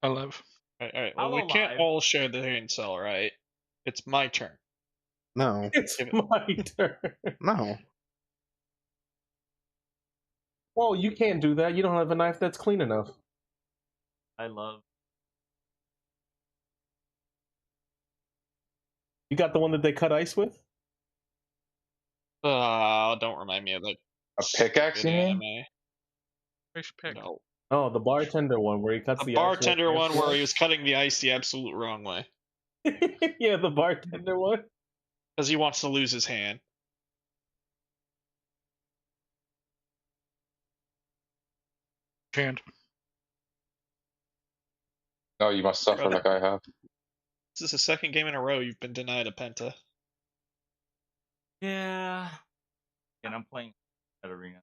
Alive. Alright, well, we I'm can't alive. all share the brain cell, right? It's my turn. No. It's Give it. my turn. No. Well, you can't do that. You don't have a knife that's clean enough. I love. You got the one that they cut ice with? Don't remind me of that. A pickaxe, you mean? Anime. Nice pick. No. Oh, the bartender one where he cuts The the bartender ice. one where he was cutting the ice the absolute wrong way. Yeah, the bartender one. Because he wants to lose his hand. Canned. No, you must suffer like I have. This is the second game in a row you've been denied a penta. Yeah. And I'm playing that arena.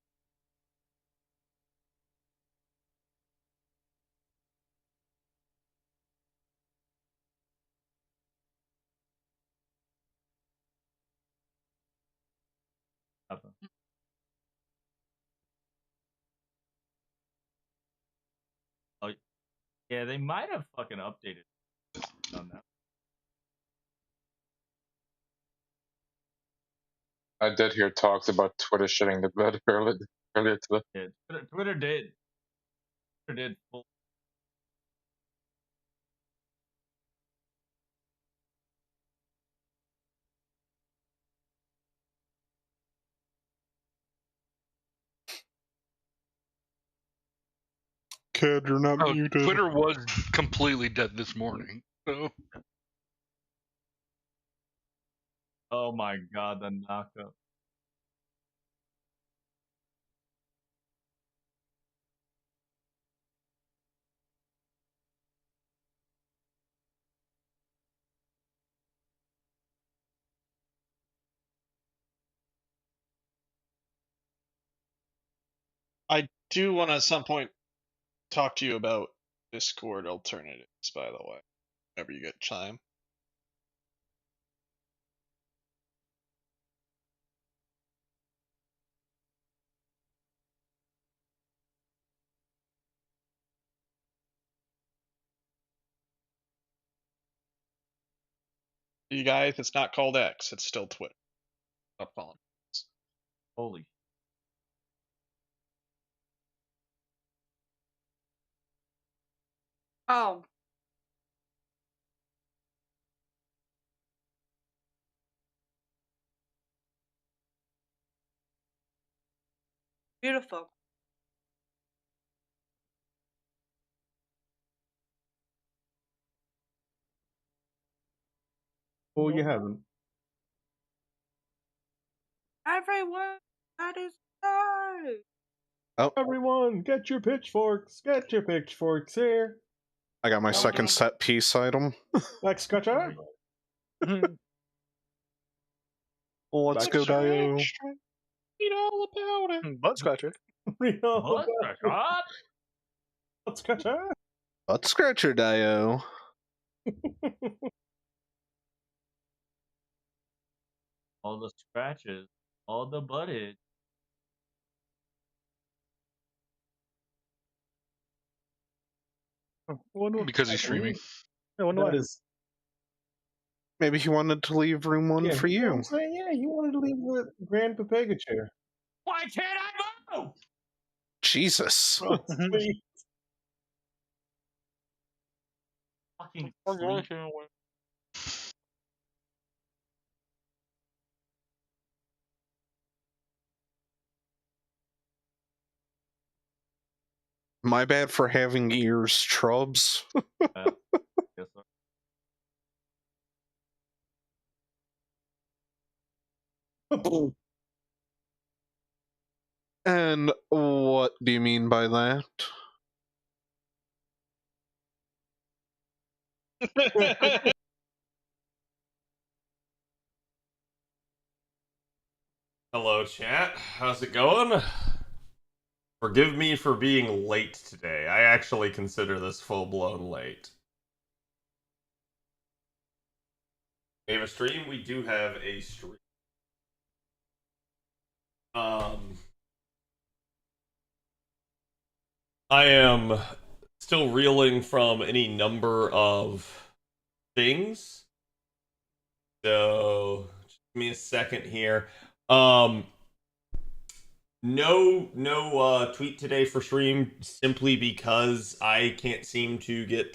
Nothing. Oh, yeah, they might have fucking updated on that. I did hear talks about Twitter shitting the bed earlier today. Yeah, Twitter did. Twitter did full. Kid, you're not Oh, muted. Twitter was completely dead this morning. So Oh my god, the knockup. I do want to at some point talk to you about Discord alternatives, by the way. Whenever you get time. You guys, it's not called X, it's still Twitter. Stop calling. Holy. Oh. Beautiful. Who you having? Everyone that is nice. Oh, Everyone, get your pitchforks. Get your pitchforks here. I got my second set piece item. Scratcher. Let's go, Dio. Read all about it. butt scratcher. What? Up? Scratcher. Butt scratcher, Dio. All the scratches, all the buttage. Because he's streaming. I wonder what is. Maybe he wanted to leave room one for You know what you. I'm saying? Yeah, you wanted to leave the Grand Papega chair. Why can't I move? Jesus. Oh, sweet. Fucking I'm sleep. My bad for having ears, Trubs. Yes, sir. And what do you mean by that? Hello, chat. How's it going? Forgive me for being late today. I actually consider this full-blown late. We have a stream. We do have a stream. I am still reeling from any number of things. So, just give me a second here. No tweet today for stream simply because I can't seem to get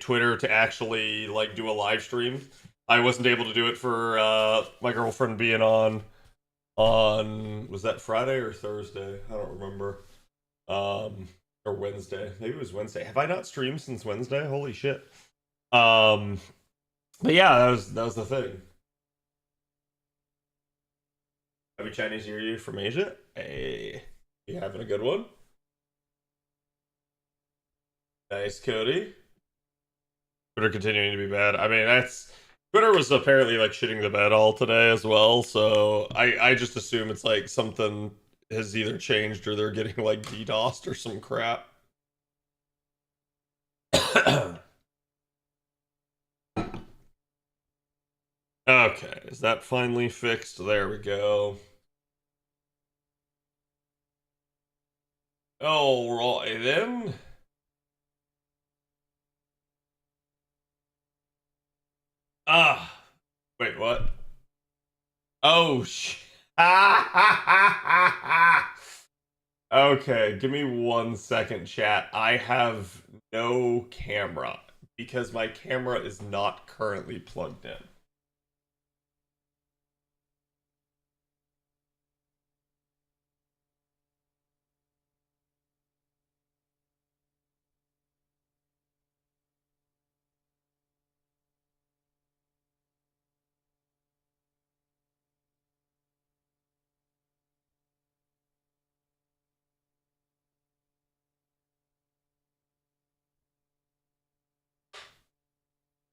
Twitter to actually like do a live stream. I wasn't able to do it for my girlfriend being on was that Friday or Thursday? I don't remember. Or Wednesday. Maybe it was Wednesday. Have I not streamed since Wednesday? Holy shit. But yeah, that was the thing. Happy Chinese New Year from Asia. Hey, you having a good one? Nice, Cody. Twitter continuing to be bad. I mean, Twitter was apparently like shitting the bed all today as well, so I just assume it's like something has either changed or they're getting like DDoSed or some crap. Okay, is that finally fixed? There we go. Alright then. Wait, what? Oh, okay, give me 1 second, chat. I have no camera because my camera is not currently plugged in.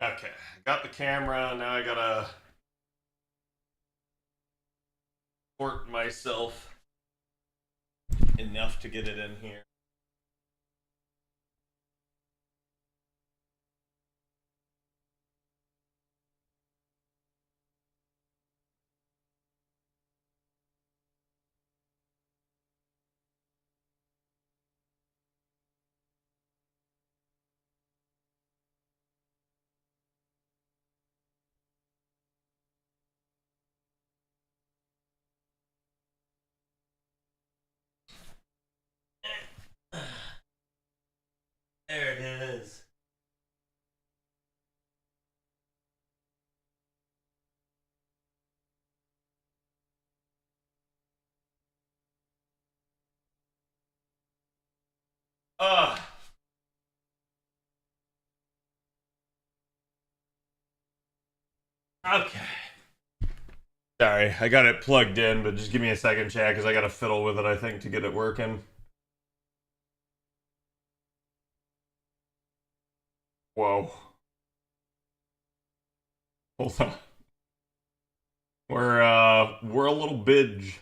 Okay, got the camera, now I gotta port myself enough to get it in here. There it is. Okay. Sorry, I got it plugged in, but just give me a second, chat, because I gotta fiddle with it, I think, to get it working. Whoa. Hold on. We're a little bidge.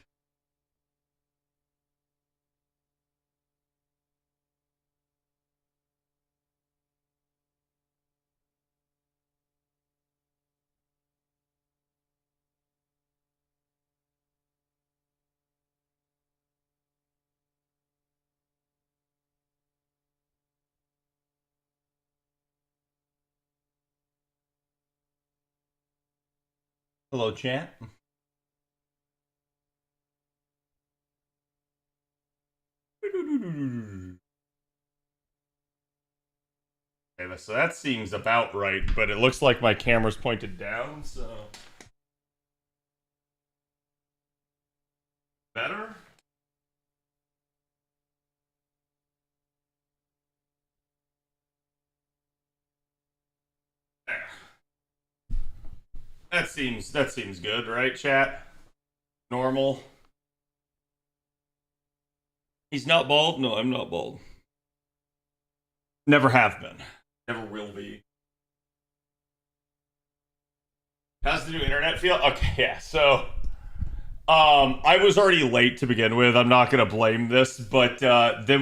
Hello, chat. Okay, so that seems about right, but it looks like my camera's pointed down, so... Better? There. That seems good, right, chat? Normal. He's not bald? No, I'm not bald. Never have been. Never will be. How's the new internet feel? Okay, yeah, so... I was already late to begin with. I'm not gonna blame this, but then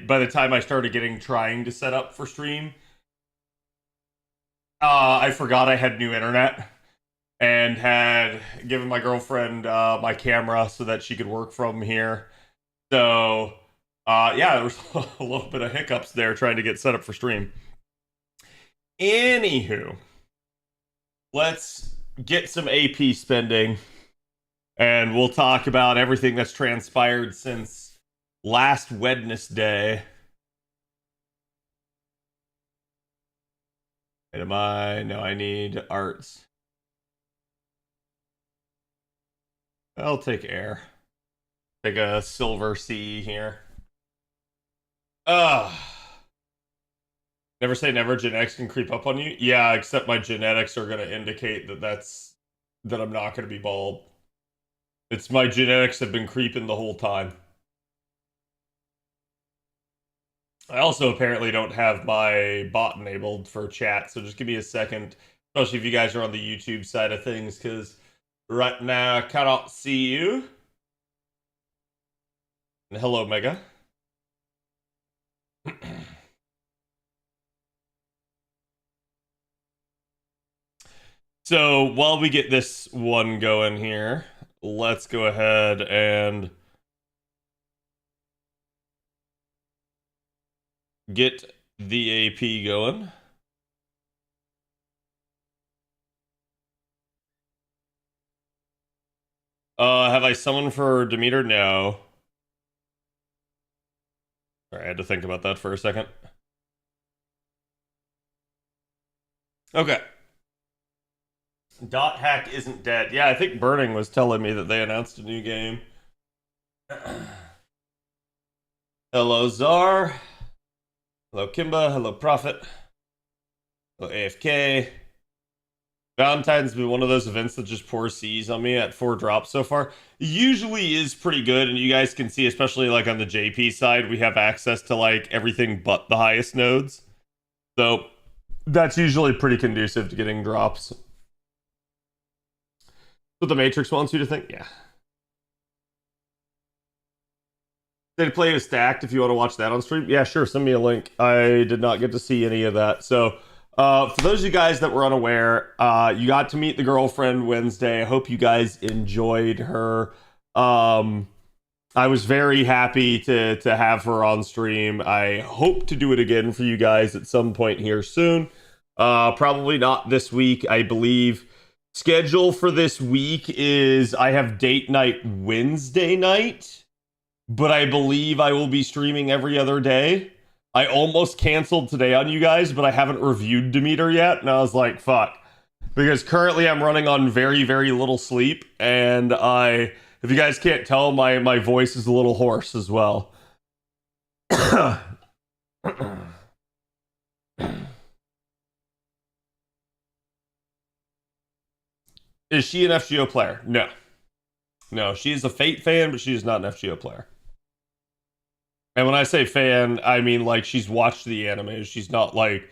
by the time I started trying to set up for stream, I forgot I had new internet and had given my girlfriend my camera so that she could work from here. So Yeah, there was a little bit of hiccups there trying to get set up for stream. Anywho, let's get some AP spending, and we'll talk about everything that's transpired since last Wednesday. Wait, am I? No, I need arts. I'll take air. Take a silver C here. Never say never. Genetics can creep up on you. Yeah, except my genetics are going to indicate that I'm not going to be bald. It's my genetics have been creeping the whole time. I also apparently don't have my bot enabled for chat, so just give me a second, especially if you guys are on the YouTube side of things, because right now I cannot see you. And hello, Mega. So while we get this one going here, let's go ahead and get the AP going. Have I summoned for Demeter? No. Sorry, I had to think about that for a second. Okay. Dot Hack isn't dead. Yeah, I think Burning was telling me that they announced a new game. Hello, Czar. Hello, Kimba. Hello, Prophet. Hello, AFK. Valentine's been one of those events that just pours C's on me at 4 drops so far. It usually is pretty good, and you guys can see, especially like on the JP side, we have access to like everything but the highest nodes. So that's usually pretty conducive to getting drops. What the Matrix wants you to think? Yeah. They play is stacked if you want to watch that on stream. Yeah, sure. Send me a link. I did not get to see any of that. So, for those of you guys that were unaware, you got to meet the girlfriend Wednesday. I hope you guys enjoyed her. I was very happy to have her on stream. I hope to do it again for you guys at some point here soon. Probably not this week, I believe. Schedule for this week is I have date night Wednesday night, but I believe I will be streaming every other day. I almost canceled today on you guys, but I haven't reviewed Demeter yet, and I was like, fuck. Because currently I'm running on very, very little sleep, and if you guys can't tell, my voice is a little hoarse as well. Is she an FGO player? No. No, she is a Fate fan, but she is not an FGO player. And when I say fan, I mean like she's watched the anime. She's not like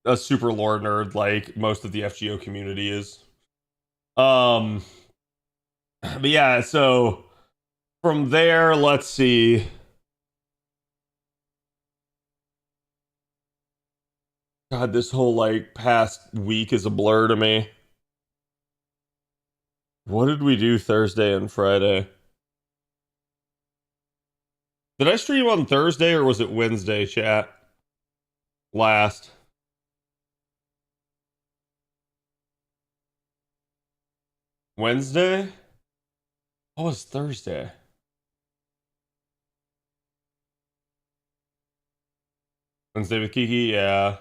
a super lore nerd like most of the FGO community is. But yeah, so from there, let's see. God, this whole like past week is a blur to me. What did we do Thursday and Friday? Did I stream on Thursday or was it Wednesday, chat? Last. Wednesday? What was Thursday? Wednesday with Kiki? Yeah.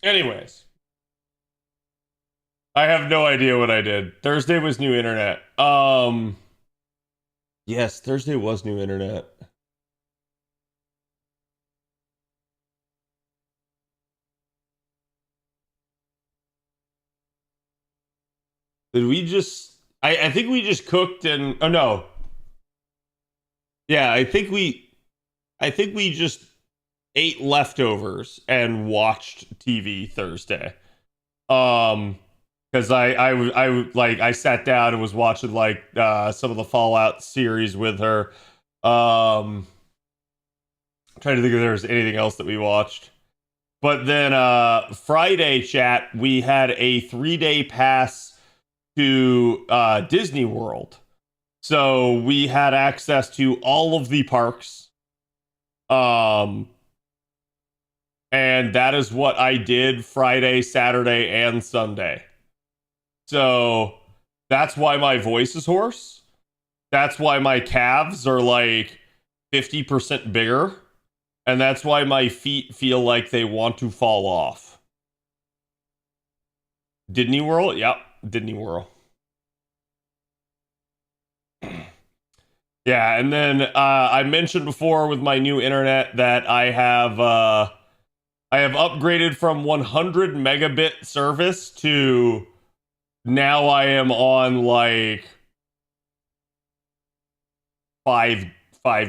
Anyways. I have no idea what I did. Thursday was new internet. Yes, Thursday was new internet. Did we just I think we just cooked and oh no. Yeah, I think we just ate leftovers and watched TV Thursday. Because I sat down and was watching like some of the Fallout series with her. I'm trying to think if there was anything else that we watched. But then Friday, chat, we had a 3-day pass to Disney World. So we had access to all of the parks. And that is what I did Friday, Saturday, and Sunday. So that's why my voice is hoarse. That's why my calves are like 50% bigger. And that's why my feet feel like they want to fall off. Disney World? Yep, Disney World. Yeah, and then I mentioned before with my new internet that I have upgraded from 100 megabit service to now I am on like 5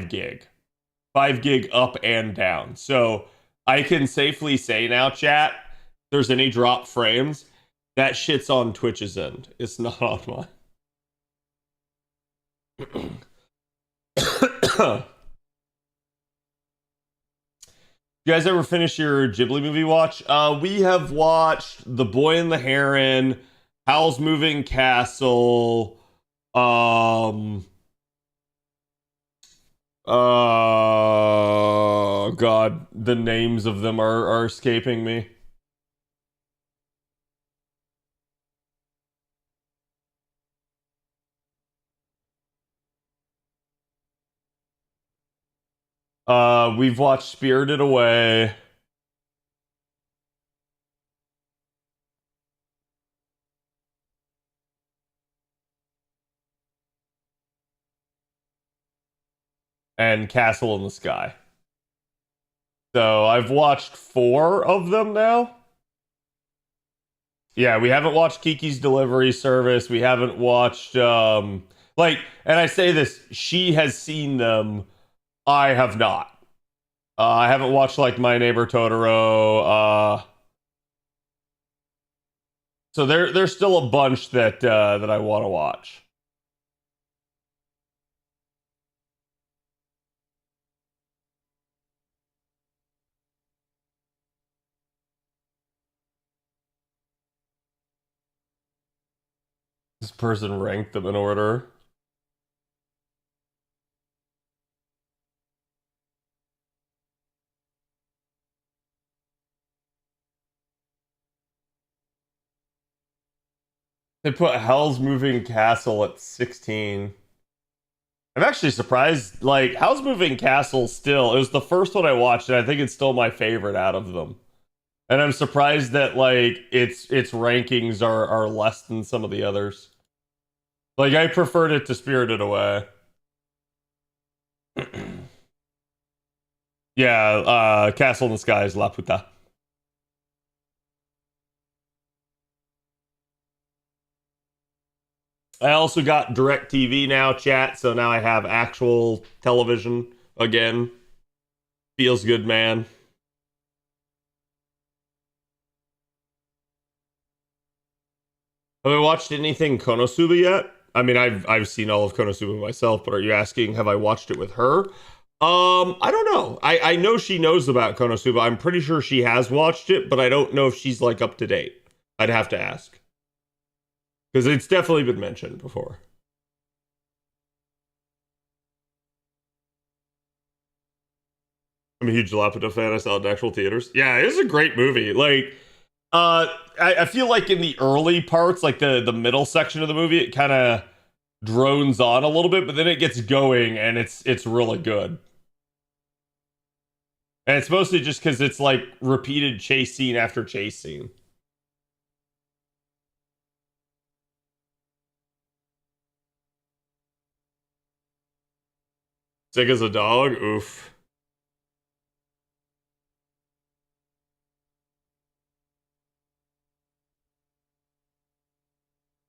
gig. 5 gig up and down. So I can safely say now, chat, if there's any drop frames, that shit's on Twitch's end. It's not on mine. You guys ever finish your Ghibli movie watch? We have watched The Boy and the Heron, Howl's Moving Castle, God, the names of them are escaping me. We've watched Spirited Away. And Castle in the Sky. So I've watched 4 of them now. Yeah, we haven't watched Kiki's Delivery Service. We haven't watched and I say this, she has seen them. I have not. I haven't watched like My Neighbor Totoro. So there's still a bunch that I want to watch. This person ranked them in order. They put Hell's Moving Castle at 16. I'm actually surprised. Like, Hell's Moving Castle still, it was the first one I watched, and I think it's still my favorite out of them. And I'm surprised that, like, its rankings are less than some of the others. Like, I preferred it to Spirited Away. Yeah, Castle in the Sky is La Puta. I also got DirecTV now, chat, so now I have actual television again. Feels good, man. Have I watched anything Konosuba yet? I mean, I've seen all of Konosuba myself, but are you asking have I watched it with her? I don't know. I know she knows about Konosuba. I'm pretty sure she has watched it, but I don't know if she's like up to date. I'd have to ask. Because it's definitely been mentioned before. I'm a huge Laputa fan. I saw it in actual theaters. Yeah, it is a great movie. Like, I feel like in the early parts, like the middle section of the movie, it kind of drones on a little bit, but then it gets going and it's really good. And it's mostly just because it's like repeated chase scene after chase scene. Sick as a dog? Oof.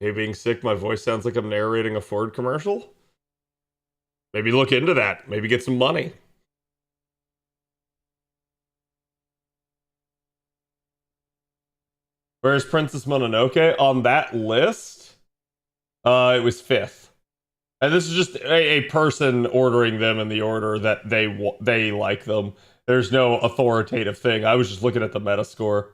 Hey, being sick, my voice sounds like I'm narrating a Ford commercial? Maybe look into that. Maybe get some money. Where's Princess Mononoke? On that list, it was 5th. And this is just a person ordering them in the order that they like them. There's no authoritative thing. I was just looking at the Metascore.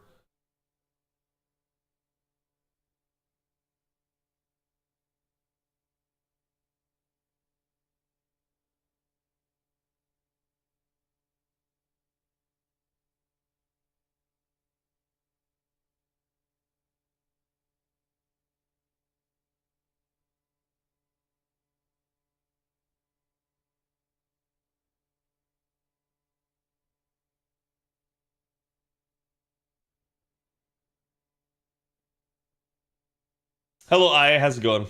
Hello, I. How's it going?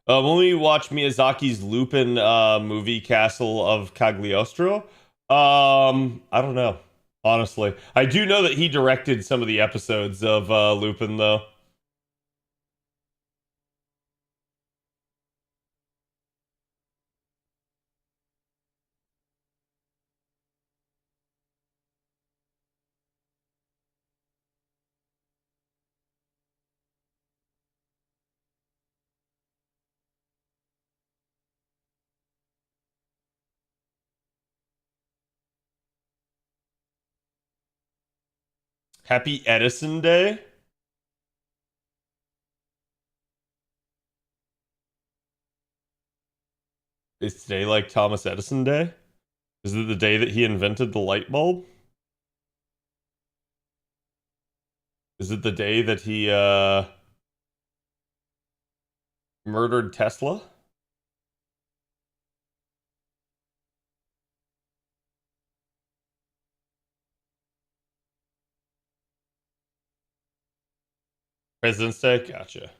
When we watch Miyazaki's Lupin movie Castle of Cagliostro, I don't know. Honestly, I do know that he directed some of the episodes of Lupin, though. Happy Edison Day. Is today like Thomas Edison Day? Is it the day that he invented the light bulb? Is it the day that he murdered Tesla? President's Day? Gotcha.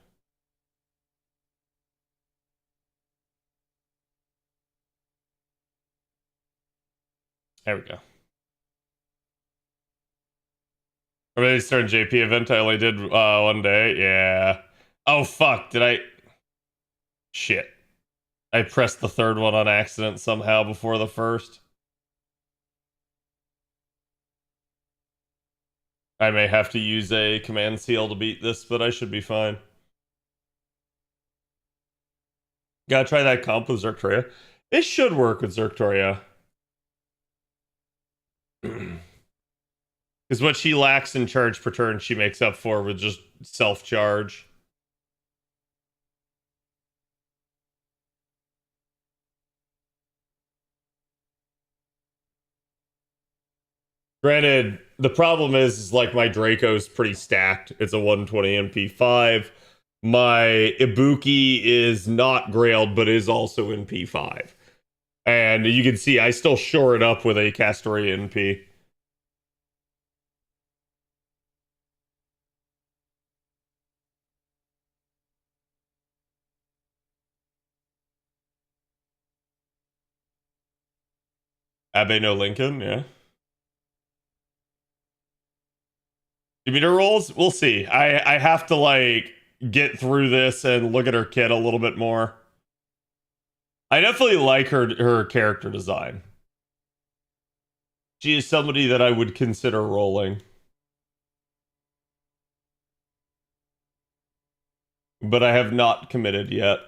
There we go. Or maybe start JP event. I only did one day. Yeah. Oh fuck! Did I? Shit. I pressed the third one on accident somehow before the first. I may have to use a command seal to beat this, but I should be fine. Gotta try that comp with Zerctoria. It should work with Zerctoria. Because what she lacks in charge per turn, she makes up for with just self-charge. Granted, the problem is like my Draco's pretty stacked. It's a 120 MP5. My Ibuki is not grailed, but is also in P5. And you can see I still shore it up with a Castoria NP. Abe no Lincoln, yeah. Demeter rolls? We'll see. I have to like get through this and look at her kit a little bit more. I definitely like her character design. She is somebody that I would consider rolling. But I have not committed yet.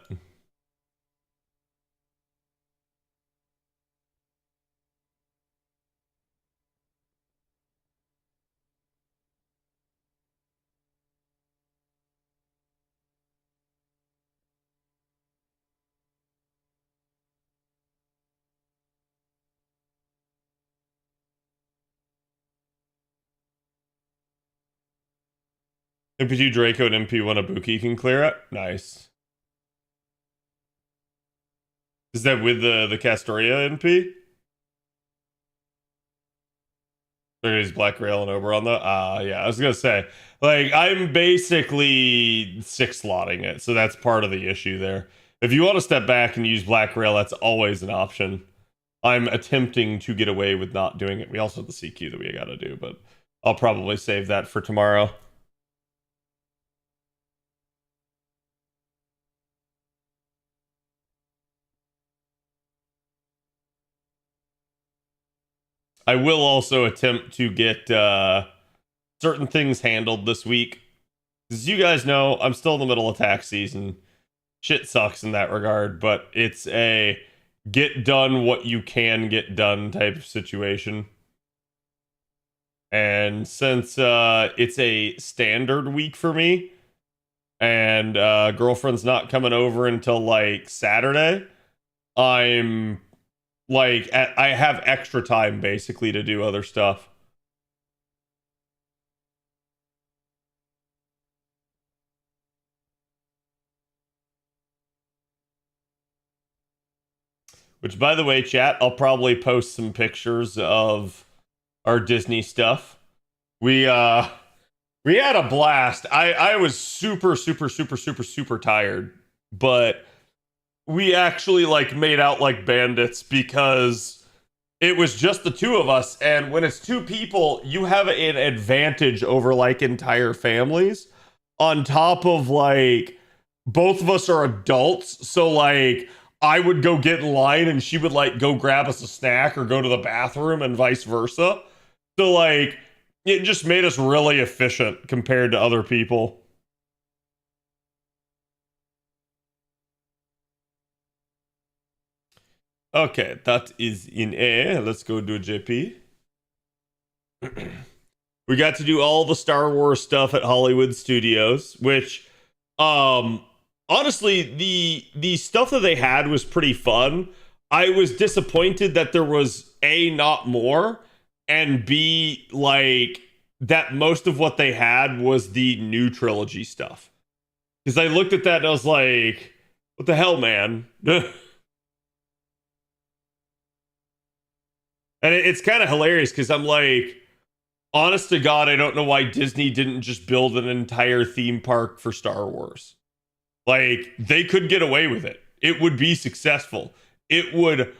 MP2 Draco and MP1 Ibuki can clear it? Nice. Is that with the Castoria NP? There is Black Rail and Oberon though. Yeah, I was gonna say, like, I'm basically 6-slotting it, so that's part of the issue there. If you want to step back and use Black Rail, that's always an option. I'm attempting to get away with not doing it. We also have the CQ that we gotta do, but I'll probably save that for tomorrow. I will also attempt to get certain things handled this week. As you guys know, I'm still in the middle of tax season. Shit sucks in that regard, but it's a get done what you can get done type of situation. And since it's a standard week for me, and girlfriend's not coming over until like Saturday, I'm like I have extra time basically to do other stuff. Which, by the way, chat, I'll probably post some pictures of our Disney stuff. We We had a blast. I was super tired, but we actually like made out like bandits because it was just the two of us, and when it's two people, you have an advantage over like entire families. On top of like both of us are adults, so like I would go get in line and she would like go grab us a snack or go to the bathroom and vice versa. So like it just made us really efficient compared to other people. Okay, that is in A. Let's go do JP. We got to do all the Star Wars stuff at Hollywood Studios, which honestly, the stuff that they had was pretty fun. I was disappointed that there was A, not more, and B, like that most of what they had was the new trilogy stuff. Because I looked at that and I was like, what the hell, man? And it's kind of hilarious because I'm like, honest to God, I don't know why Disney didn't just build an entire theme park for Star Wars. Like, they could get away with it. It would be successful. It would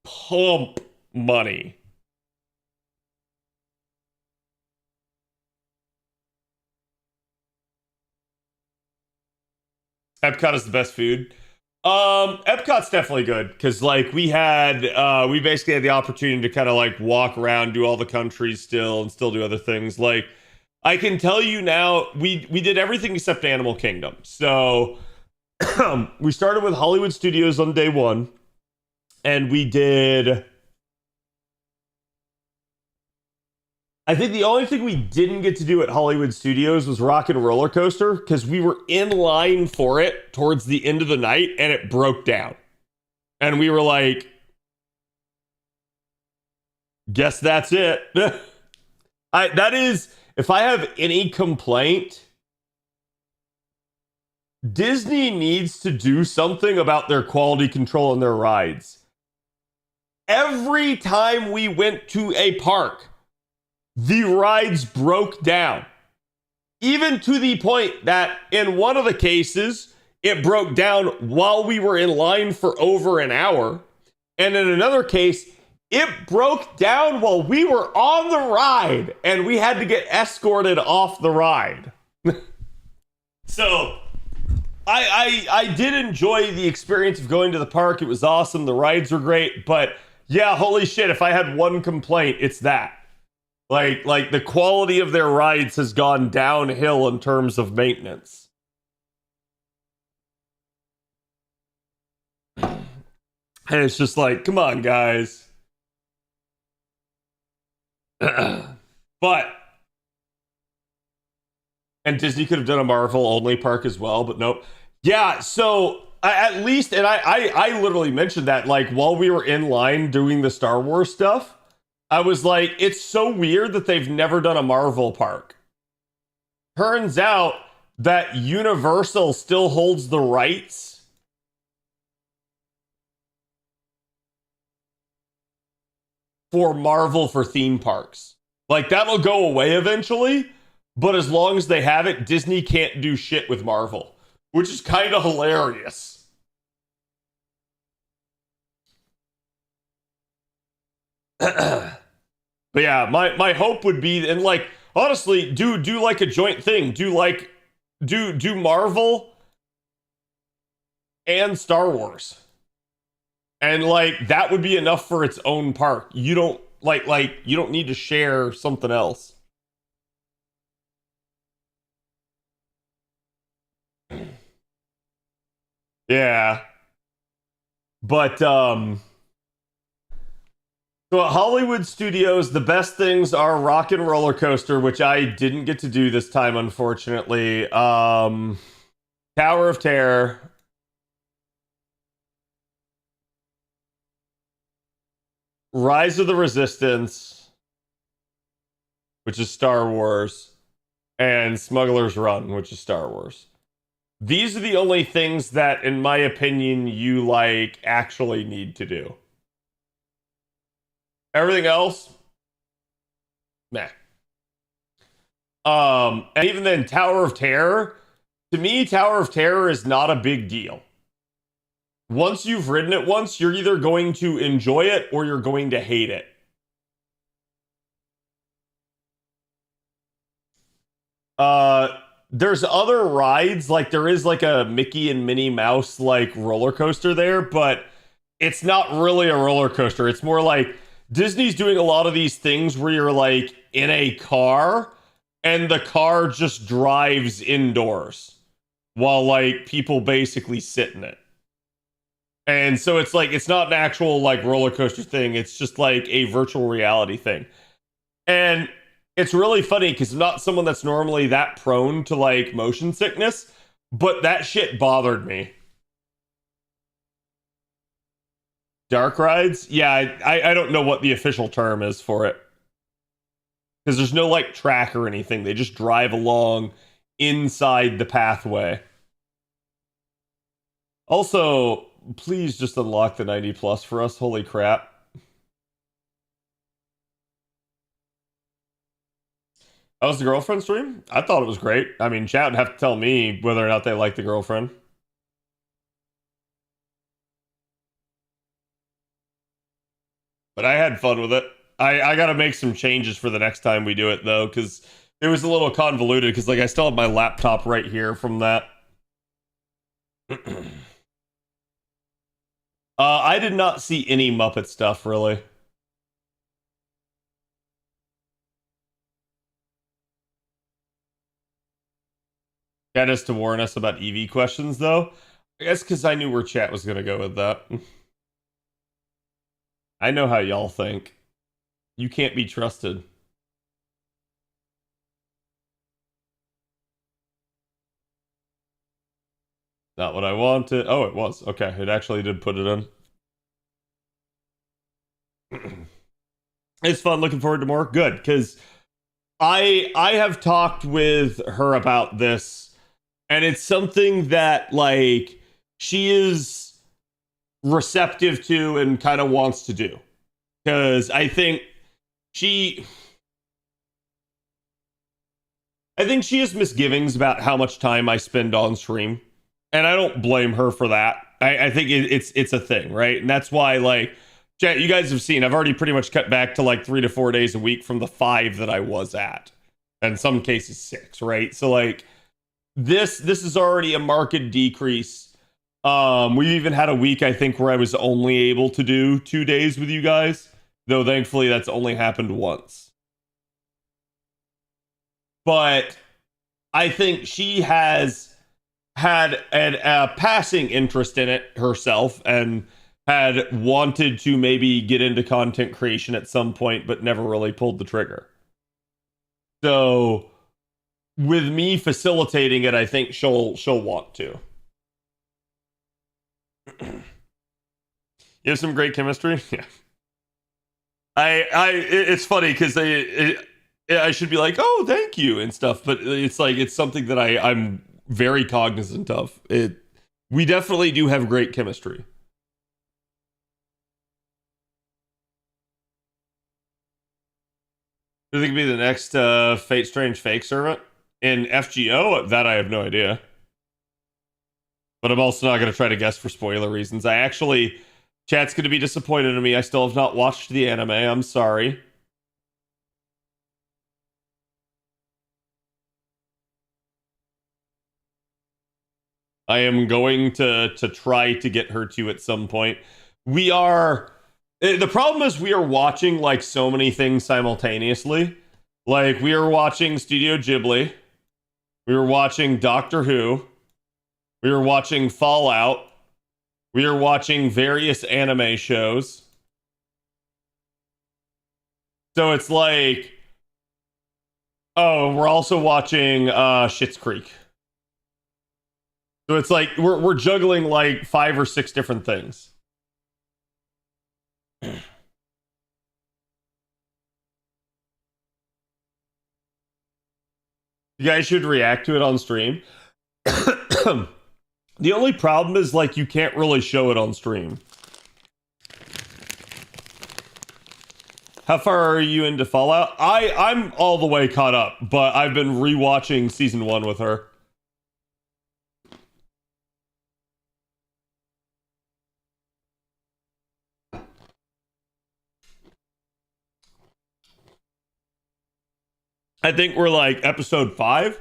pump money. Epcot is the best food. Epcot's definitely good because like we basically had the opportunity to kind of like walk around, do all the countries still, and still do other things. Like I can tell you now, we did everything except Animal Kingdom. So we started with Hollywood Studios on day one, and we did. I think the only thing we didn't get to do at Hollywood Studios was Rock and Roller Coaster because we were in line for it towards the end of the night and it broke down. And we were like, guess that's it. That is, if I have any complaint, Disney needs to do something about their quality control in their rides. Every time we went to a park, the rides broke down. Even to the point that in one of the cases, it broke down while we were in line for over an hour. And in another case, it broke down while we were on the ride and we had to get escorted off the ride. So I did enjoy the experience of going to the park. It was awesome. The rides were great. But yeah, holy shit, if I had one complaint, it's that. Like the quality of their rides has gone downhill in terms of maintenance. And it's just like, come on, guys. But and Disney could have done a Marvel only park as well, but nope. Yeah, so at least, and I literally mentioned that like while we were in line doing the Star Wars stuff. I was like, it's so weird that they've never done a Marvel park. Turns out that Universal still holds the rights for Marvel for theme parks. Like, that'll go away eventually, but as long as they have it, Disney can't do shit with Marvel, which is kind of hilarious. But yeah, my hope would be, and like honestly, do like a joint thing. Do Marvel and Star Wars, and like that would be enough for its own park. You don't like you don't need to share something else. Yeah, but So at Hollywood Studios, the best things are Rock and Roller Coaster, which I didn't get to do this time, unfortunately. Tower of Terror. Rise of the Resistance, which is Star Wars. And Smuggler's Run, which is Star Wars. These are the only things that, in my opinion, you like actually need to do. Everything else, meh. And even then, Tower of Terror, to me, Tower of Terror is not a big deal. Once you've ridden it once, you're either going to enjoy it or you're going to hate it. There's other rides, like there is like a Mickey and Minnie Mouse like roller coaster there, but it's not really a roller coaster. It's more like Disney's doing a lot of these things where you're like in a car and the car just drives indoors while like people basically sit in it. And so it's like it's not an actual like roller coaster thing. It's just like a virtual reality thing. And it's really funny because I'm not someone that's normally that prone to like motion sickness, but that shit bothered me. Dark rides? Yeah, I don't know what the official term is for it. Because there's no like track or anything. They just drive along inside the pathway. Also, please just unlock the 90 plus for us. Holy crap. How was the girlfriend stream? I thought it was great. I mean, chat would have to tell me whether or not they like the girlfriend. But I had fun with it. I got to make some changes for the next time we do it, though, because it was a little convoluted, because like I still have my laptop right here from that. I did not see any Muppet stuff, really. That is to warn us about EV questions, though. I guess because I knew where chat was going to go with that. I know how y'all think. You can't be trusted. Not what I wanted. Oh, it was. Okay, it actually did put it in. It's fun. Looking forward to more. Good, because I have talked with her about this, and it's something that like she is receptive to and kind of wants to do. Because I think she has misgivings about how much time I spend on stream, and I don't blame her for that. I think it's a thing, right? And that's why, like, chat, you guys have seen, I've already pretty much cut back to like 3 to 4 days a week from the 5 that I was at, and in some cases 6, right? So like this is already a marked decrease. We even had a week, I think, where I was only able to do 2 days with you guys, though thankfully that's only happened once. But I think she has had a passing interest in it herself and had wanted to maybe get into content creation at some point, but never really pulled the trigger. So with me facilitating it, I think she'll want to. You have some great chemistry. Yeah. It's funny because I should be like, oh, thank you and stuff, but it's like it's something that I'm very cognizant of. We definitely do have great chemistry. Do you think it'd be the next Fate Strange Fake servant in FGO? That I have no idea. But I'm also not going to try to guess for spoiler reasons. Chat's going to be disappointed in me. I still have not watched the anime. I'm sorry. I am going to try to get her to at some point. The problem is we are watching like so many things simultaneously. Like we are watching Studio Ghibli. We were watching Doctor Who. We were watching Fallout. We are watching various anime shows. So it's like, oh, we're also watching Schitt's Creek. So it's like we're juggling like 5 or 6 different things. You guys should react to it on stream. The only problem is like you can't really show it on stream. How far are you into Fallout? I'm all the way caught up, but I've been rewatching season 1 with her. I think we're like episode 5.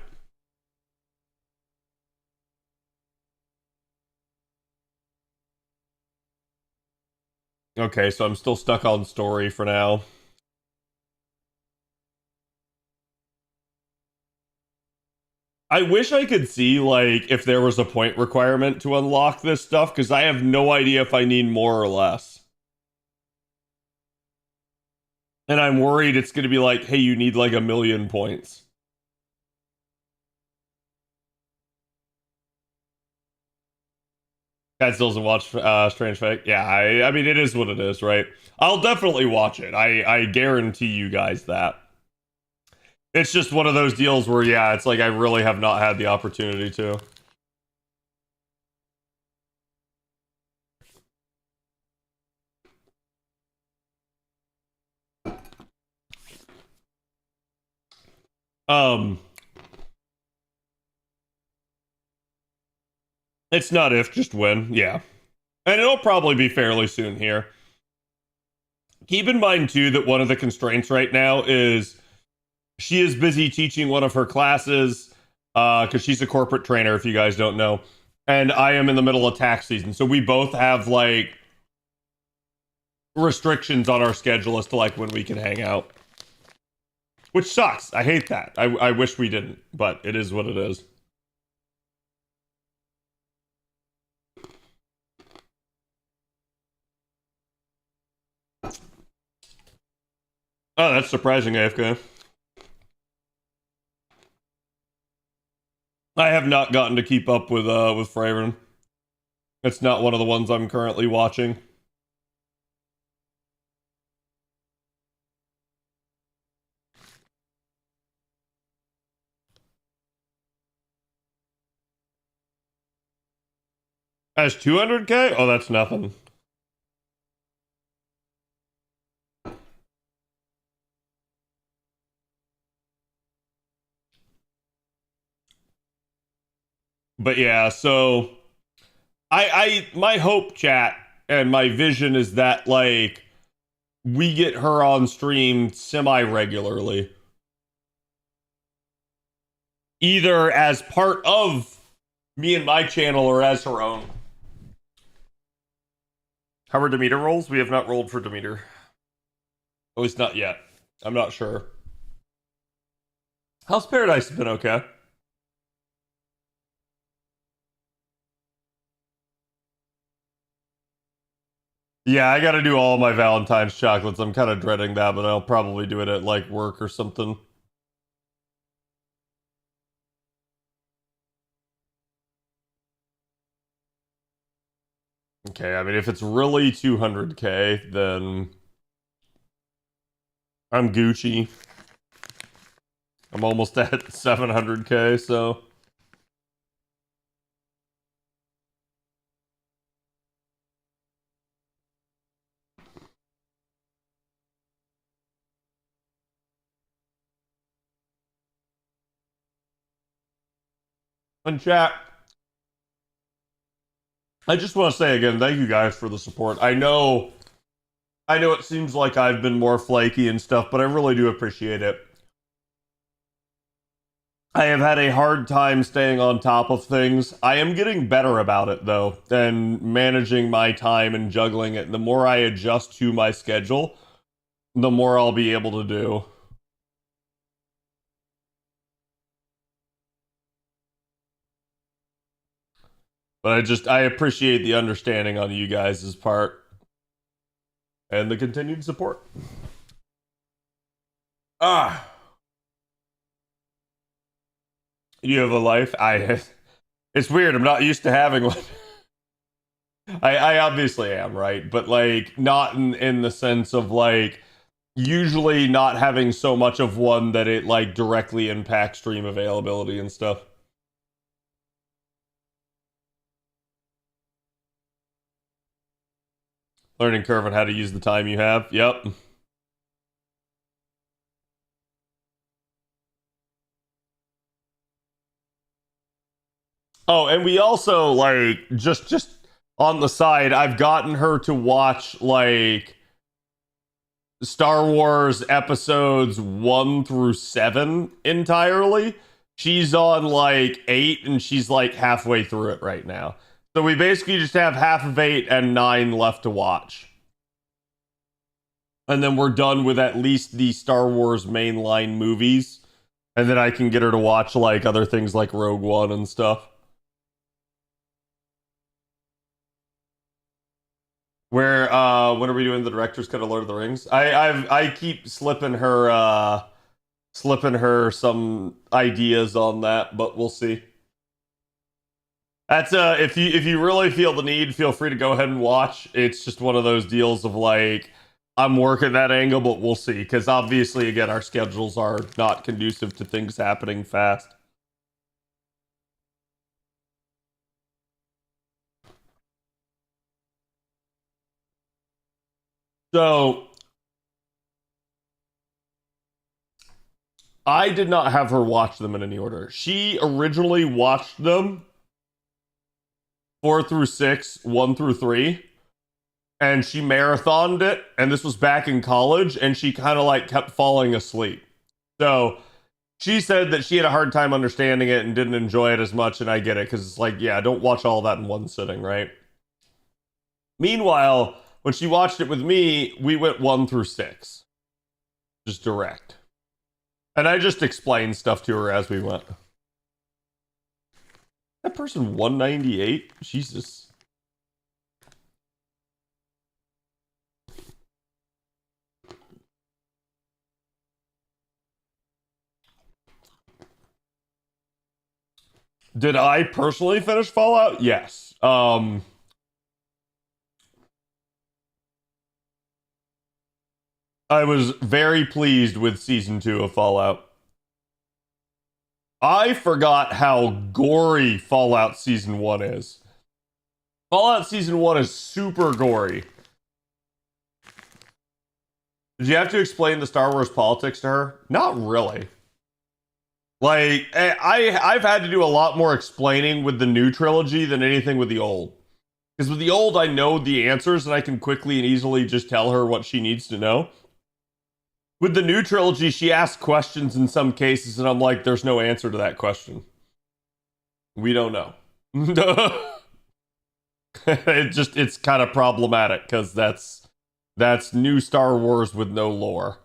Okay, so I'm still stuck on story for now. I wish I could see, like, if there was a point requirement to unlock this stuff, because I have no idea if I need more or less. And I'm worried it's going to be like, hey, you need like 1,000,000 points. Cat still doesn't watch Strange Fake. Yeah, I mean, it is what it is, right? I'll definitely watch it. I guarantee you guys that. It's just one of those deals where, yeah, it's like I really have not had the opportunity to. It's not if, just when, yeah. And it'll probably be fairly soon here. Keep in mind, too, that one of the constraints right now is she is busy teaching one of her classes, because she's a corporate trainer, if you guys don't know. And I am in the middle of tax season. So we both have, like, restrictions on our schedule as to, like, when we can hang out. Which sucks. I hate that. I wish we didn't, but it is what it is. Oh, that's surprising, AFK. I have not gotten to keep up with Fravern. It's not one of the ones I'm currently watching. As 200k? Oh, that's nothing. But yeah, so my hope, chat, and my vision is that, like, we get her on stream semi-regularly. Either as part of me and my channel or as her own. How are Demeter rolls? We have not rolled for Demeter. At least not yet. I'm not sure. How's Paradise been okay? Yeah, I gotta do all my Valentine's chocolates. I'm kind of dreading that, but I'll probably do it at, like, work or something. Okay, I mean, if it's really 200k, then I'm Gucci. I'm almost at 700k, so... And chat, I just want to say again, thank you guys for the support. I know it seems like I've been more flaky and stuff, but I really do appreciate it. I have had a hard time staying on top of things. I am getting better about it, though, and managing my time and juggling it. The more I adjust to my schedule, the more I'll be able to do. But I appreciate the understanding on you guys' part. And the continued support. Ah. You have a life? It's weird, I'm not used to having one. I obviously am, right? But, like, not in the sense of, like, usually not having so much of one that it, like, directly impacts stream availability and stuff. Learning curve on how to use the time you have. Yep. Oh, and we also like just on the side, I've gotten her to watch like Star Wars episodes 1 through 7 entirely. She's on like 8 and she's like halfway through it right now. So we basically just have half of 8 and 9 left to watch. And then we're done with at least the Star Wars mainline movies. And then I can get her to watch like other things like Rogue One and stuff. Where when are we doing the director's cut of Lord of the Rings? I keep slipping her some ideas on that, but we'll see. That's if you really feel the need, feel free to go ahead and watch. It's just one of those deals of like I'm working that angle, but we'll see. Because obviously, again, our schedules are not conducive to things happening fast. So I did not have her watch them in any order. She originally watched them 4 through 6, 1 through 3. And she marathoned it, and this was back in college, and she kind of like kept falling asleep. So she said that she had a hard time understanding it and didn't enjoy it as much, and I get it, because it's like, yeah, don't watch all that in one sitting, right? Meanwhile, when she watched it with me, we went 1 through 6. Just direct. And I just explained stuff to her as we went. That person 198? Jesus. Did I personally finish Fallout? Yes. I was very pleased with season 2 of Fallout. I forgot how gory Fallout season 1 is. Fallout season 1 is super gory. Did you have to explain the Star Wars politics to her? Not really. Like, I've had to do a lot more explaining with the new trilogy than anything with the old. Because with the old, I know the answers and I can quickly and easily just tell her what she needs to know. With the new trilogy, she asks questions in some cases, and I'm like, there's no answer to that question. We don't know. It's kind of problematic, because that's new Star Wars with no lore.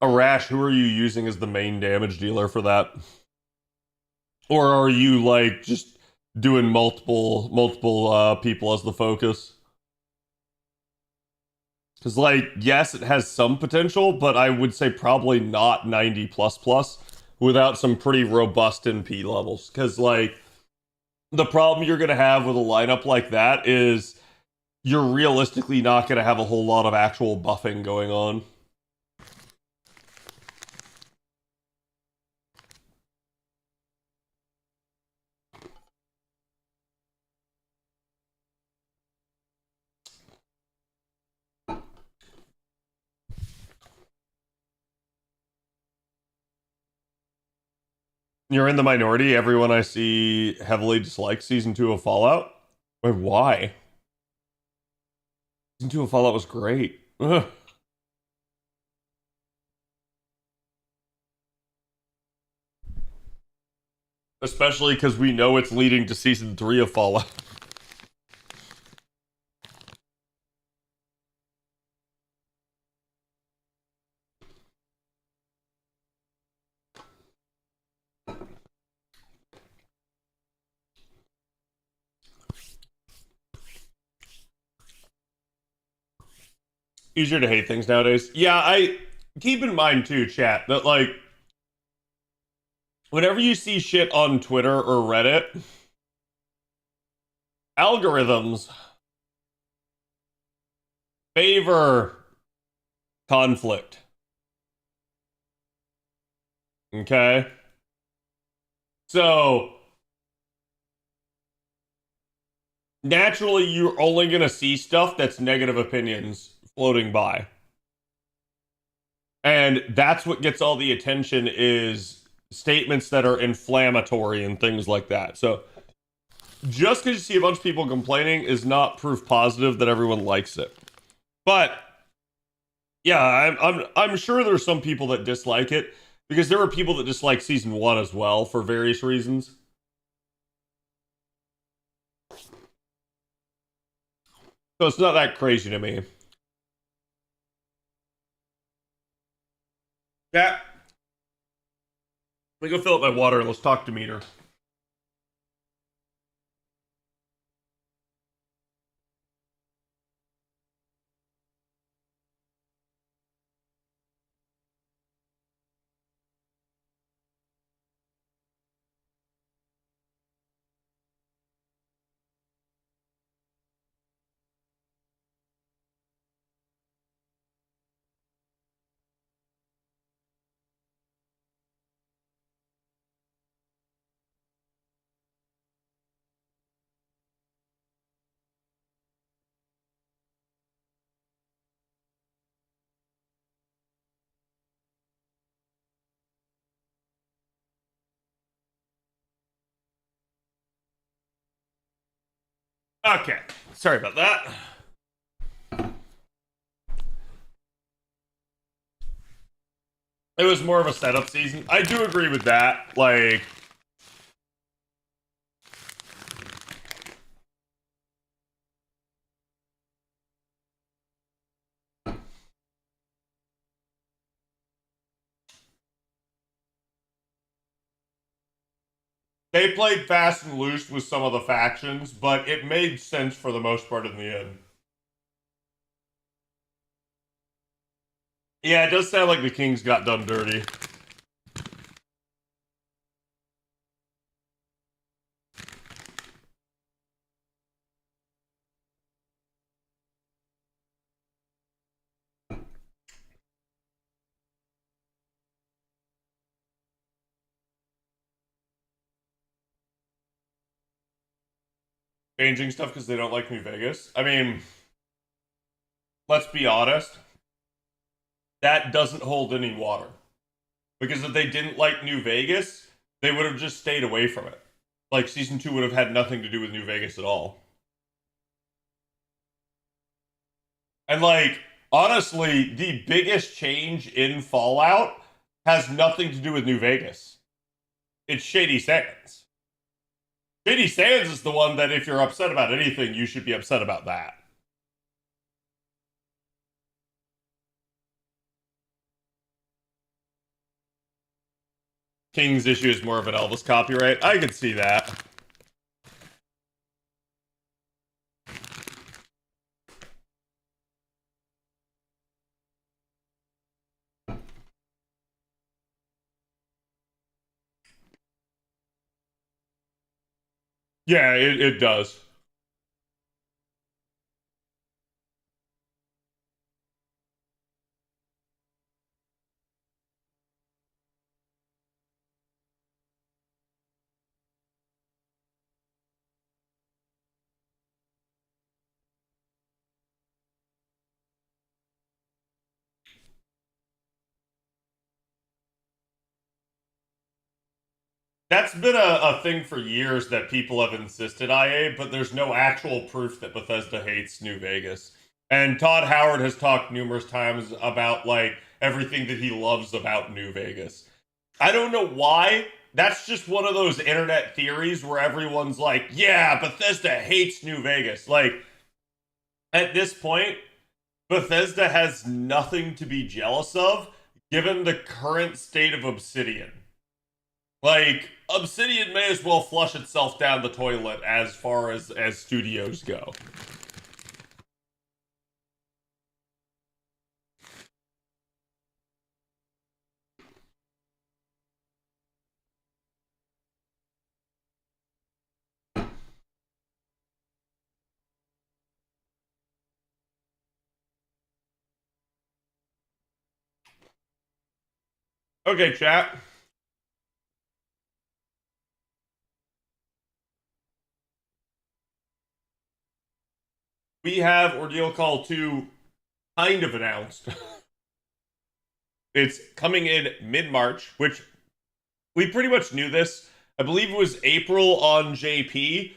Arash, who are you using as the main damage dealer for that? Or are you like just doing multiple people as the focus? Because like, yes, it has some potential, but I would say probably not 90 plus plus without some pretty robust NP levels. Because like, the problem you're gonna have with a lineup like that is you're realistically not gonna have a whole lot of actual buffing going on. You're in the minority. Everyone I see heavily dislikes season 2 of Fallout. Wait, why? Season 2 of Fallout was great. Ugh. Especially because we know it's leading to season 3 of Fallout. Easier to hate things nowadays. Yeah, I keep in mind too, chat, that like whenever you see shit on Twitter or Reddit, algorithms favor conflict. Okay? So, naturally, you're only going to see stuff that's negative opinions floating by. And that's what gets all the attention is statements that are inflammatory and things like that. So, just because you see a bunch of people complaining is not proof positive that everyone likes it. But yeah, I'm sure there's some people that dislike it because there were people that dislike season 1 as well for various reasons. So it's not that crazy to me. Yeah. Let me go fill up my water and let's talk to Meter. Okay. Sorry about that. It was more of a setup season. I do agree with that. Like, they played fast and loose with some of the factions, but it made sense for the most part in the end. Yeah, it does sound like the Kings got done dirty. Changing stuff because they don't like New Vegas. I mean, let's be honest. That doesn't hold any water. Because if they didn't like New Vegas, they would have just stayed away from it. Like, season 2 would have had nothing to do with New Vegas at all. And, like, honestly, the biggest change in Fallout has nothing to do with New Vegas. It's Shady Sands. Shady Sands is the one that if you're upset about anything, you should be upset about that. King's issue is more of an Elvis copyright. I could see that. Yeah, it does. That's been a thing for years that people have insisted, IA, but there's no actual proof that Bethesda hates New Vegas. And Todd Howard has talked numerous times about, like, everything that he loves about New Vegas. I don't know why. That's just one of those internet theories where everyone's like, yeah, Bethesda hates New Vegas. Like, at this point, Bethesda has nothing to be jealous of given the current state of Obsidian. Like, Obsidian may as well flush itself down the toilet as far as studios go. Okay, chat. we have Ordeal Call 2 kind of announced. It's coming in mid-March, which we pretty much knew this. I believe it was April on JP,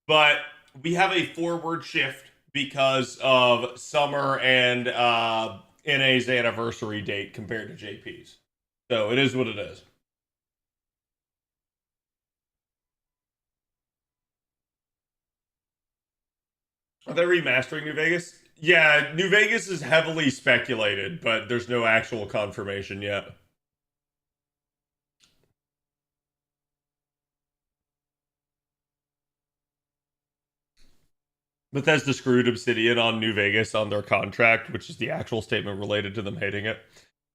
but we have a forward shift because of Summer and NA's anniversary date compared to JP's. So it is what it is. Are they remastering New Vegas? Yeah, New Vegas is heavily speculated, but there's no actual confirmation yet. Bethesda screwed Obsidian on New Vegas on their contract, which is the actual statement related to them hating it.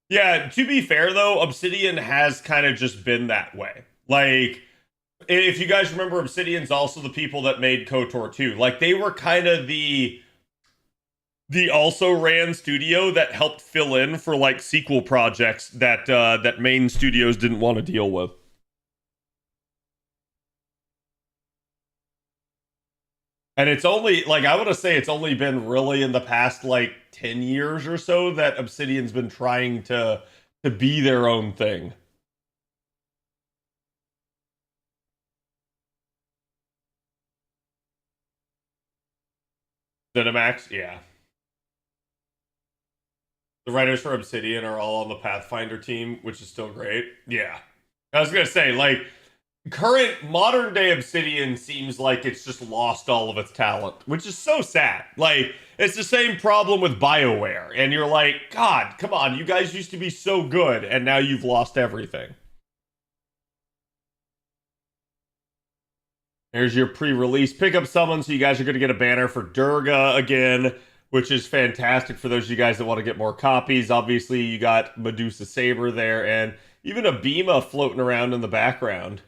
Yeah, to be fair though, Obsidian has kind of just been that way. Like, if you guys remember, Obsidian's also the people that made KOTOR 2. Like, they were kind of the also ran studio that helped fill in for like sequel projects that that main studios didn't want to deal with. And it's only, like, I want to say it's only been really in the past, like, 10 years or so that Obsidian's been trying to be their own thing. Cinemax, yeah. The writers for Obsidian are all on the Pathfinder team, which is still great. Yeah. I was going to say, like, current modern day Obsidian seems like it's just lost all of its talent, which is so sad. Like, it's the same problem with BioWare, and you're like, God, come on, you guys used to be so good, and now you've lost everything. Here's your pre-release pickup summon, so you guys are going to get a banner for Durga again, which is fantastic for those of you guys that want to get more copies. Obviously, you got Medusa Saber there, and even a Bima floating around in the background.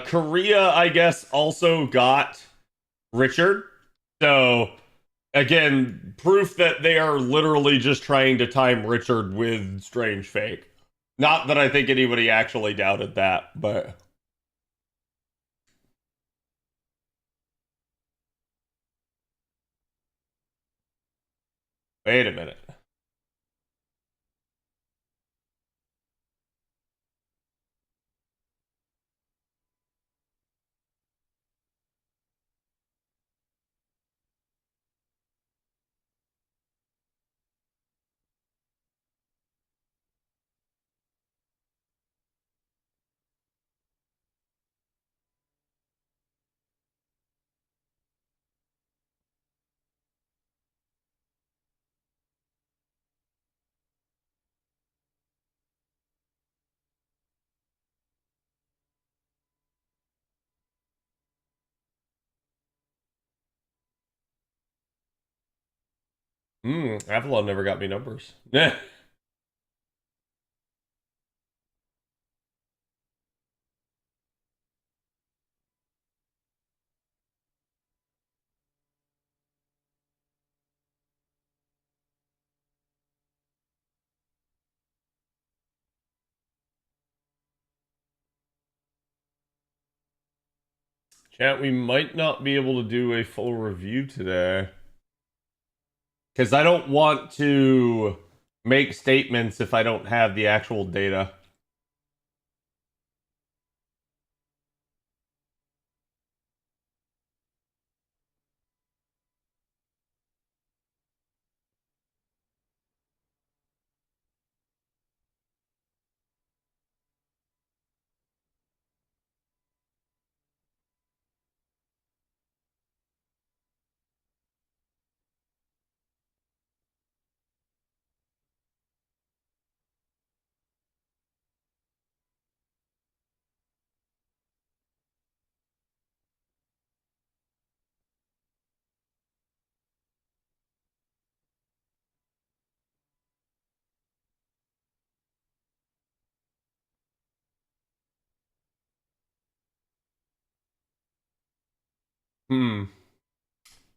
Korea, I guess, also got Richard. So, again, proof that they are literally just trying to time Richard with Strange Fake. Not that I think anybody actually doubted that, but... Wait a minute. Avalon never got me numbers. Chat, we might not be able to do a full review today. Because I don't want to make statements if I don't have the actual data.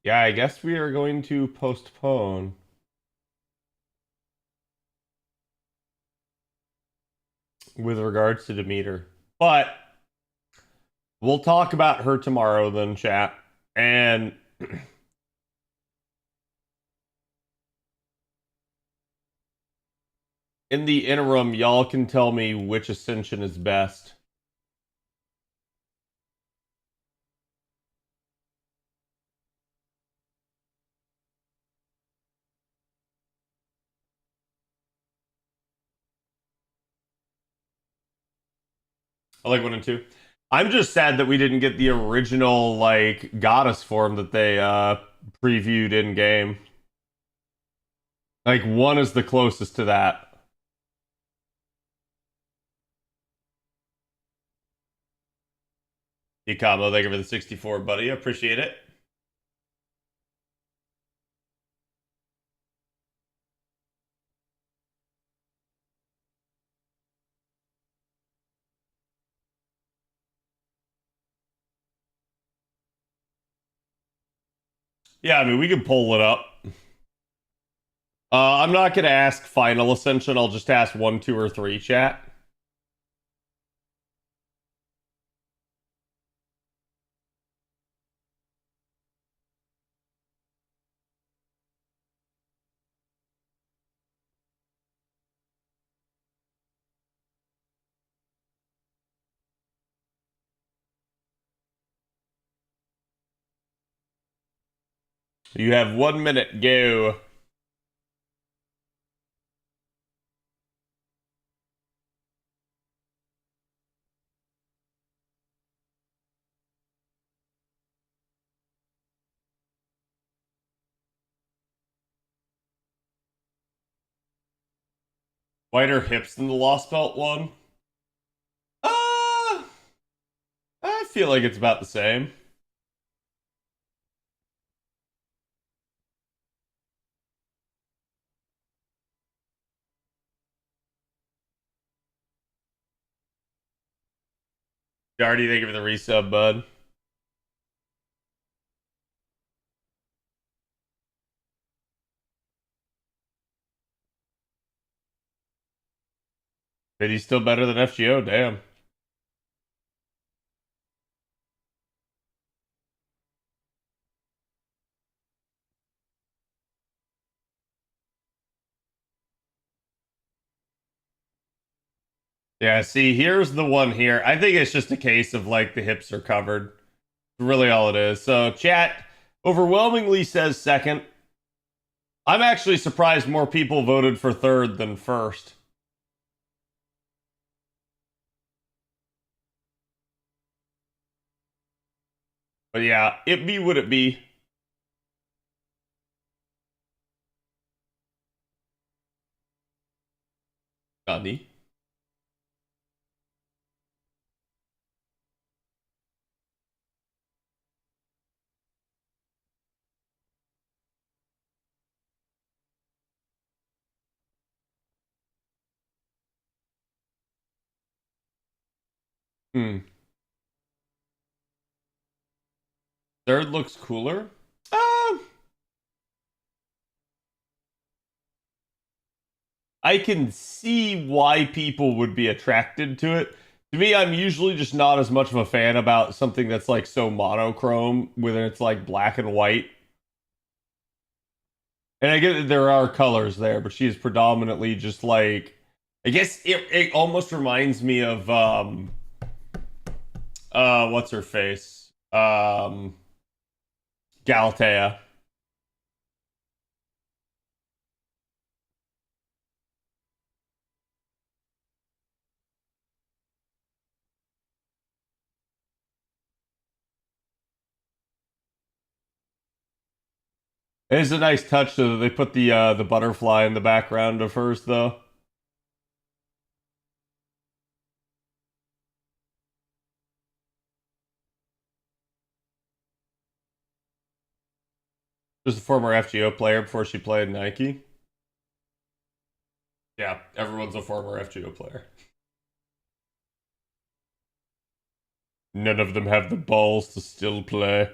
Yeah, I guess we are going to postpone. With regards to Demeter. But we'll talk about her tomorrow then, chat. And in the interim, y'all can tell me which ascension is best. I like 1 and 2. I'm just sad that we didn't get the original like goddess form that they previewed in game. Like 1 is the closest to that. Combo, thank you for the 64, buddy. I appreciate it. Yeah, I mean, we can pull it up. I'm not going to ask final ascension. I'll just ask 1, 2, or 3, chat. You have 1 minute. Go. Wider hips than the Lost Belt one? I feel like it's about the same. Jardy, thank you for the resub, bud. But he's still better than FGO, damn. Yeah, see, here's the one here. I think it's just a case of like the hips are covered. Really all it is. So chat overwhelmingly says second. I'm actually surprised more people voted for third than first. But yeah, it be what it be. Gandhi. Third looks cooler. I can see why people would be attracted to it. To me, I'm usually just not as much of a fan about something that's like so monochrome, whether it's like black and white. And I get that there are colors there, but she's predominantly just like, I guess it almost reminds me of what's her face? Galatea. It is a nice touch though that they put the butterfly in the background of hers though. Just a former FGO player before she played Nike. Yeah, everyone's a former FGO player. None of them have the balls to still play.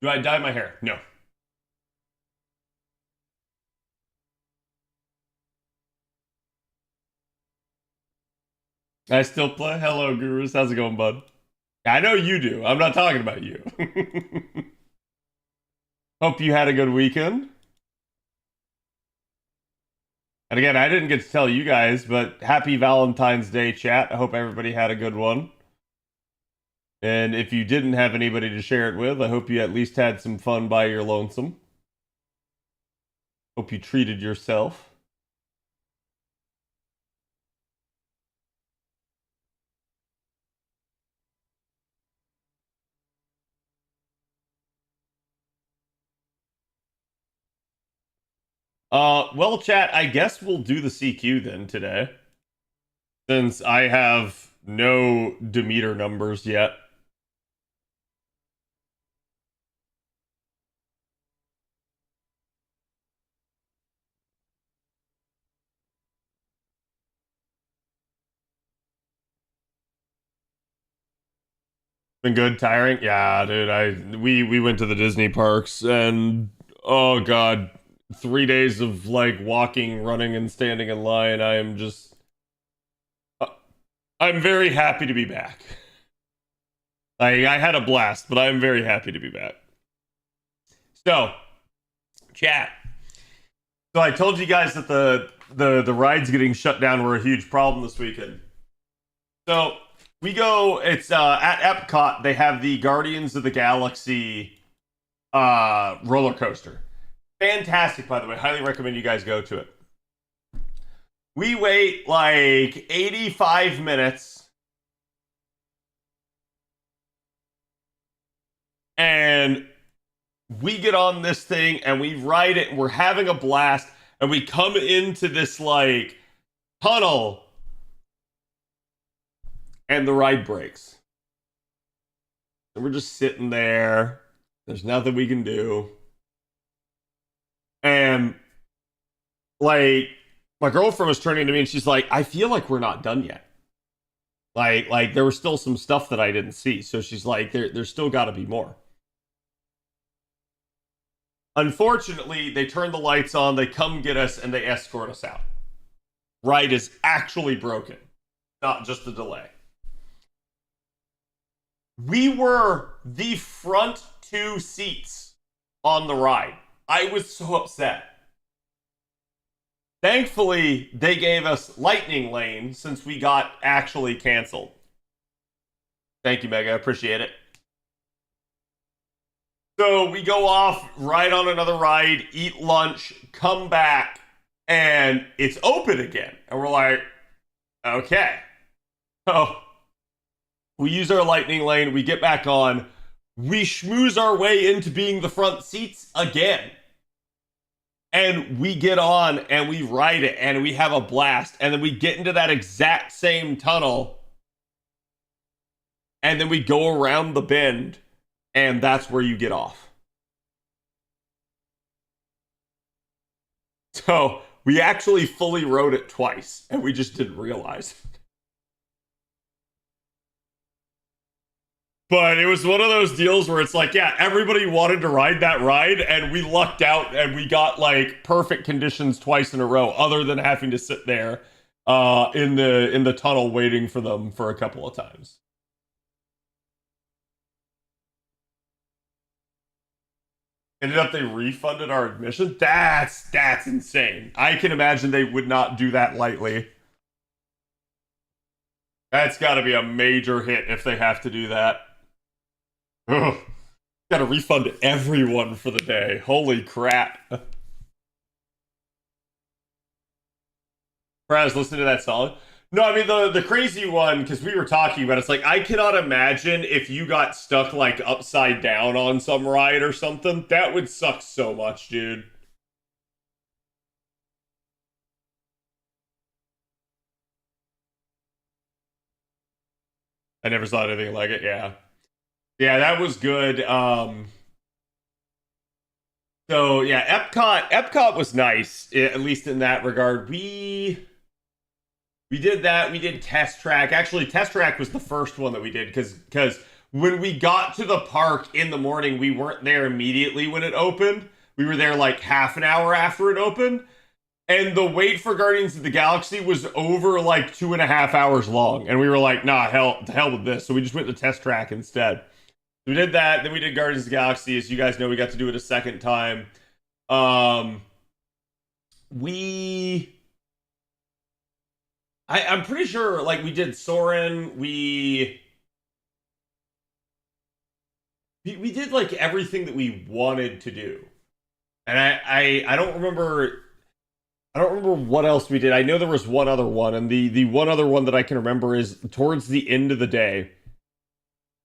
Do I dye my hair? No. I still play. Hello, Gurus. How's it going, bud? I know you do. I'm not talking about you. Hope you had a good weekend. And again, I didn't get to tell you guys, but happy Valentine's Day, chat. I hope everybody had a good one. And if you didn't have anybody to share it with, I hope you at least had some fun by your lonesome. Hope you treated yourself. Well, chat, I guess we'll do the CQ then today. Since I have no Demeter numbers yet. Been good, tiring? Yeah, dude, we went to the Disney parks and oh god, 3 days of like walking, running, and standing in line. I am just I'm very happy to be back. I had a blast, but I'm very happy to be back. So, chat. So I told you guys that the rides getting shut down were a huge problem this weekend. So we go. It's at Epcot. They have the Guardians of the Galaxy roller coaster. Fantastic, by the way. Highly recommend you guys go to it. We wait like 85 minutes. And we get on this thing and we ride it and we're having a blast. And we come into this like tunnel. And the ride breaks. And we're just sitting there. There's nothing we can do. And like my girlfriend was turning to me and she's like, I feel like we're not done yet. Like there was still some stuff that I didn't see. So she's like, there's still got to be more. Unfortunately, they turn the lights on, they come get us, and they escort us out. Ride is actually broken, not just a delay. We were the front 2 seats on the ride. I was so upset. Thankfully, they gave us Lightning Lane since we got actually canceled. Thank you, Mega. I appreciate it. So we go off, ride on another ride, eat lunch, come back, and it's open again. And we're like, okay. So we use our Lightning Lane, we get back on, we schmooze our way into being the front seats again. And we get on and we ride it and we have a blast. And then we get into that exact same tunnel. And then we go around the bend. And that's where you get off. So we actually fully rode it twice. And we just didn't realize. But it was one of those deals where it's like, yeah, everybody wanted to ride that ride, and we lucked out, and we got like perfect conditions twice in a row, other than having to sit there in the tunnel waiting for them for a couple of times. Ended up they refunded our admission. That's insane. I can imagine they would not do that lightly. That's got to be a major hit if they have to do that. Ugh. Gotta refund everyone for the day. Holy crap. Praz, listen to that song. No, I mean, the crazy one, because we were talking about it, it's like, I cannot imagine if you got stuck, like, upside down on some ride or something. That would suck so much, dude. I never saw anything like it, yeah. Yeah, that was good. So yeah, Epcot was nice, at least in that regard. We did that. We did Test Track. Actually, Test Track was the first one that we did because when we got to the park in the morning, we weren't there immediately when it opened. We were there like half an hour after it opened. And the wait for Guardians of the Galaxy was over like 2.5 hours long. And we were like, nah, to hell with this. So we just went to test track instead. We did that. Then we did Guardians of the Galaxy. As you guys know, we got to do it a second time. I'm pretty sure like we did Soren. We did like everything that we wanted to do. And I don't remember what else we did. I know there was one other one, and the one other one that I can remember is towards the end of the day,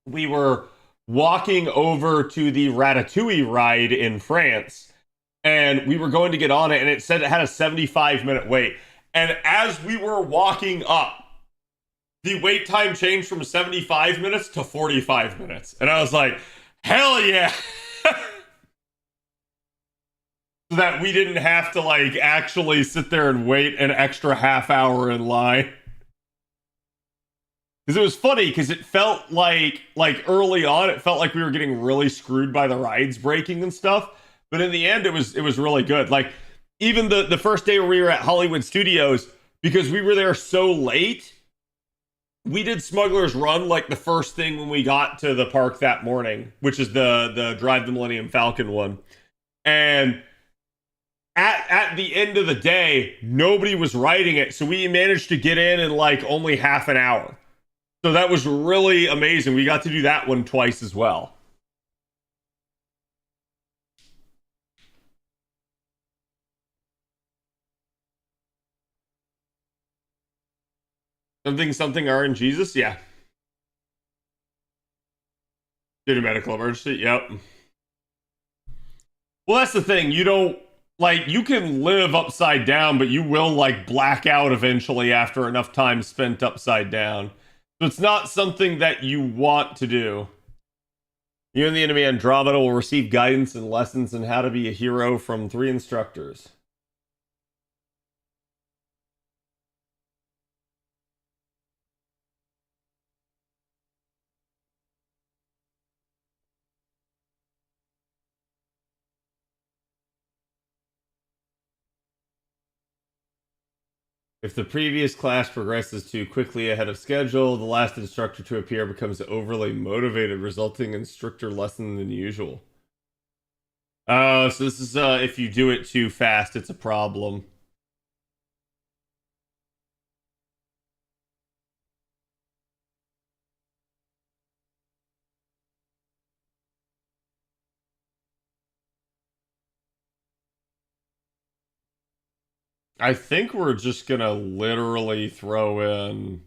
we were walking over to the Ratatouille ride in France, and we were going to get on it, and it said it had a 75-minute wait. And as we were walking up, the wait time changed from 75 minutes to 45 minutes. And I was like, hell yeah! So that we didn't have to like actually sit there and wait an extra half hour in line. Because it was funny, because it felt like early on, it felt like we were getting really screwed by the rides breaking and stuff. But in the end, it was really good. Like even the first day where we were at Hollywood Studios, because we were there so late, we did Smuggler's Run like the first thing when we got to the park that morning, which is the Drive the Millennium Falcon one. And at the end of the day, nobody was riding it, so we managed to get in like only half an hour. So that was really amazing. We got to do that one twice as well. Something RNGesus? Yeah. Did a medical emergency? Yep. Well, that's the thing. You don't like, you can live upside down, but you will like black out eventually after enough time spent upside down. So it's not something that you want to do. You and the enemy Andromeda will receive guidance and lessons on how to be a hero from 3 instructors. If the previous class progresses too quickly ahead of schedule, the last instructor to appear becomes overly motivated, resulting in stricter lessons than usual. Oh, so this is if you do it too fast, it's a problem. I think we're just gonna literally throw in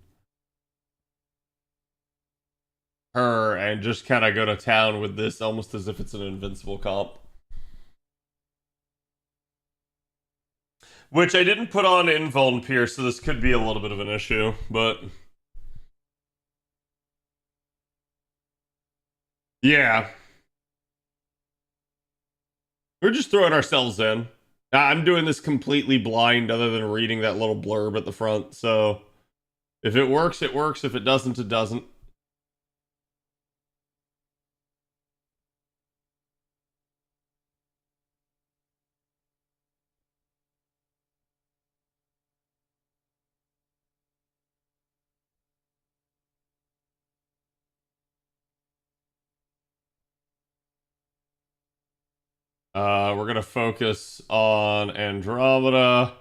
her and just kind of go to town with this almost as if it's an invincible comp. Which I didn't put on Invuln Pierce, so this could be a little bit of an issue, but yeah. We're just throwing ourselves in. I'm doing this completely blind other than reading that little blurb at the front, so if it works, it works. If it doesn't, it doesn't. We're gonna focus on Andromeda.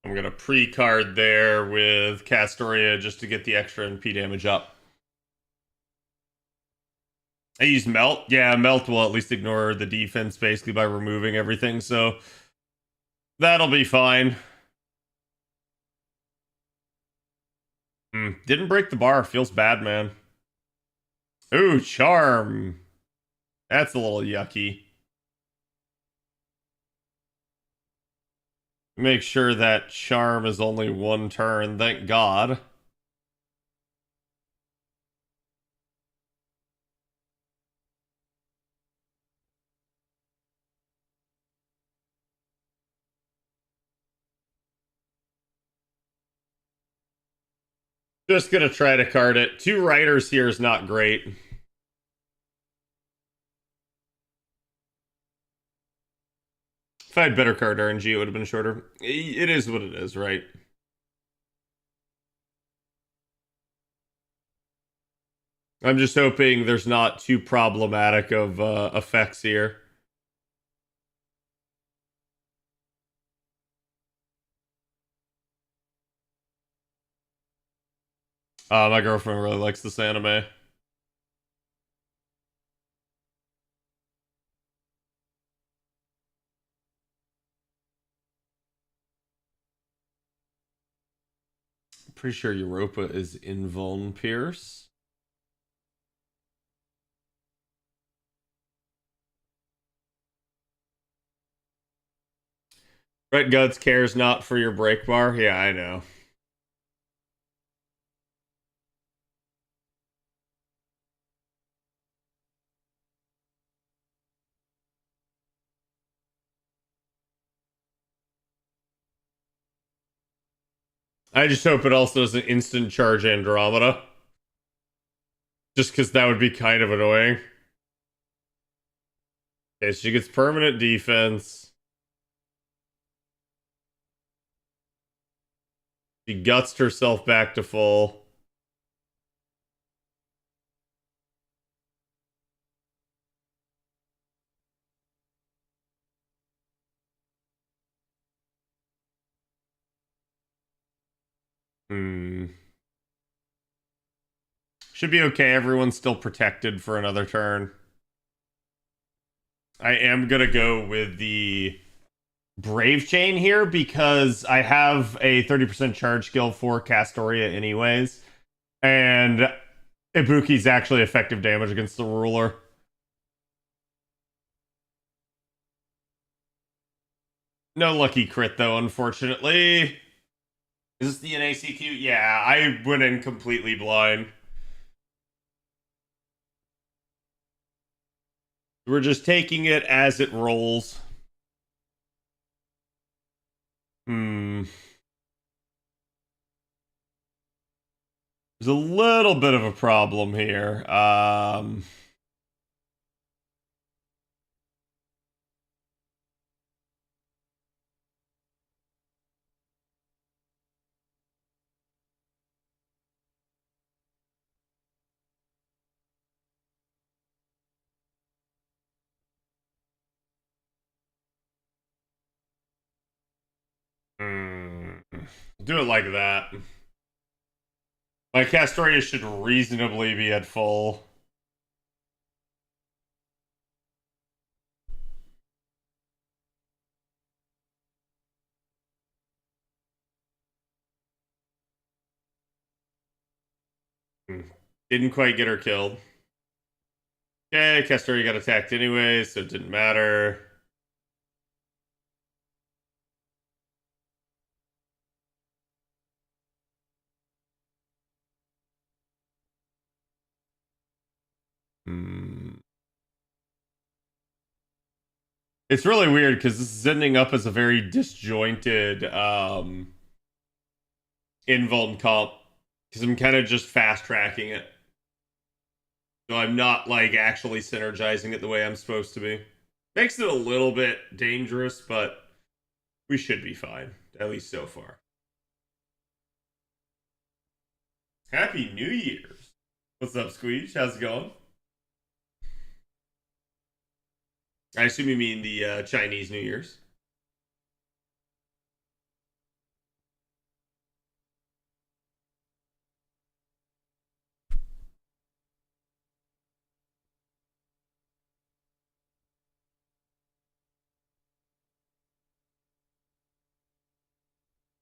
I'm gonna pre-card there with Castoria just to get the extra NP damage up. I use Melt. Yeah, Melt will at least ignore the defense basically by removing everything, so that'll be fine. Didn't break the bar. Feels bad, man. Ooh, Charm. That's a little yucky. Make sure that Charm is only 1 turn, thank God. Just gonna try to card it. 2 riders here is not great. I had better card RNG, it would have been shorter. It is what it is, right? I'm just hoping there's not too problematic of effects here. My girlfriend really likes this anime. Pretty sure Europa is Invuln Pierce. Red Guts cares not for your break bar. Yeah, I know. I just hope it also doesn't instant charge Andromeda. Just because that would be kind of annoying. Okay, so she gets permanent defense. She gutsed herself back to full. Should be okay. Everyone's still protected for another turn. I am going to go with the Brave Chain here because I have a 30% charge skill for Castoria anyways. And Ibuki's actually effective damage against the ruler. No lucky crit though, unfortunately. Is this the NACQ? Yeah, I went in completely blind. We're just taking it as it rolls. There's a little bit of a problem here. Do it like that. My Castoria should reasonably be at full. Didn't quite get her killed. Okay, Castoria got attacked anyway, so it didn't matter. It's really weird because this is ending up as a very disjointed Invuln comp because I'm kind of just fast tracking it. So I'm not like actually synergizing it the way I'm supposed to be. Makes it a little bit dangerous, but we should be fine, at least so far. Happy New Year's. What's up, Squeege? How's it going? I assume you mean the Chinese New Year's.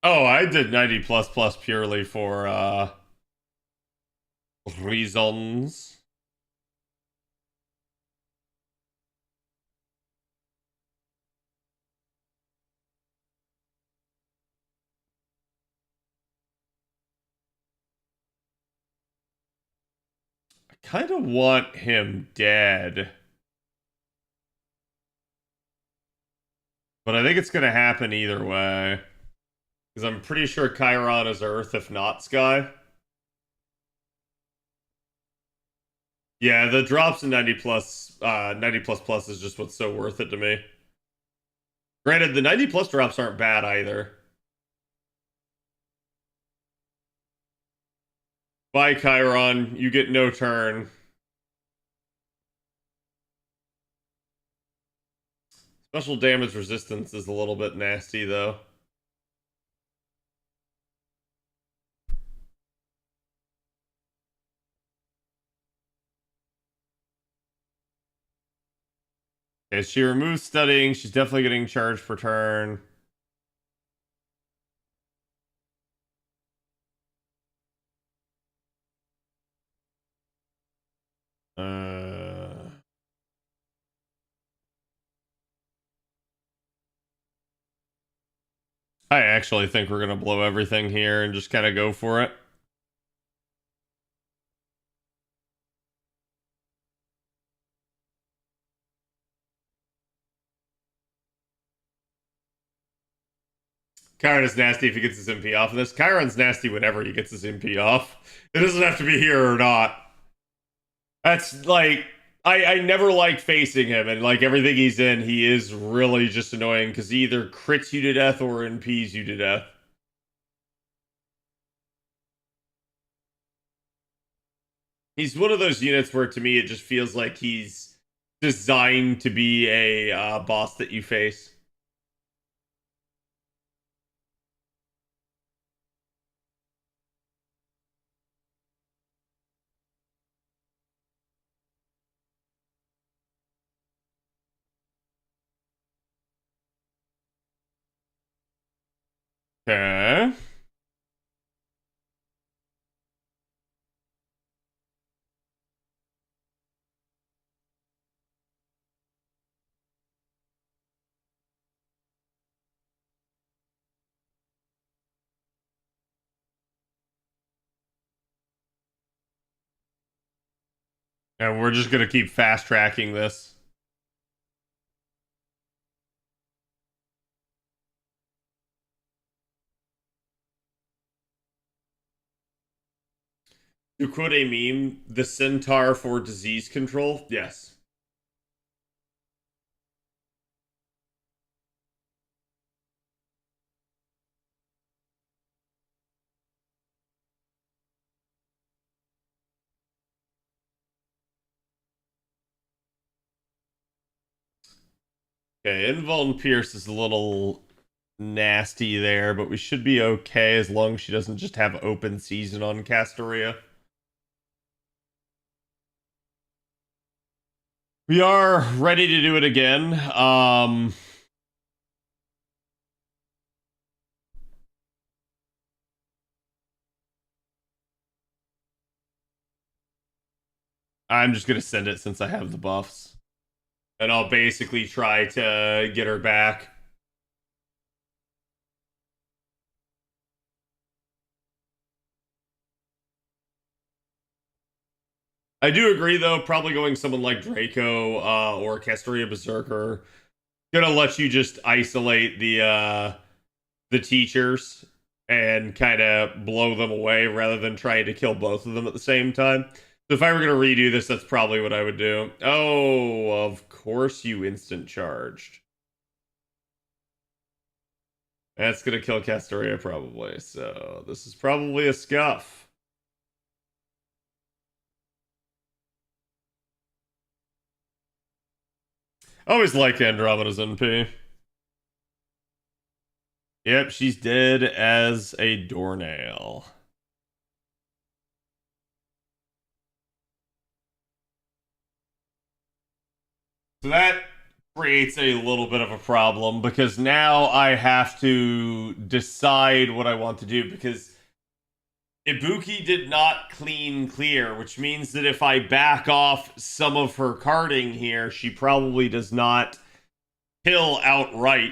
Oh, I did 90 plus plus purely for reasons. I kind of want him dead. But I think it's going to happen either way. Because I'm pretty sure Chiron is Earth, if not Sky. Yeah, the drops in 90 plus plus is just what's so worth it to me. Granted, the 90 plus drops aren't bad either. Bye, Chiron. You get no turn. Special damage resistance is a little bit nasty, though. Okay, she removes studying. She's definitely getting charged per turn. I actually think we're going to blow everything here and just kind of go for it. Chiron is nasty if he gets his MP off of this. Chiron's nasty whenever he gets his MP off. It doesn't have to be here or not. That's like... I never like facing him, and like everything he's in, he is really just annoying because he either crits you to death or MPs you to death. He's one of those units where to me it just feels like he's designed to be a boss that you face. Okay. And we're just gonna keep fast tracking this. To quote a meme, the centaur for disease control? Yes. Okay, Invuln Pierce is a little nasty there, but we should be okay as long as she doesn't just have open season on Castoria. We are ready to do it again. I'm just gonna send it since I have the buffs. And I'll basically try to get her back. I do agree, though, probably going someone like Draco or Castoria Berserker gonna let you just isolate the teachers and kind of blow them away rather than trying to kill both of them at the same time. So if I were gonna redo this, that's probably what I would do. Oh, of course you instant charged. That's gonna kill Castoria probably, so this is probably a scuff. Always like Andromeda's NP. Yep, she's dead as a doornail. So that creates a little bit of a problem because now I have to decide what I want to do because Ibuki did not clear, which means that if I back off some of her carding here, she probably does not kill outright.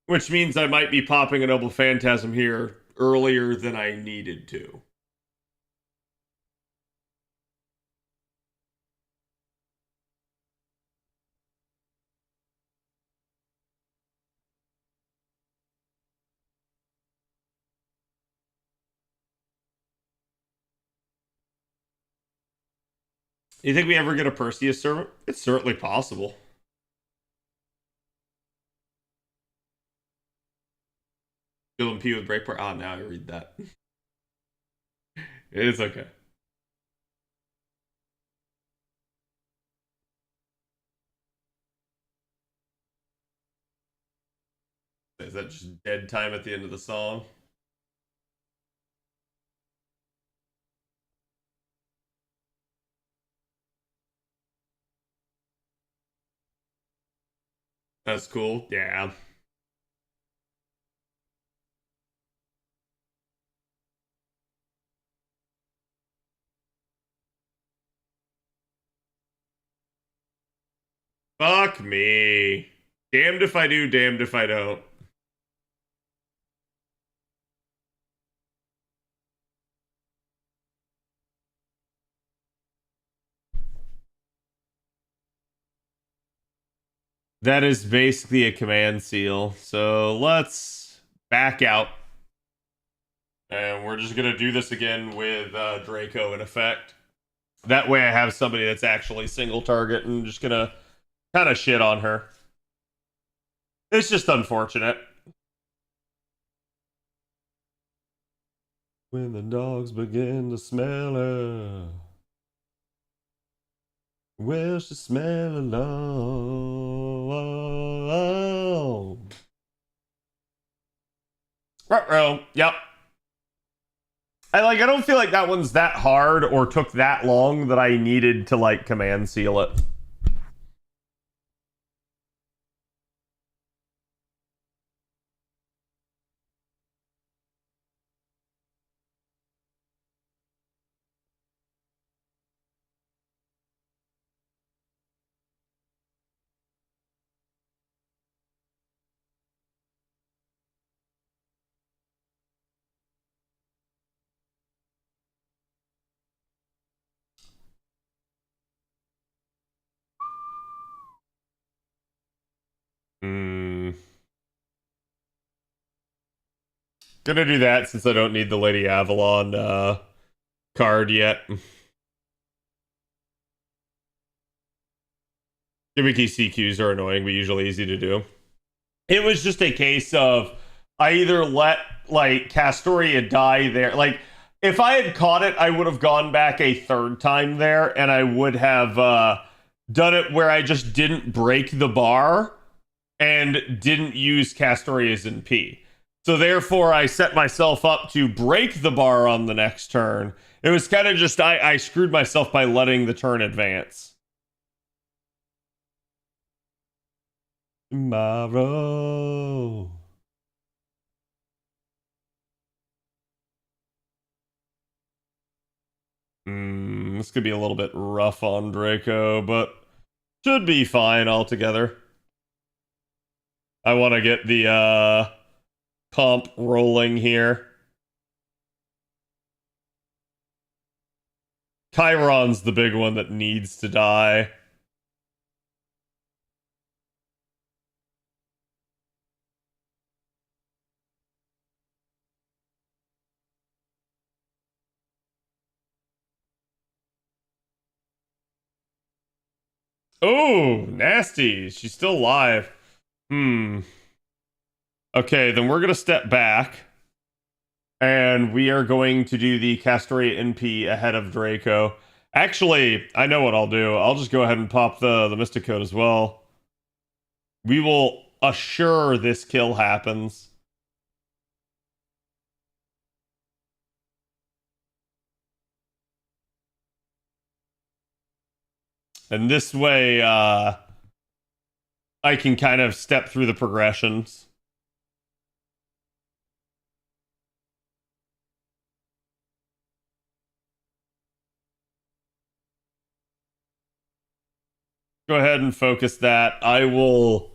Which means I might be popping a Noble Phantasm here earlier than I needed to. You think we ever get a Perseus servant? It's certainly possible. Dylan P with Breakpoint. Ah, now I read that. It's okay. Is that just dead time at the end of the song? That's cool. Yeah. Fuck me. Damned if I do, damned if I don't. That is basically a command seal. So let's back out. And we're just going to do this again with Draco in effect. That way I have somebody that's actually single target and just going to kind of shit on her. It's just unfortunate. When the dogs begin to smell her, where's she smell alone? Ruh-roh. Yep. I don't feel like that one's that hard or took that long that I needed to like command seal it. Gonna do that since I don't need the Lady Avalon card yet. Gimmicky CQs are annoying, but usually easy to do. It was just a case of I either let like Castoria die there. Like if I had caught it, I would have gone back a third time there, and I would have done it where I just didn't break the bar and didn't use Castoria's NP. So therefore, I set myself up to break the bar on the next turn. It was kind of just I screwed myself by letting the turn advance. Tomorrow. This could be a little bit rough on Draco, but should be fine altogether. I want to get the pump rolling here. Chiron's the big one that needs to die. Oh, nasty. She's still alive. Okay, then we're going to step back. And we are going to do the Castoria NP ahead of Draco. Actually, I know what I'll do. I'll just go ahead and pop the Mystic Code as well. We will assure this kill happens. And this way, I can kind of step through the progressions. Go ahead and focus that. I will...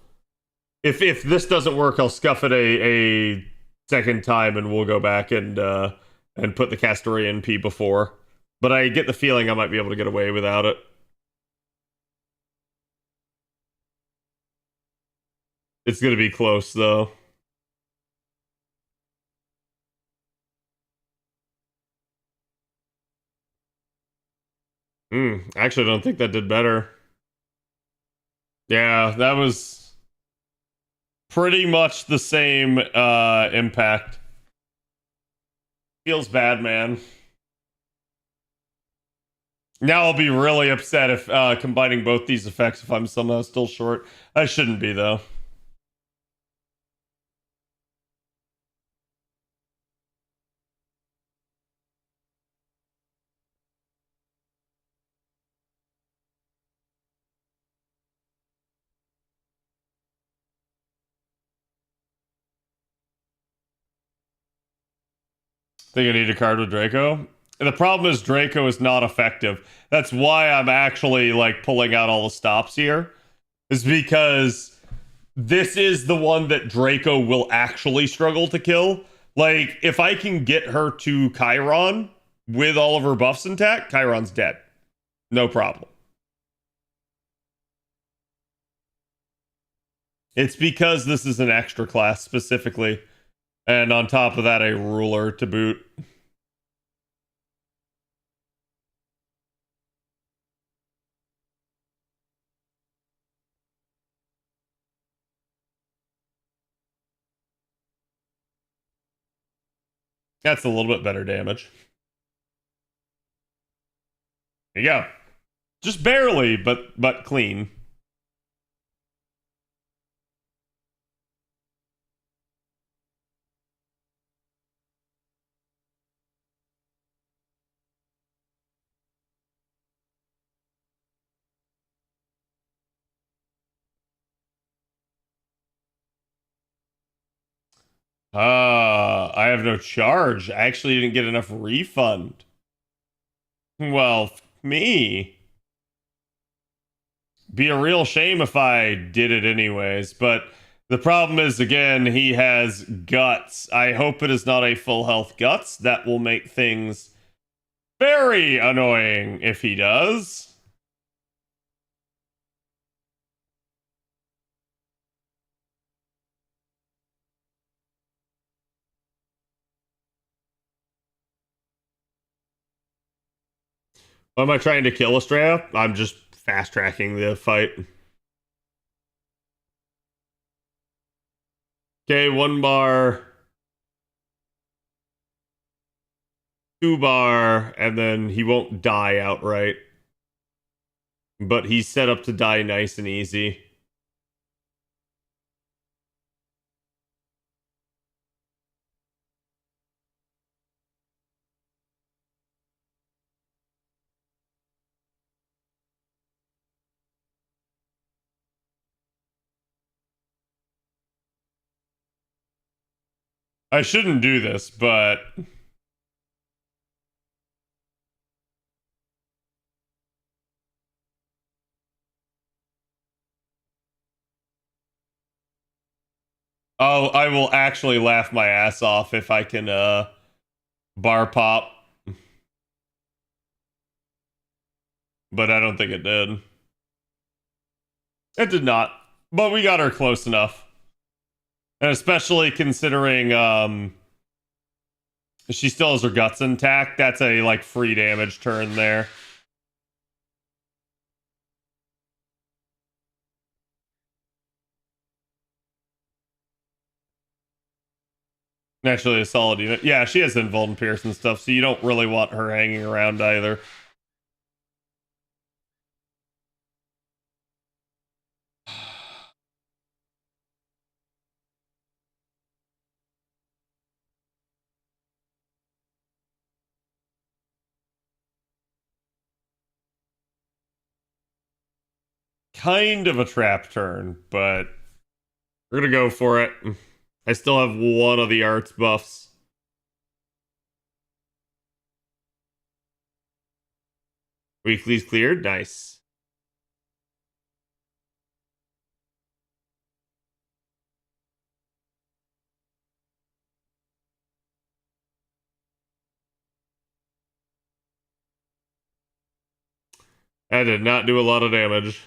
If this doesn't work, I'll scuff it a second time, and we'll go back and put the Castoria NP before. But I get the feeling I might be able to get away without it. It's going to be close, though. Actually, I don't think that did better. Yeah, that was pretty much the same impact. Feels bad, man. Now I'll be really upset if combining both these effects if I'm somehow still short. I shouldn't be, though. Think I need a card with Draco? The problem is Draco is not effective. That's why I'm actually like pulling out all the stops here. Is because this is the one that Draco will actually struggle to kill. Like, if I can get her to Chiron with all of her buffs intact, Chiron's dead. No problem. It's because this is an extra class specifically. And on top of that, a ruler to boot. That's a little bit better damage. There you go. Just barely, but clean. I have no charge. I actually didn't get enough refund. Well, me. Be a real shame if I did it anyways, but the problem is, again, he has guts. I hope it is not a full health guts. That will make things very annoying if he does. Am I trying to kill Estrella? I'm just fast tracking the fight. Okay, 1 bar, 2 bar, and then he won't die outright. But he's set up to die nice and easy. I shouldn't do this, but oh, I will actually laugh my ass off if I can bar pop. But I don't think it did. It did not. But we got her close enough. And especially considering she still has her guts intact, that's a like free damage turn there. Actually, a solid unit. Yeah, she has invuln and pierce and stuff, so you don't really want her hanging around either. Kind of a trap turn, but we're gonna go for it. I still have one of the arts buffs. Weekly's cleared. Nice. That did not do a lot of damage.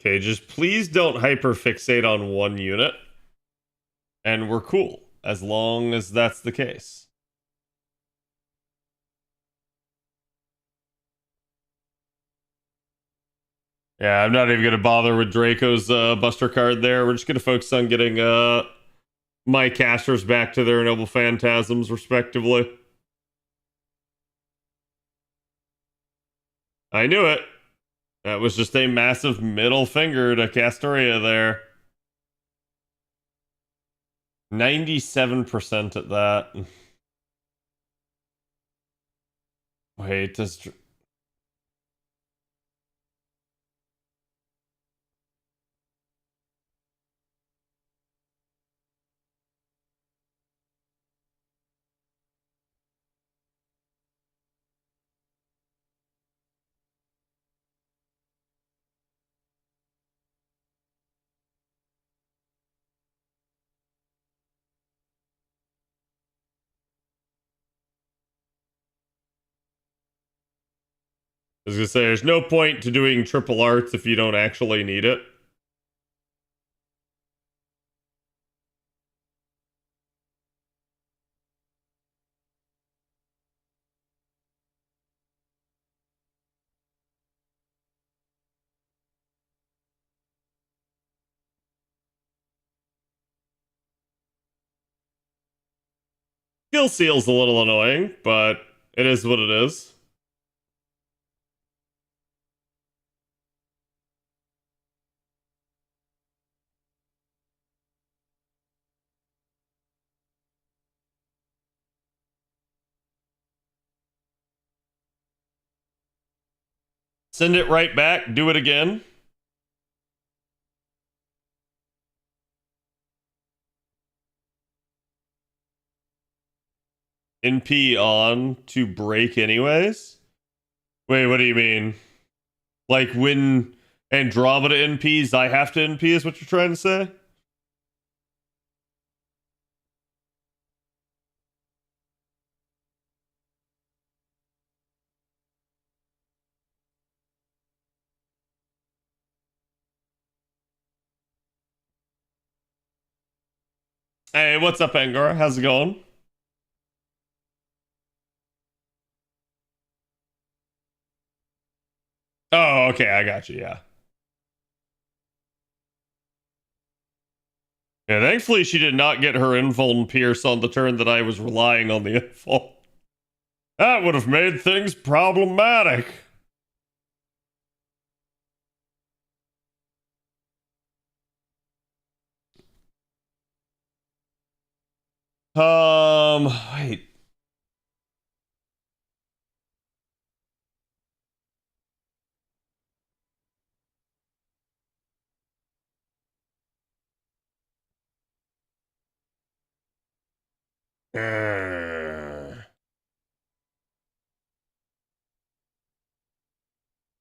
Okay, just please don't hyperfixate on one unit. And we're cool, as long as that's the case. Yeah, I'm not even gonna bother with Draco's Buster card there. We're just gonna focus on getting my casters back to their noble phantasms, respectively. I knew it. That was just a massive middle finger to Castoria there. 97% at that. Wait, does... I was gonna say, there's no point to doing triple arts if you don't actually need it. Skill Seal's a little annoying, but it is what it is. Send it right back, do it again. NP on to break anyways? Wait, what do you mean? Like when Andromeda NPs, I have to NP is what you're trying to say? Hey, what's up, Angora? How's it going? Oh, okay, I got you, yeah. Yeah, thankfully she did not get her invuln pierce on the turn that I was relying on the invuln. That would have made things problematic. Wait.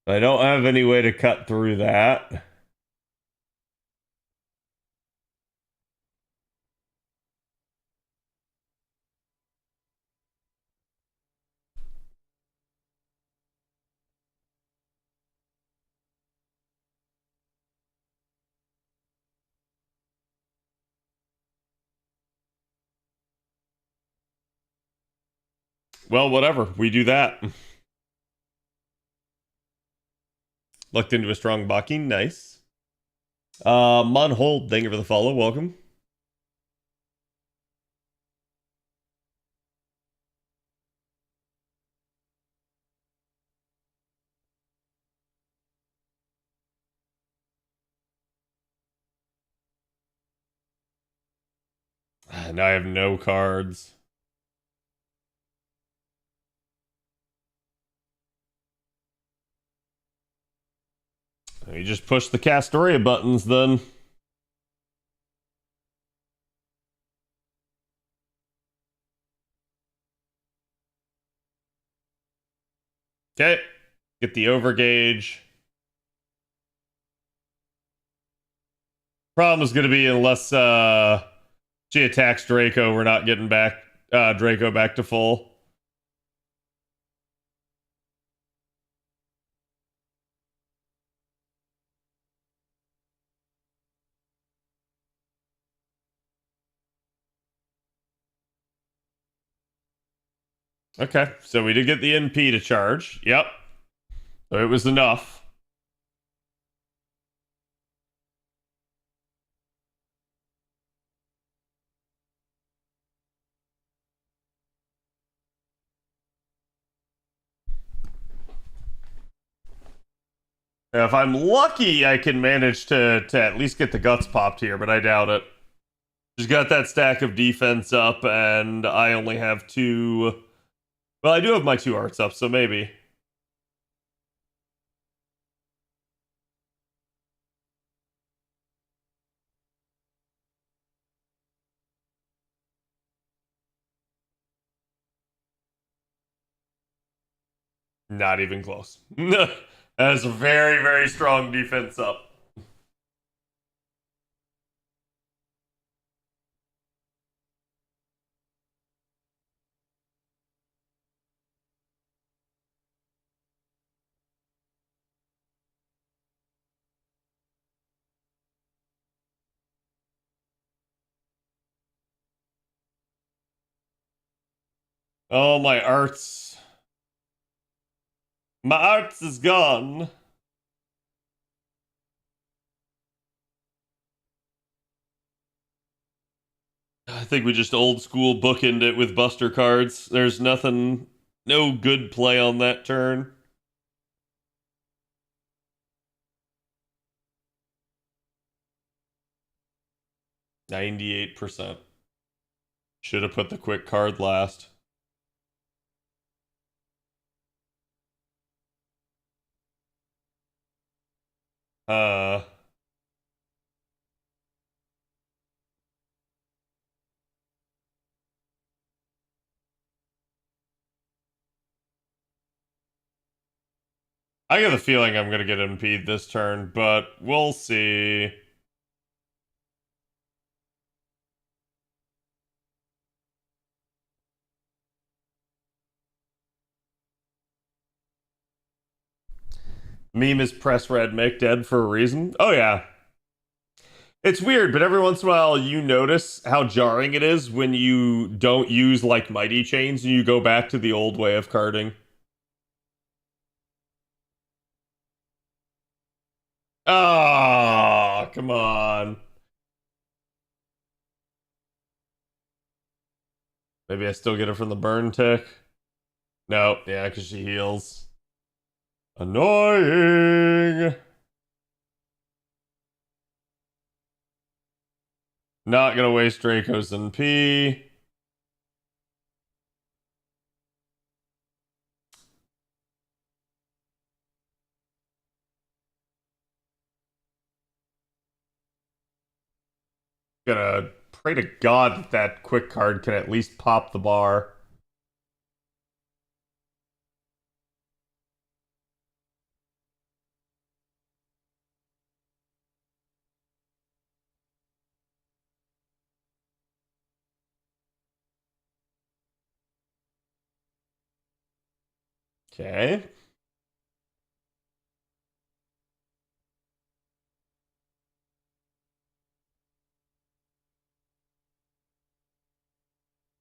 I don't have any way to cut through that. Well, whatever. We do that. Looked into a strong Baking. Nice. Monhold, thank you for the follow. Welcome. Now I have no cards. You just push the Castoria buttons then. Okay. Get the overgauge. Problem is going to be unless she attacks Draco, we're not getting back Draco back to full. Okay, so we did get the NP to charge. Yep. So it was enough. Now, if I'm lucky, I can manage to at least get the guts popped here, but I doubt it. Just got that stack of defense up, and I only have two. Well, I do have my two arts up, so maybe. Not even close. That's a very, very strong defense up. Oh, my arts. My arts is gone. I think we just old school bookend it with Buster cards. There's nothing, no good play on that turn. %98. Should have put the quick card last. Uh. I get a feeling I'm gonna get impede this turn, but we'll see. Meme is press red, make dead for a reason. Oh yeah. It's weird, but every once in a while you notice how jarring it is when you don't use like mighty chains and you go back to the old way of carding. Oh, come on. Maybe I still get it from the burn tick. No, yeah, because she heals. Annoying. Not gonna waste Draco's NP. Gonna pray to God that that quick card can at least pop the bar. Okay.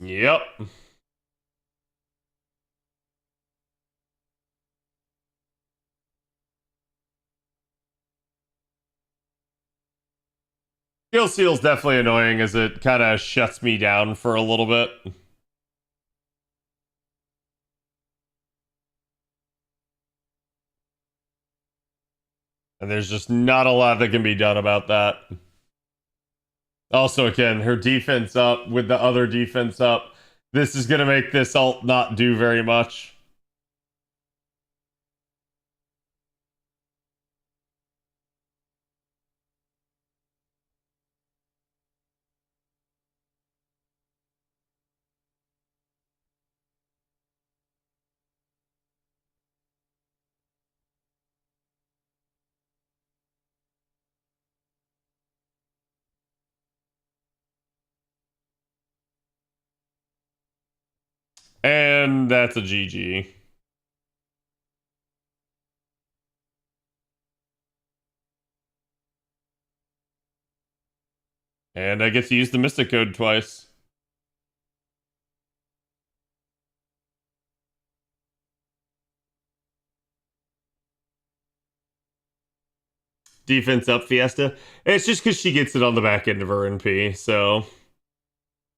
Yep. Skill Seal's definitely annoying as it kind of shuts me down for a little bit. And there's just not a lot that can be done about that. Also, again, her defense up with the other defense up. This is going to make this ult not do very much. And that's a GG. And I get to use the Mystic Code twice. defense up Fiesta. It's just because she gets it on the back end of her NP. So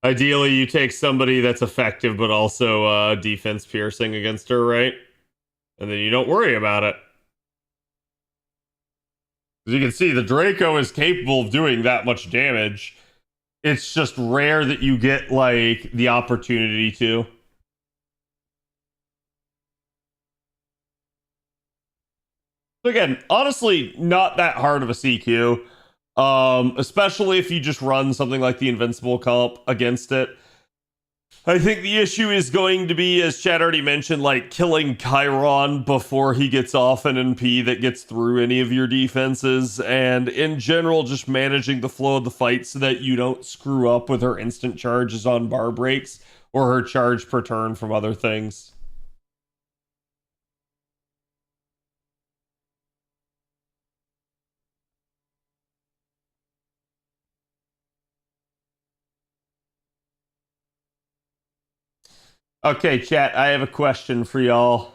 ideally, you take somebody that's effective but also defense piercing against her, right? And then you don't worry about it. As you can see, the Draco is capable of doing that much damage. It's just rare that you get, like, the opportunity to. Again, honestly, not that hard of a CQ. Especially if you just run something like the Invincible comp against it. I think the issue is going to be, as Chad already mentioned, like killing Chiron before he gets off an NP that gets through any of your defenses, and in general, just managing the flow of the fight so that you don't screw up with her instant charges on bar breaks or her charge per turn from other things. Okay, chat, I have a question for y'all.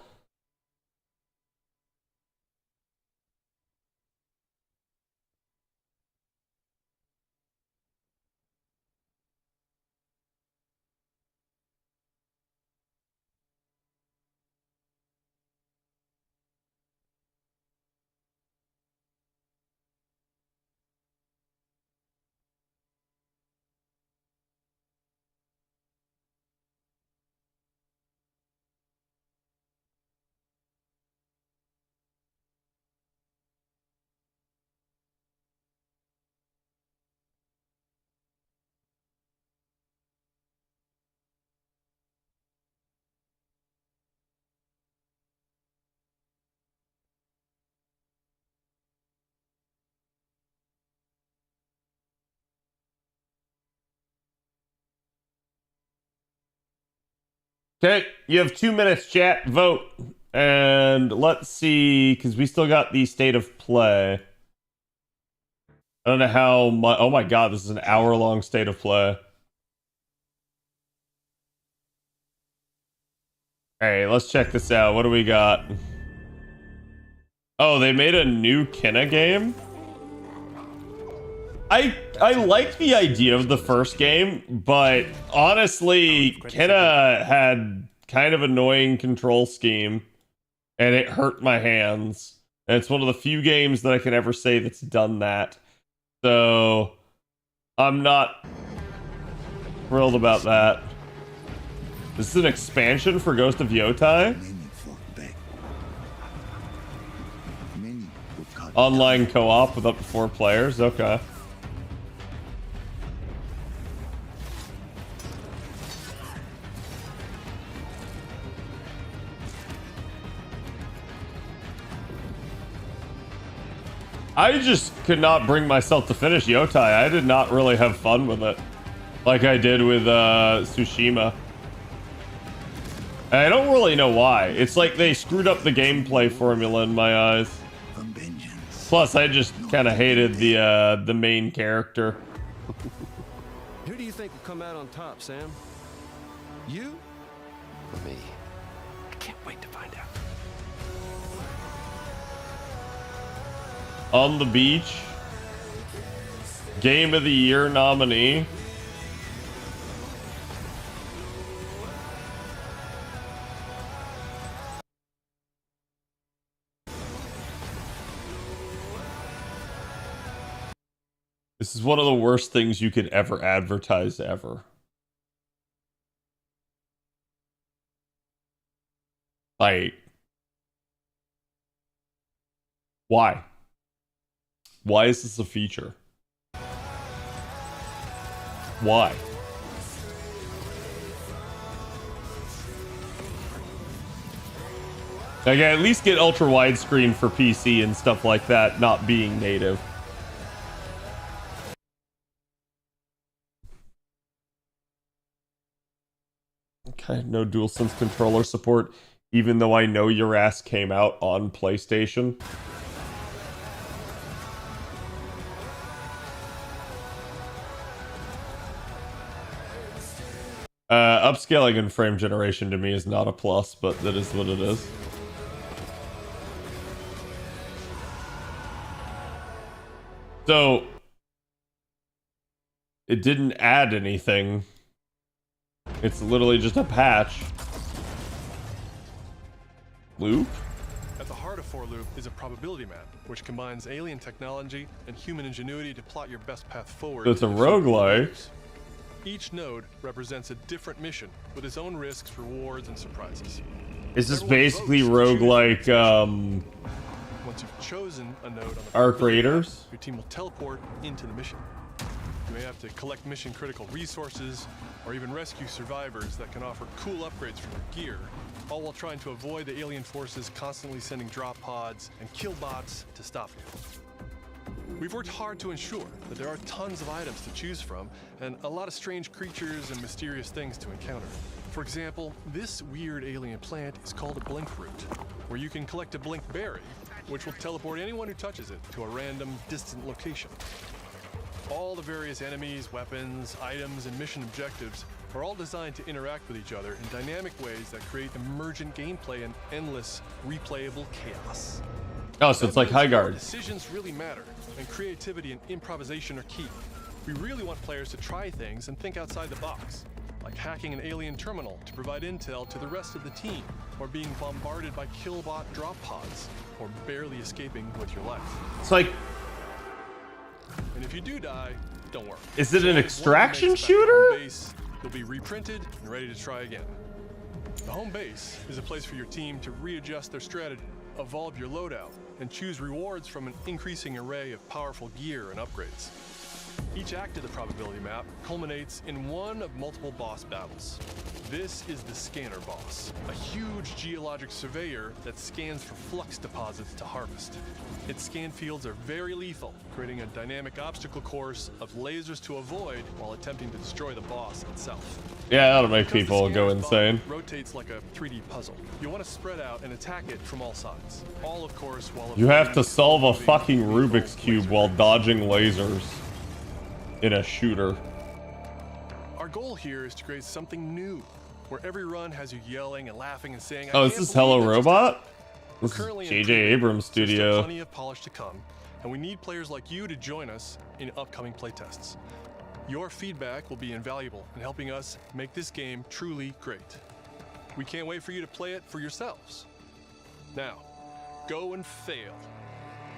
Okay, you have 2 minutes, chat. Vote. And let's see, because we still got the state of play. I don't know how much. Oh my god, this is an hour-long state of play. Alright, let's check this out. What do we got? Oh, they made a new Kenna game? I like the idea of the first game, but honestly, Kenna had kind of annoying control scheme, and it hurt my hands. And it's one of the few games that I can ever say that's done that. So, I'm not thrilled about that. This is an expansion for Ghost of Yotai? Online co-op with up to 4 players? Okay. I just could not bring myself to finish Yotai. I did not really have fun with it like I did with Tsushima. And I don't really know why. It's like they screwed up the gameplay formula in my eyes. Plus, I just kind of hated the main character. Who do you think will come out on top, Sam? You? Or me? I can't wait to find out. On the Beach, Game of the Year nominee. This is one of the worst things you could ever advertise ever. Like, why? Why is this a feature? Why? Like, at least get ultra widescreen for PC and stuff like that, not being native. Okay, no DualSense controller support, even though I know your ass came out on PlayStation. Upscaling and frame generation to me is not a plus, but that is what it is. So it didn't add anything. It's literally just a patch. Loop? At the heart of For Loop is a probability map, which combines alien technology and human ingenuity to plot your best path forward. So it's a roguelike. Each node represents a different mission with its own risks, rewards, and surprises. Is this basically roguelike Once you've chosen a node on the Arc probability map, Raiders? your team will teleport into the mission. You may have to collect mission-critical resources, or even rescue survivors that can offer cool upgrades for your gear, all while trying to avoid the alien forces constantly sending drop pods and kill bots to stop you. We've worked hard to ensure that there are tons of items to choose from, and a lot of strange creatures and mysterious things to encounter. For example, this weird alien plant is called a blink root, where you can collect a blink berry, which will teleport anyone who touches it to a random, distant location. All the various enemies, weapons, items, and mission objectives are all designed to interact with each other in dynamic ways that create emergent gameplay and endless, replayable chaos. Oh, so it's like High Guard. Decisions really matter, and creativity and improvisation are key. We really want players to try things and think outside the box, like hacking an alien terminal to provide intel to the rest of the team, or being bombarded by killbot drop pods, or barely escaping with your life. It's like, And if you do die, don't worry. is it an Once extraction one makes it back to shooter? home base, you'll be reprinted and ready to try again. The home base is a place for your team to readjust their strategy, evolve your loadout, and choose rewards from an increasing array of powerful gear and upgrades. Each act of the probability map culminates in one of multiple boss battles. This is the Scanner Boss, a huge geologic surveyor that scans for flux deposits to harvest. Its scan fields are very lethal, creating a dynamic obstacle course of lasers to avoid while attempting to destroy the boss itself. Yeah, that'll make Because the people go scanner's body insane. rotates like a 3D puzzle. You want to spread out and attack it from all sides. All, of course, while You have to avoiding solve a moving fucking lethal Rubik's Cube laser while grenades. dodging lasers in a shooter. Our goal here is to create something new, where every run has you yelling and laughing and saying, Oh, "I is can't this believe Hello that just Robot? happened." This is Currently in J.J. preview, Abrams' so there's still studio. plenty of polish to come, and we need players like you to join us in upcoming playtests. Your feedback will be invaluable in helping us make this game truly great. We can't wait for you to play it for yourselves. Now, go and fail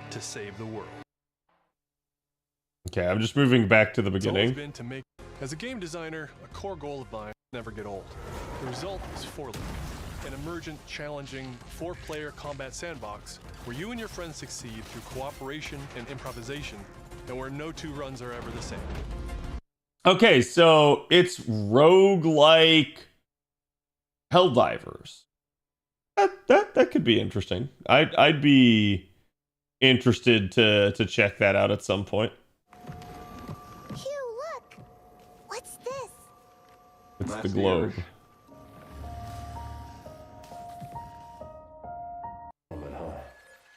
to save the world. Okay, I'm just moving back to the It's always beginning. been to make, as a game designer, a core goal of mine is never get old. The result is For Loop, an emergent, challenging, 4-player combat sandbox where you and your friends succeed through cooperation and improvisation, and where no two runs are ever the same. Okay, so it's roguelike Helldivers. That could be interesting. I'd be interested to check that out at some point. Phew, look! What's this? It's the globe.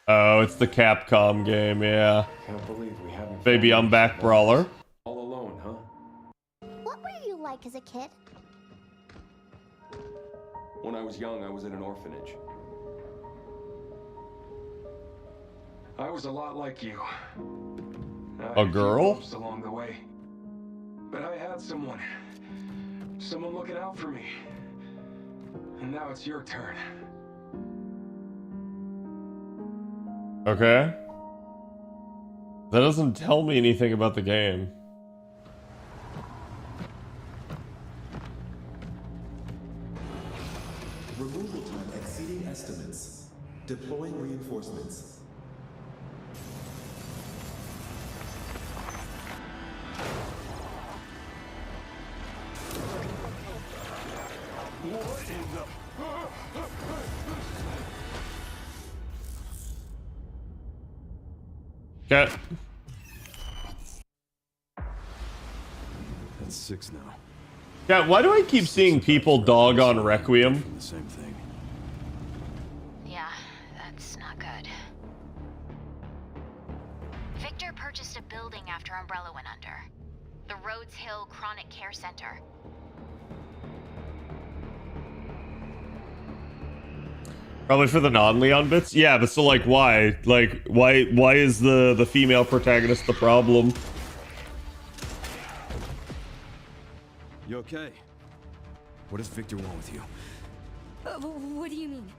Oh, it's the Capcom game, yeah. Can't believe we haven't. Baby, I'm back, brawler. All alone, huh? What were you like as a kid? When I was young, I was in an orphanage. I was a lot like you. I had A few girl? bumps along the way, but I had someone looking out for me. And now it's your turn. Okay. That doesn't tell me anything about the game. Removal time exceeding estimates. Deploying reinforcements. What in the... Okay. That's 6 now. Yeah, why do I keep seeing people dog on Requiem? The same thing. Yeah, that's not good. Victor purchased a building after Umbrella went under. The Rhodes Hill Chronic Care Center. Probably for the non-Leon bits? Yeah, but so like why? Like why is the female protagonist the problem? You okay? What does Victor want with you? What do you mean?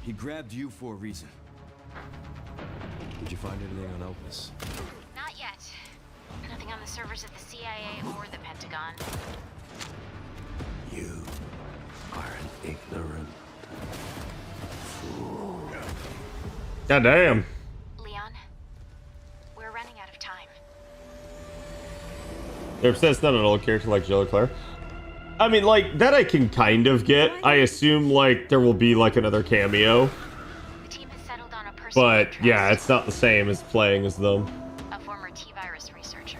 He grabbed you for a reason. Did you find anything on Opus? Not yet. Nothing on the servers at the CIA or the Pentagon. You are an ignorant fool. God damn. Leon, we're running out of time. They're obsessed not an old character like Jill or Claire. I mean, like, that I can kind of get. I assume, like, there will be, like, another cameo. The team has settled on a person. But, yeah, it's not the same as playing as them. A former T-virus researcher.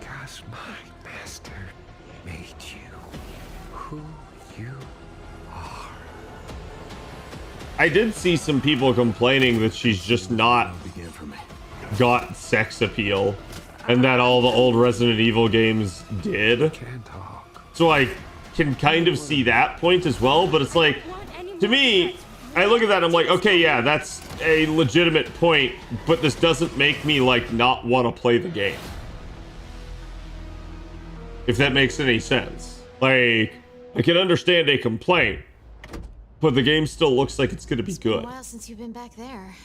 Because my master made you who you are. I did see some people complaining that she's just not got sex appeal. And that all the old Resident Evil games did. So I can kind of see that point as well, but it's like, to me, I look at that and I'm like, okay, yeah, that's a legitimate point, but this doesn't make me, like, not want to play the game. If that makes any sense. Like, I can understand a complaint, but the game still looks like it's gonna be good. It's been a while since you've been back there.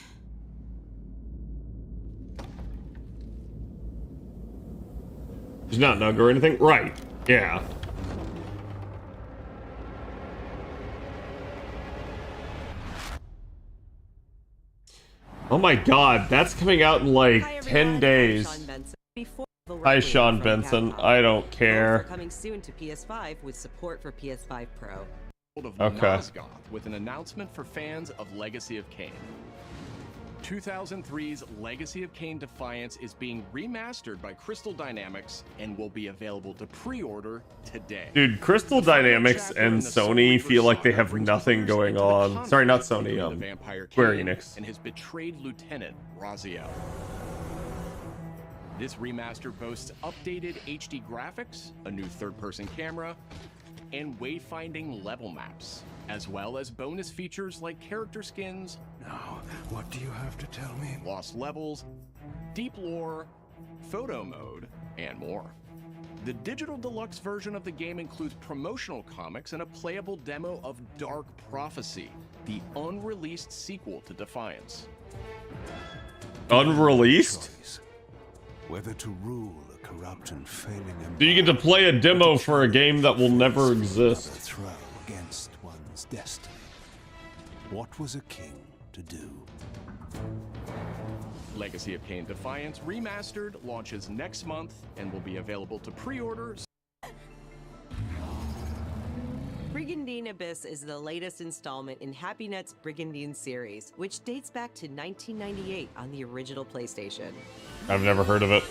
She's not Nug or anything? Right. Yeah. Oh my god, that's coming out in like 10 days. Hi, Sean Benson. I don't care. Coming soon to PS5 with support for PS5 Pro. Okay. With an announcement for fans of Legacy of Kain. 2003's Legacy of Kain Defiance is being remastered by Crystal Dynamics and will be available to pre-order today. Dude, Crystal Dynamics and Sony feel like they have nothing going on. Sorry, not Sony, Square Enix. And his betrayed lieutenant, Raziel. This remaster boasts updated HD graphics, a new third-person camera, and wayfinding level maps, as well as bonus features like character skins. Now, what do you have to tell me? Lost levels, deep lore, photo mode, and more. The digital deluxe version of the game includes promotional comics and a playable demo of Dark Prophecy, the unreleased sequel to Defiance. Unreleased? Whether to rule a corrupt and failing empire. So you get to play a demo for a game that will never exist. Throw against one's destiny. What was a king to do? Legacy of Kain Defiance Remastered launches next month and will be available to pre-order. Brigandine Abyss is the latest installment in HappyNet's Brigandine series, which dates back to 1998 on the original PlayStation. I've never heard of it.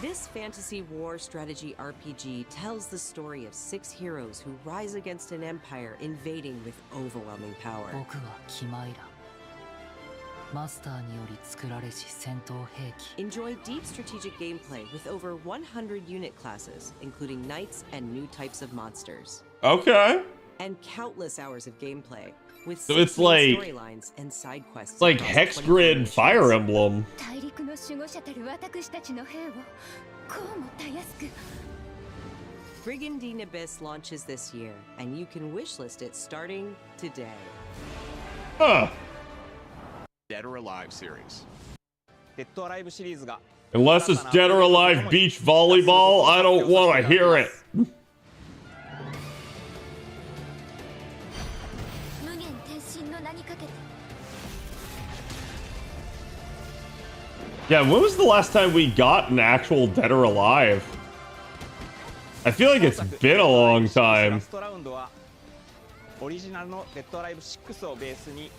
This fantasy war strategy RPG tells the story of 6 heroes who rise against an empire invading with overwhelming power. Enjoy deep strategic gameplay with over 100 unit classes, including knights and new types of monsters. Okay. And countless hours of gameplay with So it's like storylines and side quests. It's like across Hex 24 Grid missions. Fire Emblem. Brigandine Abyss launches this year, and you can wishlist it starting today. Huh. Dead or Alive series. Unless it's Dead or Alive Beach Volleyball, I don't want to hear it. Yeah, when was the last time we got an actual Dead or Alive? I feel like it's been a long time. オリジナルのデッドアライブ6をベースに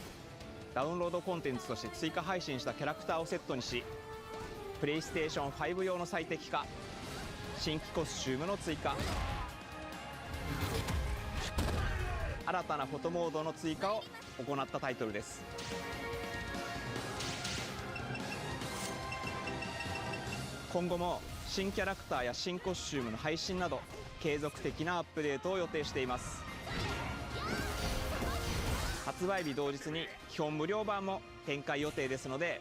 ダウンロードコンテンツとして追加配信したキャラクターをセットにし、プレイステーション5用の最適化、新規コスチュームの追加、新たなフォトモードの追加を行ったタイトルです。今後も新キャラクターや新コスチュームの配信など継続的なアップデートを予定しています。発売日同日に基本無料版も展開予定ですので、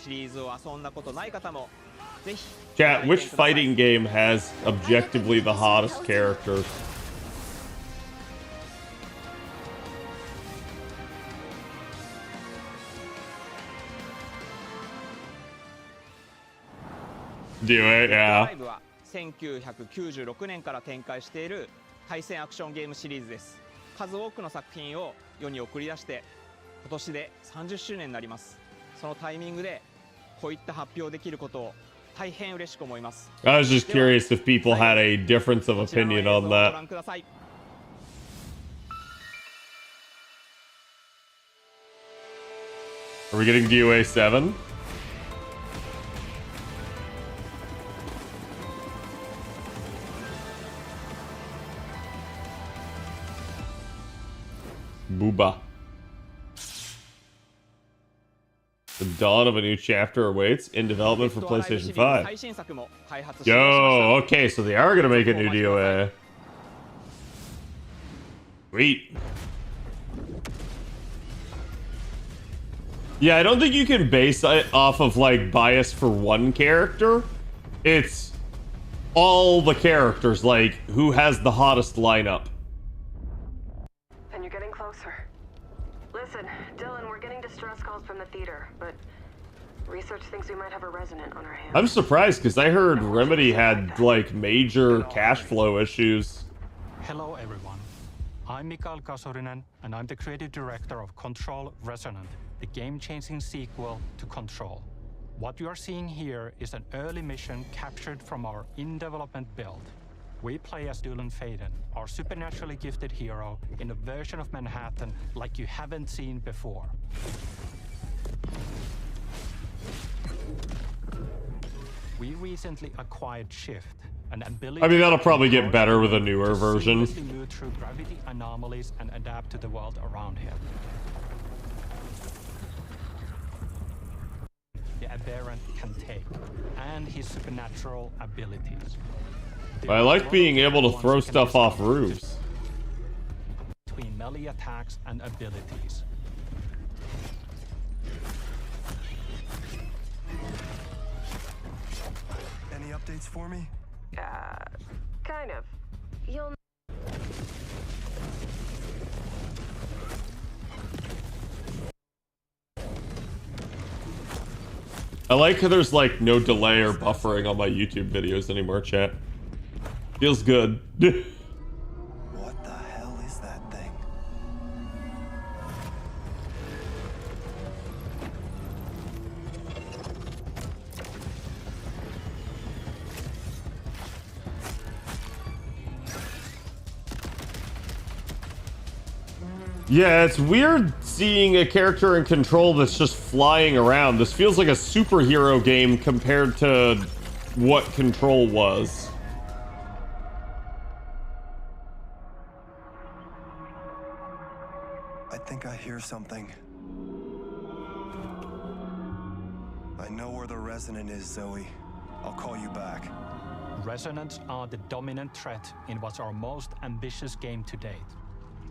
シリーズを遊んだことない方もぜひ。 Chat, which fighting game has objectively the hottest characters? Do it, yeah. 5は1996年から展開している対戦アクションゲームシリーズです。数多くの作品を世に送り出して今年で30周年になります。そのタイミングでこういった発表できることを大変嬉しく思います。 I was just curious if people had a difference of opinion on ご that. 覧ください。 Are we getting DOA 7? Booba. The dawn of a new chapter awaits in development for PlayStation 5. Yo, okay, so they are gonna make a new DOA. Sweet. Yeah, I don't think you can base it off of like bias for one character. It's all the characters, like who has the hottest lineup. And you're getting closer. Listen, Dylan, we're getting distress calls from the theater, but research thinks we might have a resonant on our hands. I'm surprised because I heard Remedy had like major cash flow issues. Hello everyone. I'm Mikael Kasurinen and I'm the creative director of Control Resonant, the game-changing sequel to Control. What you are seeing here is an early mission captured from our in-development build. We play as Dylan Faden, our supernaturally gifted hero, in a version of Manhattan like you haven't seen before. We recently acquired Shift, an ability. I mean, that'll probably get better with a newer version. To move through gravity anomalies and adapt to the world around him. The aberrant can take, and his supernatural abilities. I like being able to throw stuff off roofs. Between melee attacks and abilities. Any updates for me? Kind of. You'll... I like how there's like no delay or buffering on my YouTube videos anymore, chat. Feels good. What the hell is that thing? Yeah, it's weird seeing a character in Control that's just flying around. This feels like a superhero game compared to what Control was. I think I hear something. I know where the resonant is, Zoe. I'll call you back. Resonants are the dominant threat in what's our most ambitious game to date.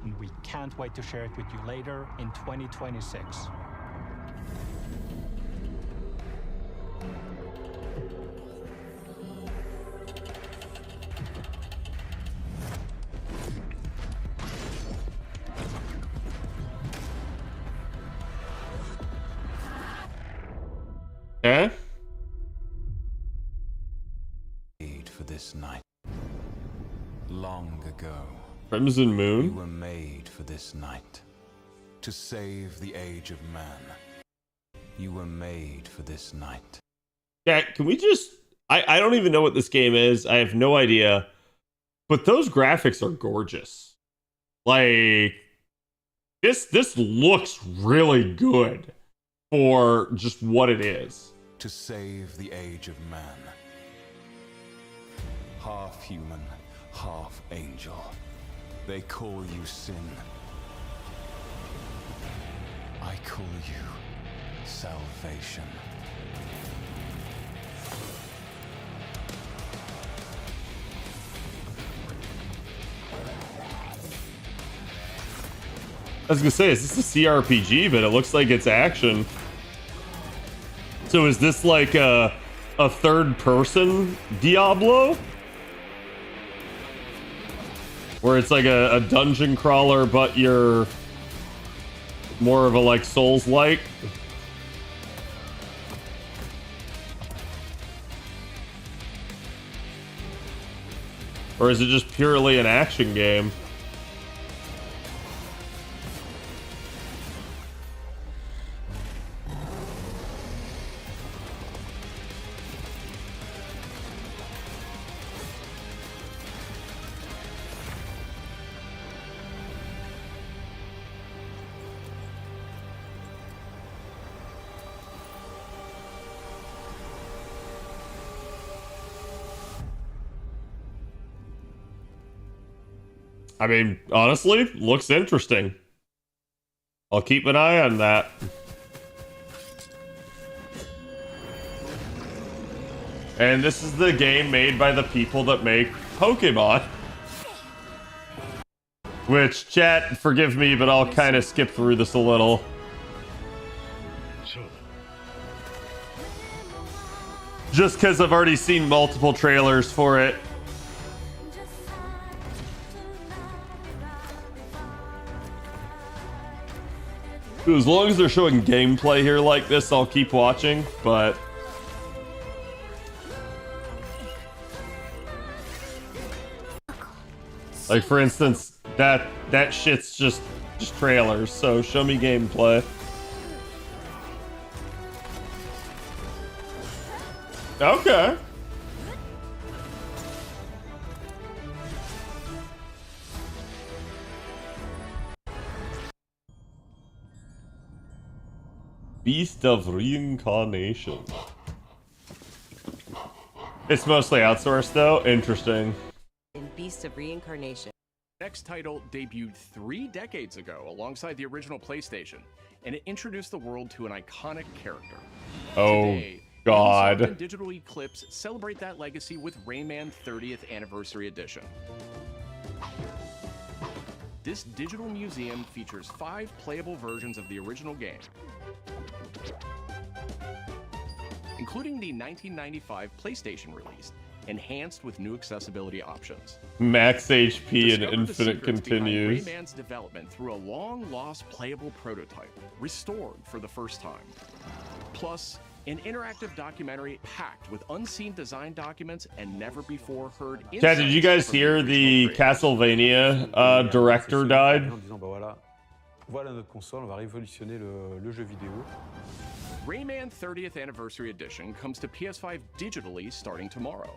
And we can't wait to share it with you later in 2026. Eh? Made for this night. Long ago. Crimson Moon? You were made for this night. To save the age of man. You were made for this night. Yeah, can we just... I don't even know what this game is. I have no idea. But those graphics are gorgeous. Like... This looks really good for just what it is. To save the age of man. Half human, half angel. They call you sin. I call you salvation. I was gonna say, is this a CRPG? But it looks like it's action. So is this like a third-person Diablo? Where it's like a dungeon crawler, but you're more of a like Souls-like? Or is it just purely an action game? I mean, honestly, looks interesting. I'll keep an eye on that. And this is the game made by the people that make Pokemon. Which, chat, forgive me, but I'll kind of skip through this a little. Just because I've already seen multiple trailers for it. As long as they're showing gameplay here like this, I'll keep watching, but... Like, for instance, that shit's just trailers, so show me gameplay. Okay. Beast of Reincarnation. It's mostly outsourced though. Interesting. In Beast of Reincarnation. Next title debuted 3 decades ago alongside the original PlayStation, and it introduced the world to an iconic character. Oh, Today, God. Ubisoft and Digital Eclipse celebrate that legacy with Rayman 30th Anniversary Edition. This digital museum features 5 playable versions of the original game, including the 1995 PlayStation release, enhanced with new accessibility options. Max HP and Discover the infinite secrets continues. behind Rayman's development through a long-lost playable prototype, restored for the first time. Plus, an interactive documentary packed with unseen design documents and never-before-heard insights. Chat, did you guys from the hear the Castlevania director died? Voilà notre console, on va révolutionner le jeu vidéo. Rayman 30th Anniversary Edition comes to PS5 digitally starting tomorrow,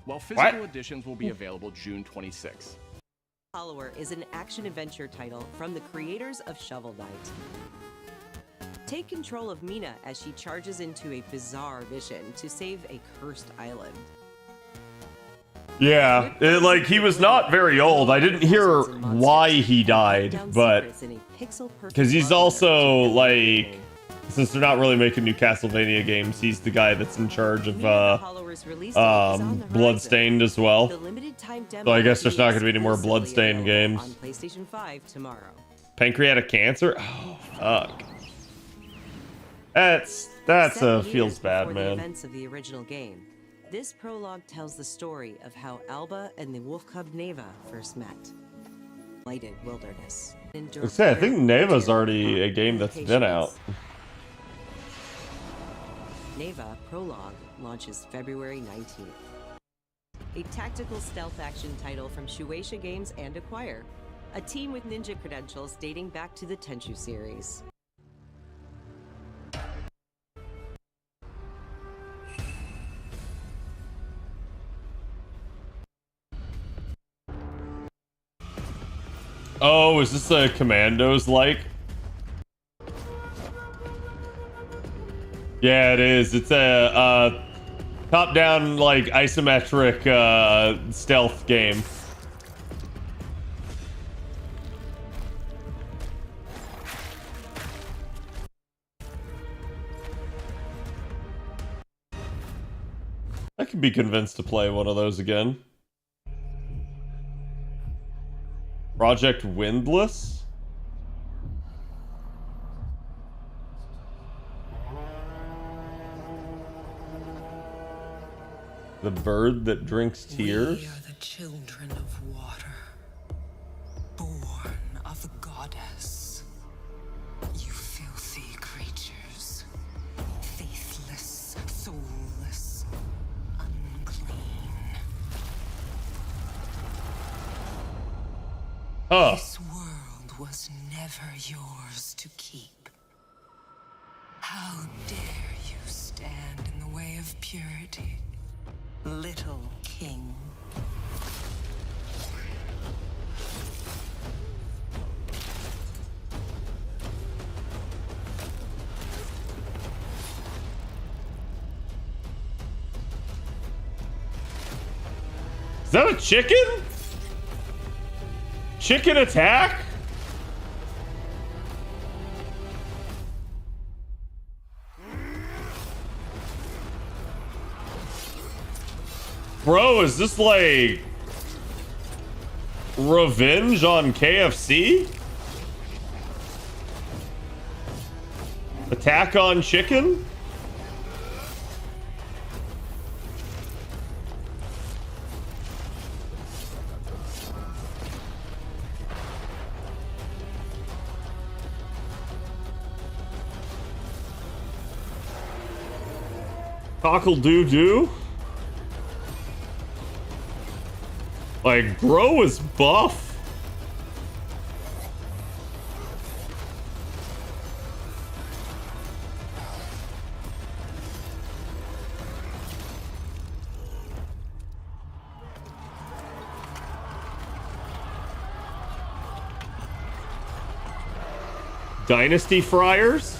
while physical editions will be available June 26th. Follower is an action-adventure title from the creators of Shovel Knight. Take control of Mina as she charges into a bizarre mission to save a cursed island. Yeah, like he was not very old. I didn't hear why he died, but because he's also like, since they're not really making new Castlevania games, he's the guy that's in charge of Bloodstained as well. So I guess there's not going to be any more Bloodstained games. On PlayStation 5 tomorrow. Pancreatic cancer? Oh fuck. That's feels bad, The man. events of the original game. This prologue tells the story of how Alba and the wolf cub Neva first met. Lighted wilderness. I think Neva's already a game that's been out. Neva Prologue launches February 19th. A tactical stealth action title from Shueisha Games and Acquire, a team with ninja credentials dating back to the Tenchu series. Oh, is this a Commandos like? Yeah, it is. It's a top-down, like, isometric stealth game. I could be convinced to play one of those again. Project Windless? The bird that drinks tears? We are the children of water, born of the goddess. You filthy creatures, faithless, soulless, unclean. This world was never yours to keep. How dare you stand in the way of purity, little king? Is that a chicken? Chicken attack? Bro, is this like revenge on KFC? Attack on chicken? Cockle doo doo? Like, bro is buff. Dynasty Friars?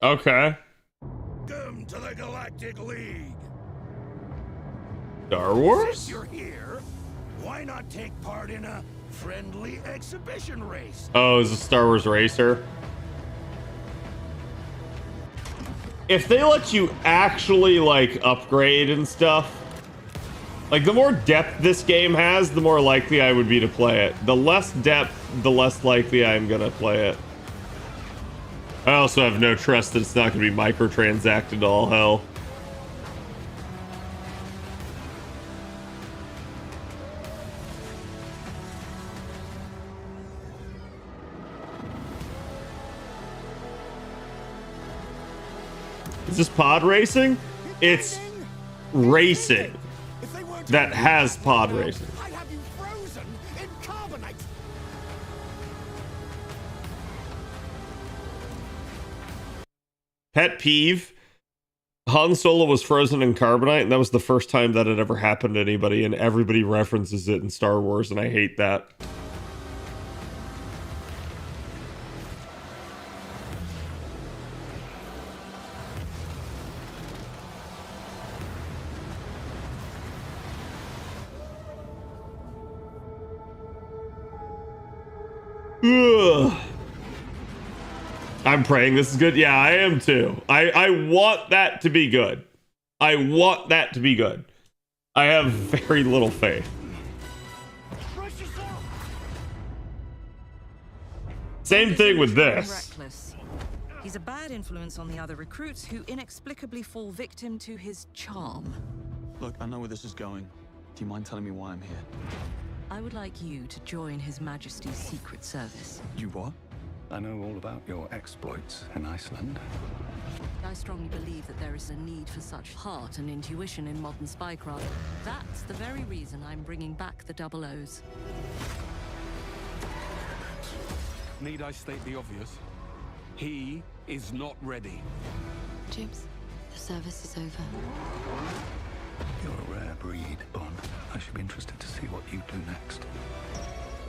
Okay. Welcome to the Galactic League. Star Wars? Since you're here, why not take part in a friendly exhibition race? Oh, it's a Star Wars racer. If they let you actually like upgrade and stuff, like the more depth this game has, the more likely I would be to play it. The less depth, the less likely I'm gonna play it. I also have no trust that it's not going to be microtransacted to all hell. Is this pod racing? It's racing that has pod racing. Pet peeve. Han Solo was frozen in carbonite, and that was the first time that had ever happened to anybody, and everybody references it in Star Wars, and I hate that. Ugh. I'm praying this is good. Yeah, I am too. I want that to be good. I want that to be good. I have very little faith. Same thing with this. Reckless. He's a bad influence on the other recruits who inexplicably fall victim to his charm. Look, I know where this is going. Do you mind telling me why I'm here? I would like you to join His Majesty's Secret Service. You what? I know all about your exploits in Iceland. I strongly believe that there is a need for such heart and intuition in modern spycraft. That's the very reason I'm bringing back the Double O's. Need I state the obvious? He is not ready. Jibs, the service is over. You're a rare breed, Bond. I should be interested to see what you do next.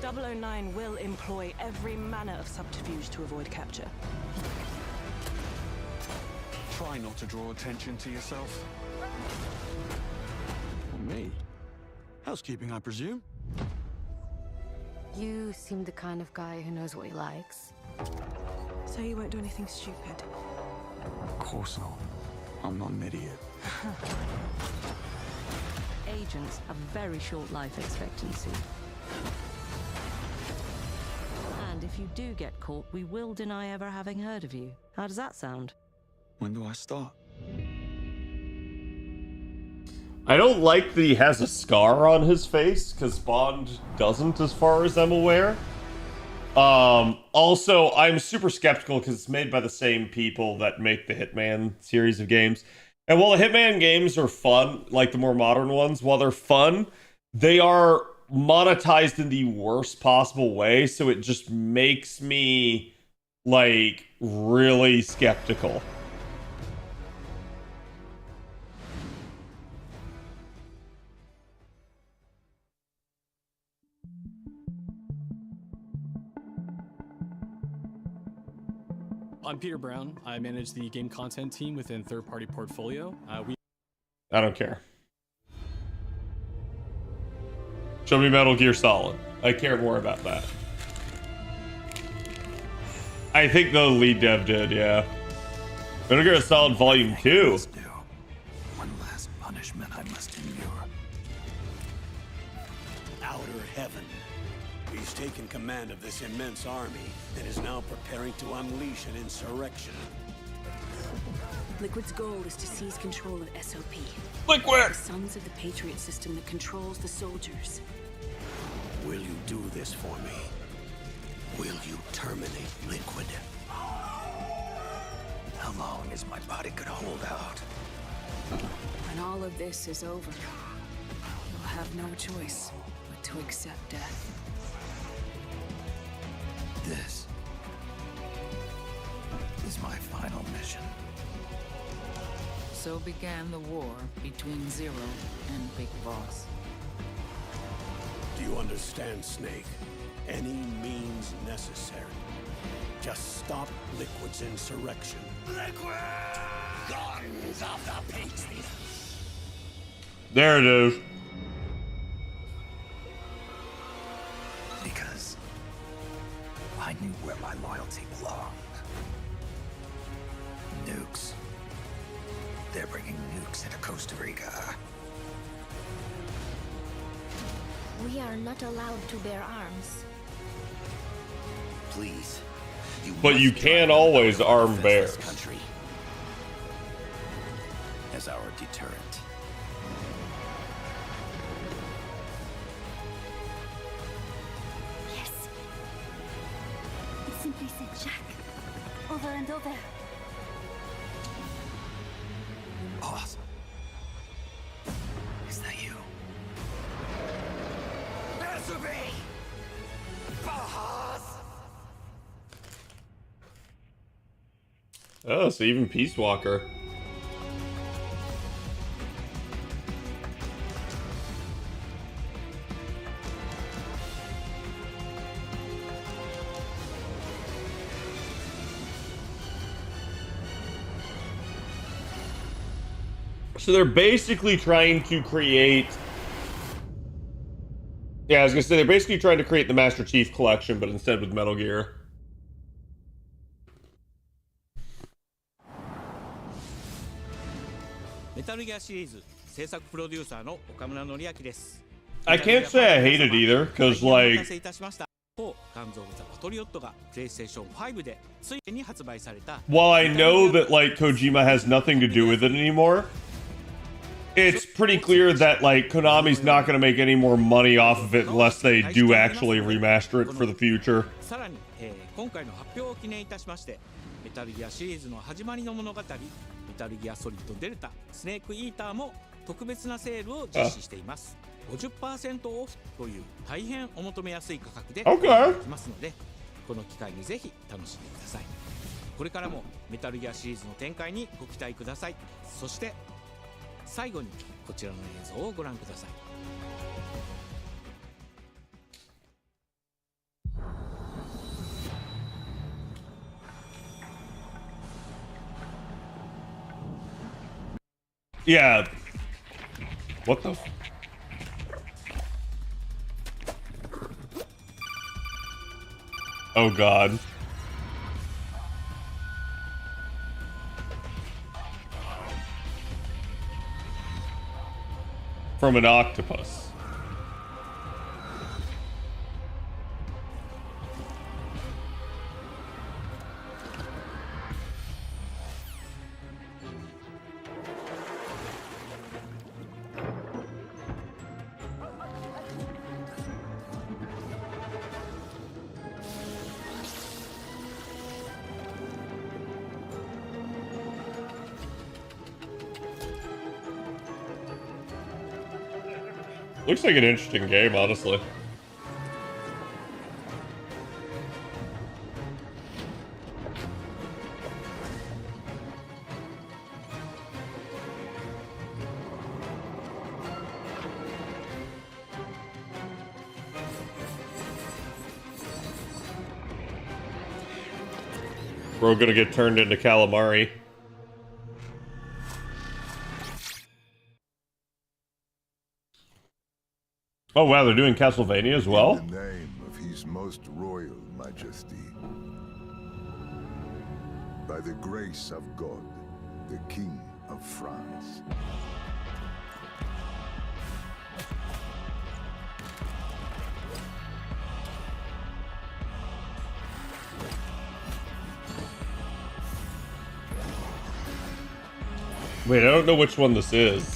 009 will employ every manner of subterfuge to avoid capture. Try not to draw attention to yourself. Housekeeping, I presume? You seem the kind of guy who knows what he likes. So you won't do anything stupid? Of course not. I'm not an idiot. Agents have very short life expectancy. And if you do get caught, we will deny ever having heard of you. How does that sound? When do I start? I don't like that he has a scar on his face, because Bond doesn't, as far as I'm aware. Also, I'm super skeptical because it's made by the same people that make the Hitman series of games. And while the Hitman games are fun, like the more modern ones, while they're fun, they are monetized in the worst possible way, so it just makes me, like, really skeptical. I'm Peter Brown. I manage the game content team within Third Party Portfolio. I don't care. Show me Metal Gear Solid. I care more about that. I think the lead dev did, yeah. Metal Gear Solid Volume 2. One last punishment I must endure. Outer heaven. He's taken command of this immense army and is now preparing to unleash an insurrection. Liquid's goal is to seize control of SOP. Liquid! The sons of the Patriot system that controls the soldiers. Will you do this for me? Will you terminate Liquid? How long is my body gonna hold out? When all of this is over, you'll have no choice but to accept death. This is my final mission. So began the war between Zero and Big Boss. Do you understand, Snake? Any means necessary. Just stop Liquid's insurrection. Liquid! Guns of the Patriots! There it is. Because I knew where my loyalty belonged. Nukes. They're bringing nukes into Costa Rica. We are not allowed to bear arms. Please. But you can always arm bears. Country as our deterrent. Yes. It simply said Jack. Over and over. Boss. Is that you? Answer me! Boss! Oh, so even Peace Walker. So they're basically trying to create... Yeah, I was gonna say, they're basically trying to create the Master Chief Collection, but instead with Metal Gear. I can't say I hate it either, because, like... While I know that, like, Kojima has nothing to do with it anymore, it's pretty clear that, like, Konami's not going to make any more money off of it unless they do actually remaster it for the future. 今回の発表を記念いたしまして、メタルギアシリーズの始まりの物語、メタルギアソリッドデルタ、スネークイーターも特別なセールを実施しています。50% オフという大変お求めやすい価格でできますので、この機会にぜひ楽しんでください。これからもメタルギアシリーズの展開にご期待ください。そして最後にこちらの映像をご覧ください。Yeah. What the? Oh god. From an octopus. Looks like an interesting game, honestly. We're gonna get turned into calamari. Oh wow, they're doing Castlevania as well? In the name of His Most Royal Majesty. By the grace of God, the King of France. Wait, I don't know which one this is.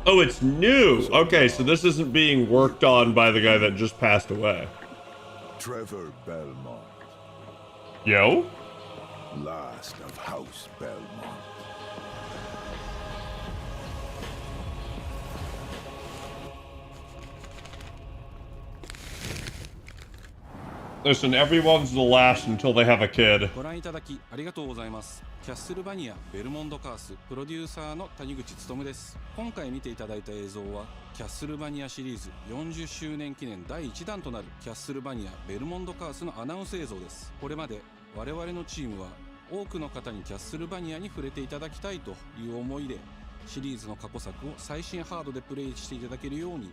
Oh, it's new. Okay, so this isn't being worked on by the guy that just passed away. Trevor Belmont. Yo? Last of House Belmont. Listen, everyone's the last until they have a kid. ご覧いただきありがとうございます。キャッスルバニアベルモンドカースプロデューサーの谷口勉です。今回見ていただいた映像はキャッスルバニアシリーズ40周年記念第1弾となるキャッスルバニアベルモンドカースのアナウンス映像です。これまで我々のチームは多くの方にキャッスルバニアに触れていただきたいという思いでシリーズの過去作を最新ハードでプレイしていただけるように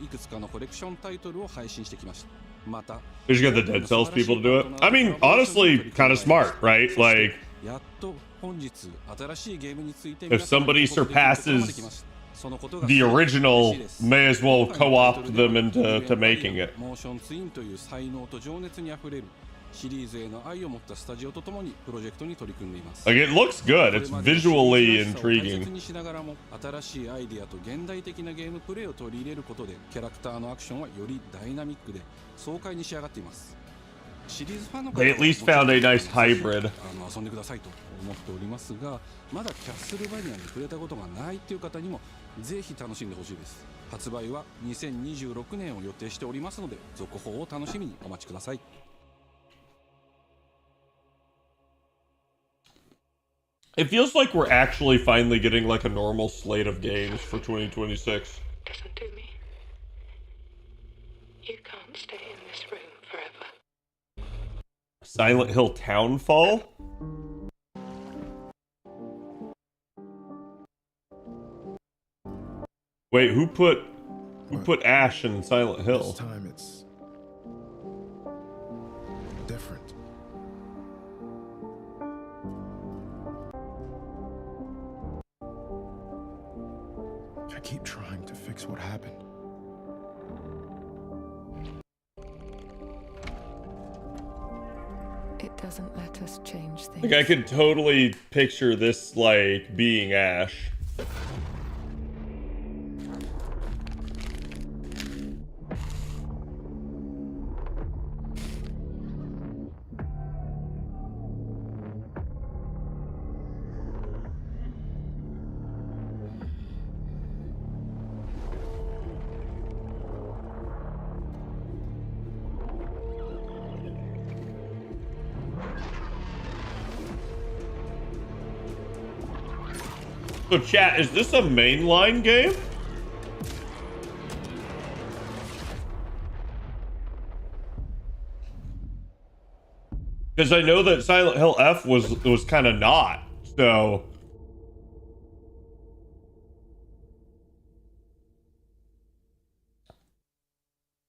いくつかのコレクションタイトルを配信してきました。また They just got the Dead Cells people to do it. I mean, honestly, kind of smart, right? Like, if somebody surpasses the original, may as well co-opt them into making it. シリーズへの愛を持ったスタジオとともにプロジェクトに取り組んでいます。 Like, it looks good. It's visually intriguing. 大切にしながらも新しいアイディアと現代的なゲームプレイを取り入れることでキャラクターのアクションはよりダイナミックで爽快に仕上がっています。シリーズファンの方 They at least found a nice hybrid. 遊んでくださいと思っておりますが、まだキャッスルバニアに触れたことがないっていう方にもぜひ楽しんでほしいです。発売は2026年を予定しておりますので、続報を楽しみにお待ちください。It feels like we're actually finally getting like a normal slate of games for 2026. Listen to me. You can't stay in this room forever. Silent Hill Townfall? Wait, who put Ash in Silent Hill? This time it's different. I keep trying to fix what happened. It doesn't let us change things. Like, I could totally picture this, like, being Ash. So chat, is this a mainline game? Because I know that Silent Hill F was kind of not, so...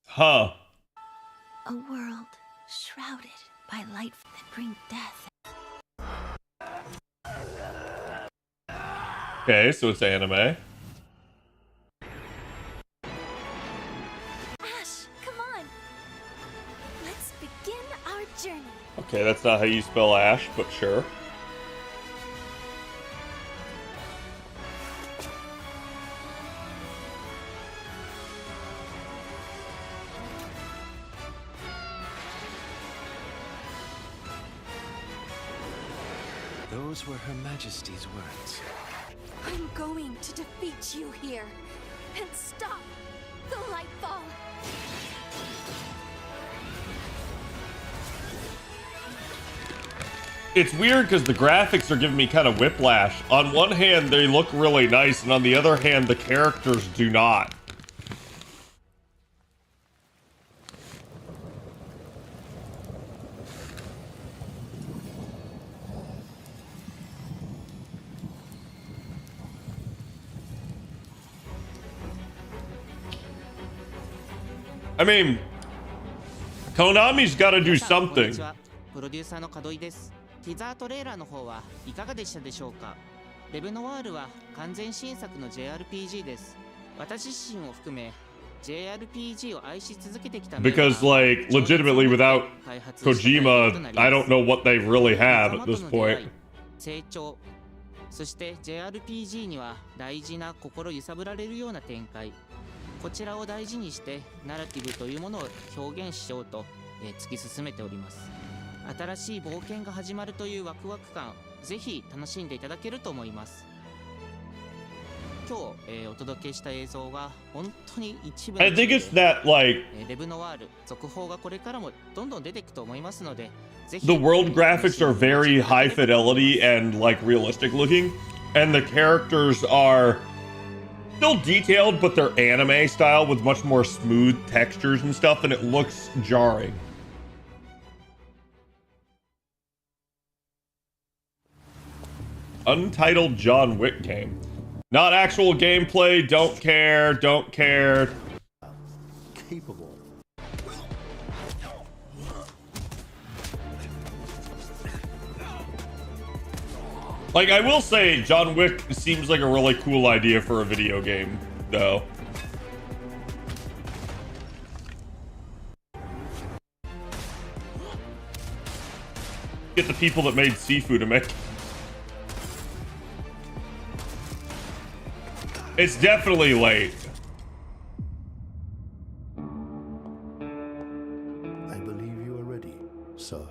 Huh. A world shrouded by light that bring death. Okay, so it's anime. Ash, come on. Let's begin our journey. Okay, that's not how you spell Ash, but sure. Those were Her Majesty's words. I'm going to defeat you here and stop the Lightfall. It's weird because the graphics are giving me kind of whiplash. On one hand, they look really nice, and on the other hand, the characters do not. I mean, Konami's got to do something. プロデューサーの門井です。ティザートレーラーの方はいかがでしたでしょうか。レブノワールは完全新作の JRPG です。私自身を含め JRPG を愛し続けてきた。Because like legitimately without Kojima, I don't know what they really have at this point. 成長、そして JRPG には大事な心揺さぶられるような展開。こちらを大事にしてナラティブというものを表現しようと、突き進めております。新しい冒険が始まるというワクワク感、ぜひ楽しんでいただけると思います。今日、お届けした映像は本当に一部の I think it's that like レブノワール続報がこれからもどんどん出ていくと思いますので、ぜひ The world graphics are very high fidelity and like realistic looking, and the characters are still detailed, but they're anime style with much more smooth textures and stuff, and it looks jarring. Untitled John Wick game. Not actual gameplay, don't care, don't care. Capable. Like, I will say, John Wick seems like a really cool idea for a video game, though. Get the people that made Sifu to make. It's definitely late. I believe you are ready, sir.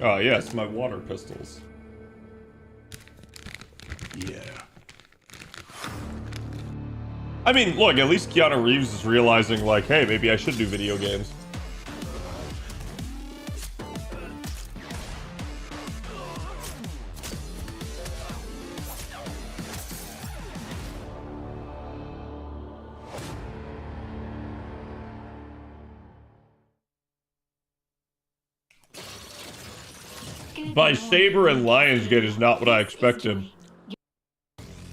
Oh, yes, my water pistols. Yeah. I mean, look, at least Keanu Reeves is realizing, like, hey, maybe I should do video games. By Saber and Lionsgate is not what I expected.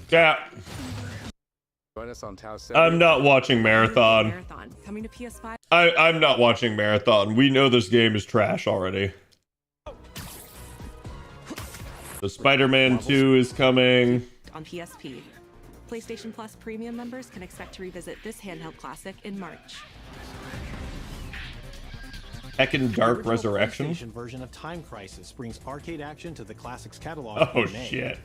Yeah. I'm not watching Marathon. Coming to PS5. I'm not watching Marathon. We know this game is trash already. The Spider-Man 2 is coming. On PSP. PlayStation Plus Premium members can expect to revisit this handheld classic in March. Tekken Dark Resurrection. PlayStation version of Time Crisis brings arcade action to the classics catalog. Oh shit.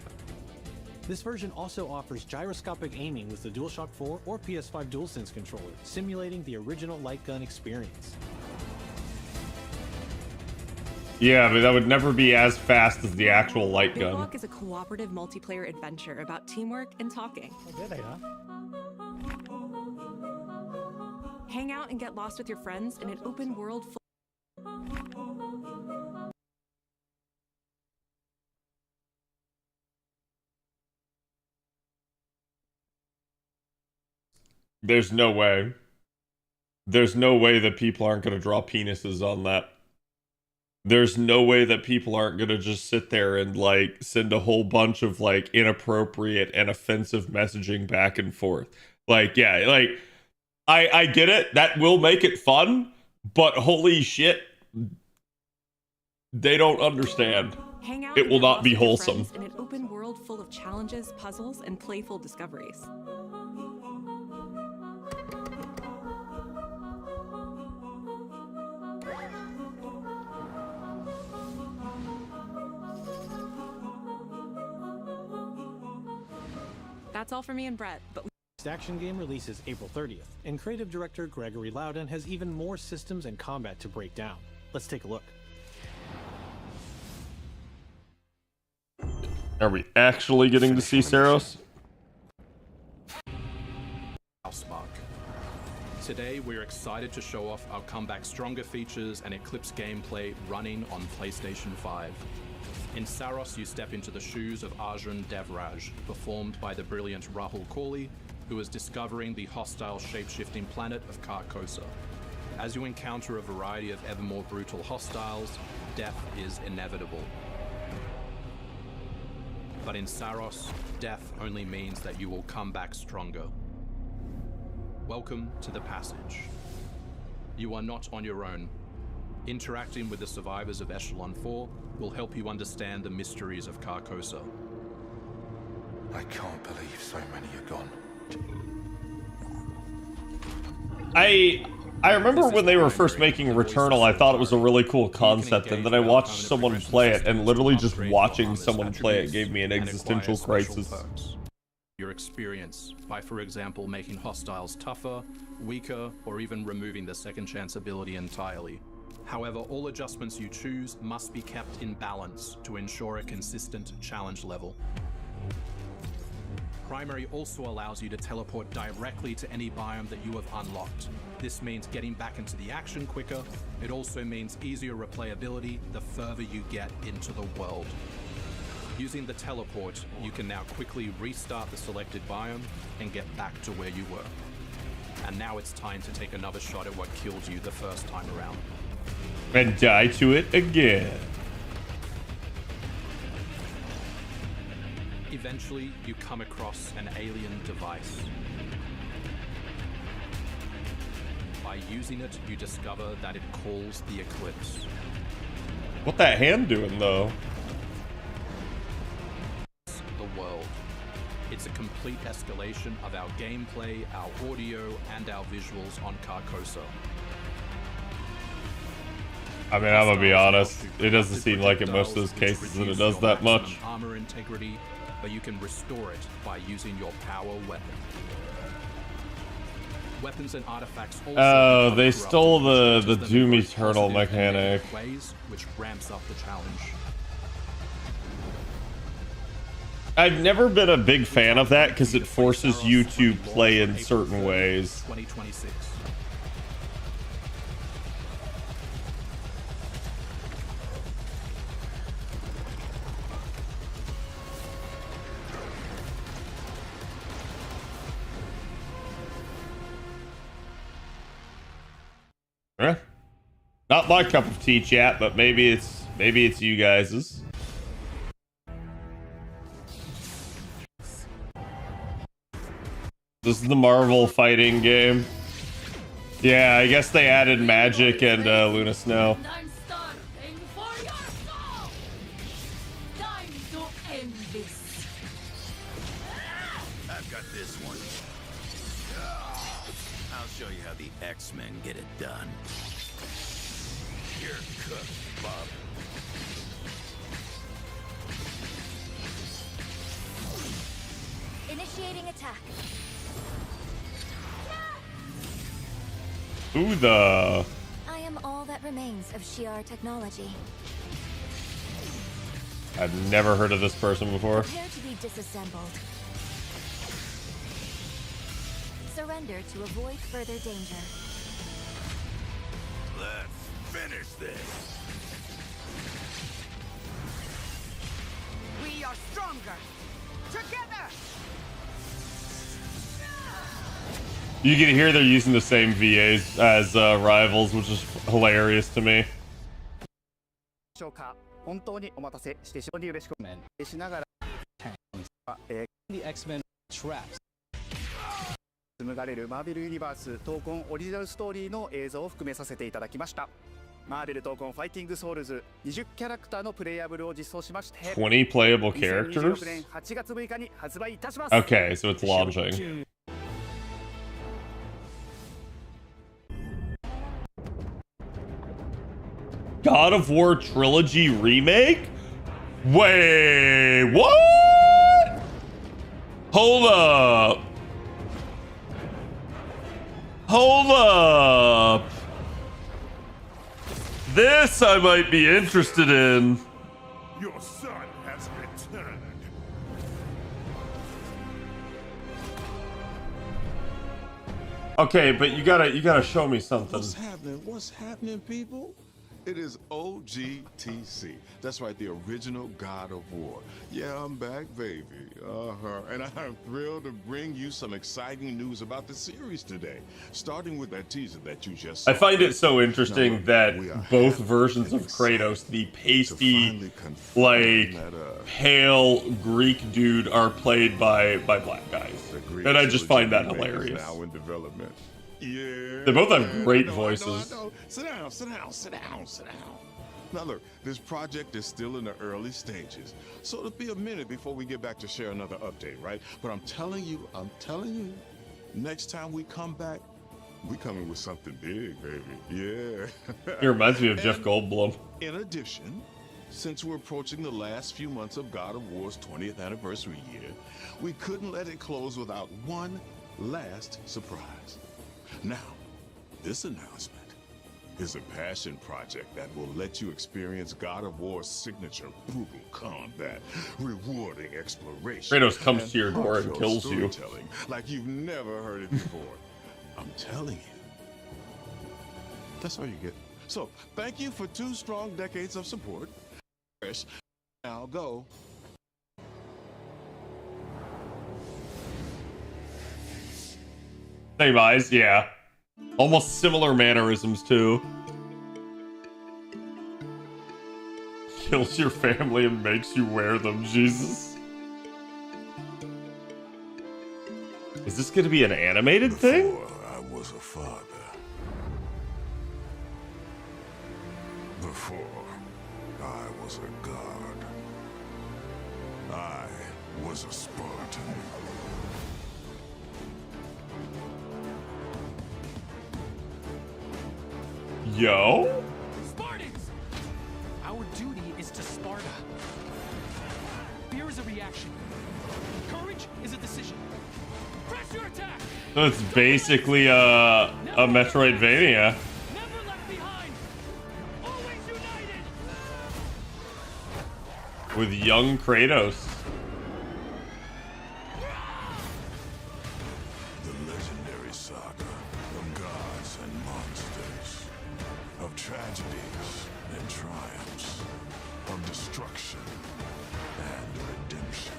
This version also offers gyroscopic aiming with the DualShock 4 or PS5 DualSense controller, simulating the original light gun experience. Yeah, but that would never be as fast as the actual light gun. Walk is a cooperative multiplayer adventure about teamwork and talking. Hang out and get lost with your friends in an open world full There's no way. There's no way that people aren't going to draw penises on that. There's no way that people aren't going to just sit there and, like, send a whole bunch of, like, inappropriate and offensive messaging back and forth. Like, yeah, like, I get it. That will make it fun, but holy shit, they don't understand. Hang out It will with not be your wholesome. friends in an open world full of challenges, puzzles, and playful discoveries. That's all for me and Brett, but Next action game releases April 30th, and creative director Gregory Loudon has even more systems and combat to break down. Let's take a look. Are we actually getting to see Saros? Spark. Today, we're excited to show off our Comeback Stronger features and Eclipse gameplay running on PlayStation 5. In Saros, you step into the shoes of Arjun Devraj, performed by the brilliant Rahul Kohli, who is discovering the hostile shape-shifting planet of Carcosa. As you encounter a variety of ever more brutal hostiles, death is inevitable. But in Saros, death only means that you will come back stronger. Welcome to the Passage. You are not on your own. Interacting with the survivors of Echelon 4 will help you understand the mysteries of Carcosa. I can't believe so many are gone. I remember when they were first making Returnal, I thought it was a really cool concept, and then I watched someone play it, and literally just watching someone play it gave me an existential crisis. Your experience by, for example, making hostiles tougher, weaker, or even removing the second chance ability entirely. However, all adjustments you choose must be kept in balance to ensure a consistent challenge level. Primary also allows you to teleport directly to any biome that you have unlocked. This means getting back into the action quicker. It also means easier replayability the further you get into the world. Using the teleport, you can now quickly restart the selected biome and get back to where you were. And now it's time to take another shot at what killed you the first time around. And die to it again. Eventually, you come across an alien device. By using it, you discover that it calls the Eclipse. What that hand doing, though? The world. It's a complete escalation of our gameplay, our audio, and our visuals on Carcosa. I mean, I'm gonna be honest, it doesn't seem like in most of those cases that it does that much. Armor integrity, but you can restore it by using your power weapon. Weapons and artifacts also Oh, they stole the Doom Eternal mechanic. Ways, which ramps up the challenge. I've never been a big fan of that because it forces you to play in certain ways. 2026. Eh? Not my cup of tea, chat, but maybe it's you guys's. This is the Marvel fighting game. Yeah, I guess they added magic and Luna Snow. I'm starving for your soul! Time to end this. I've got this one. I'll show you how the X-Men get it done. You're cooked, Bob. Initiating attack. Who the? I am all that remains of Shi'ar technology. I've never heard of this person before. Prepare to be disassembled. Surrender to avoid further danger. Let's finish this. We are stronger together. You can hear they're using the same VAs as Rivals, which is hilarious to me. 本当にお待たせしてしまい嬉しくしながら、The X-Men Traps 紡がれるマーベルユニバース闘魂オリジナルストーリーの映像を含めさせていただきました。マーベル闘魂ファイティングソウルズ20キャラクターのプレイヤブルを実装しまして、20 playable characters? 2026年8月6日に発売いたします。 Okay, so it's launching. God of War Trilogy Remake? Wait, what? Hold up. Hold up. This I might be interested in. Your son has returned. Okay, but you gotta show me something. What's happening? What's happening, people? It is OGTC. That's right, the original God of War. Yeah, I'm back, baby. And I'm thrilled to bring you some exciting news about the series today. Starting with that teaser that you just saw. I find it so interesting that both versions of Kratos, the pasty, like, pale Greek dude, are played by black guys. And I just find that hilarious. Now in development. Yeah. They both have great voices. I know. Sit down, sit down, sit down, sit down. Now look, this project is still in the early stages, so it'll be a minute before we get back to share another update, right? But I'm telling you, next time we come back, we coming with something big, baby. Yeah. It reminds me of Jeff Goldblum. In addition, since we're approaching the last few months of God of War's 20th anniversary year, we couldn't let it close without one last surprise. Now, this announcement is a passion project that will let you experience God of War's signature brutal combat, rewarding exploration. Kratos comes to your door and kills you. Like you've never heard it before. I'm telling you. That's all you get. So, thank you for 2 strong decades of support. Now go. Same eyes, yeah. Almost similar mannerisms, too. Kills your family and makes you wear them, Jesus. Is this gonna be an animated thing? I was a father. Before, I was a god. I was a Spartan. Yo? Spartans! Our duty is to Sparta. Fear is a reaction. Courage is a decision. Press your attack! So it's basically a Metroidvania. Never left behind! Always united! With young Kratos. The legendary saga of gods and monsters, of tragedies and triumphs, of destruction and redemption.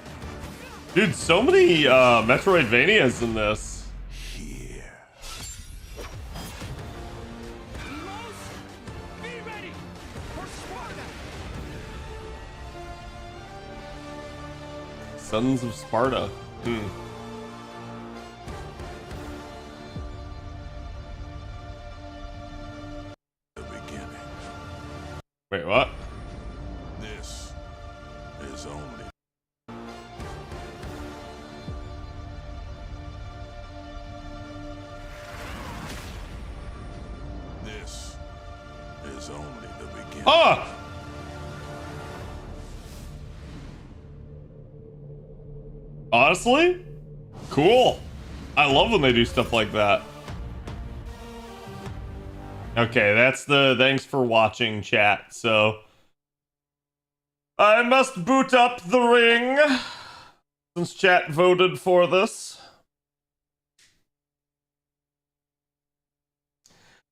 Dude, so many Metroidvanias in this. Sons of Sparta. Wait, what? This is only. This is only the beginning. Ah! Honestly? Cool. I love when they do stuff like that. Okay, that's the thanks for watching chat, so I must boot up the ring since chat voted for this.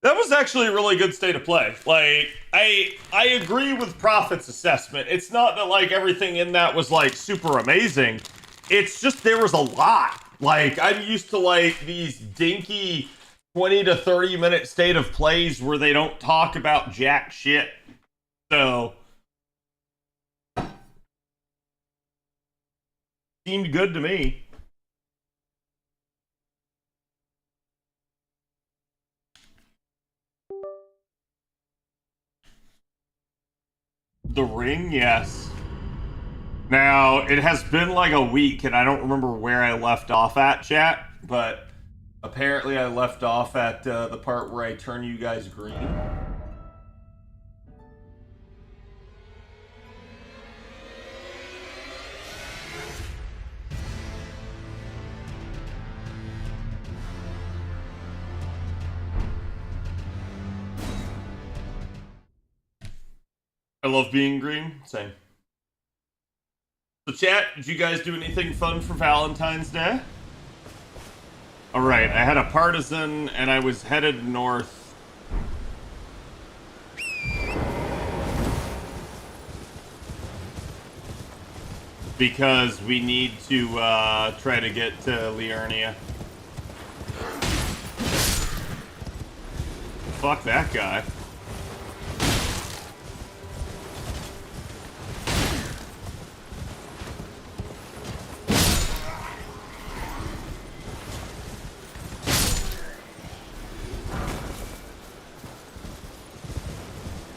That was actually a really good state of play. Like, I agree with Prophet's assessment. It's not that like everything in that was like super amazing. It's just there was a lot. Like, I'm used to, like, these dinky 20 to 30 minute state of plays where they don't talk about jack shit. So, seemed good to me. The Ring, yes. Now, it has been like a week, and I don't remember where I left off at, chat, but apparently I left off at the part where I turn you guys green. I love being green. Same. So chat, did you guys do anything fun for Valentine's Day? Alright, I had a partisan and I was headed north. Because we need to try to get to Liurnia. Fuck that guy.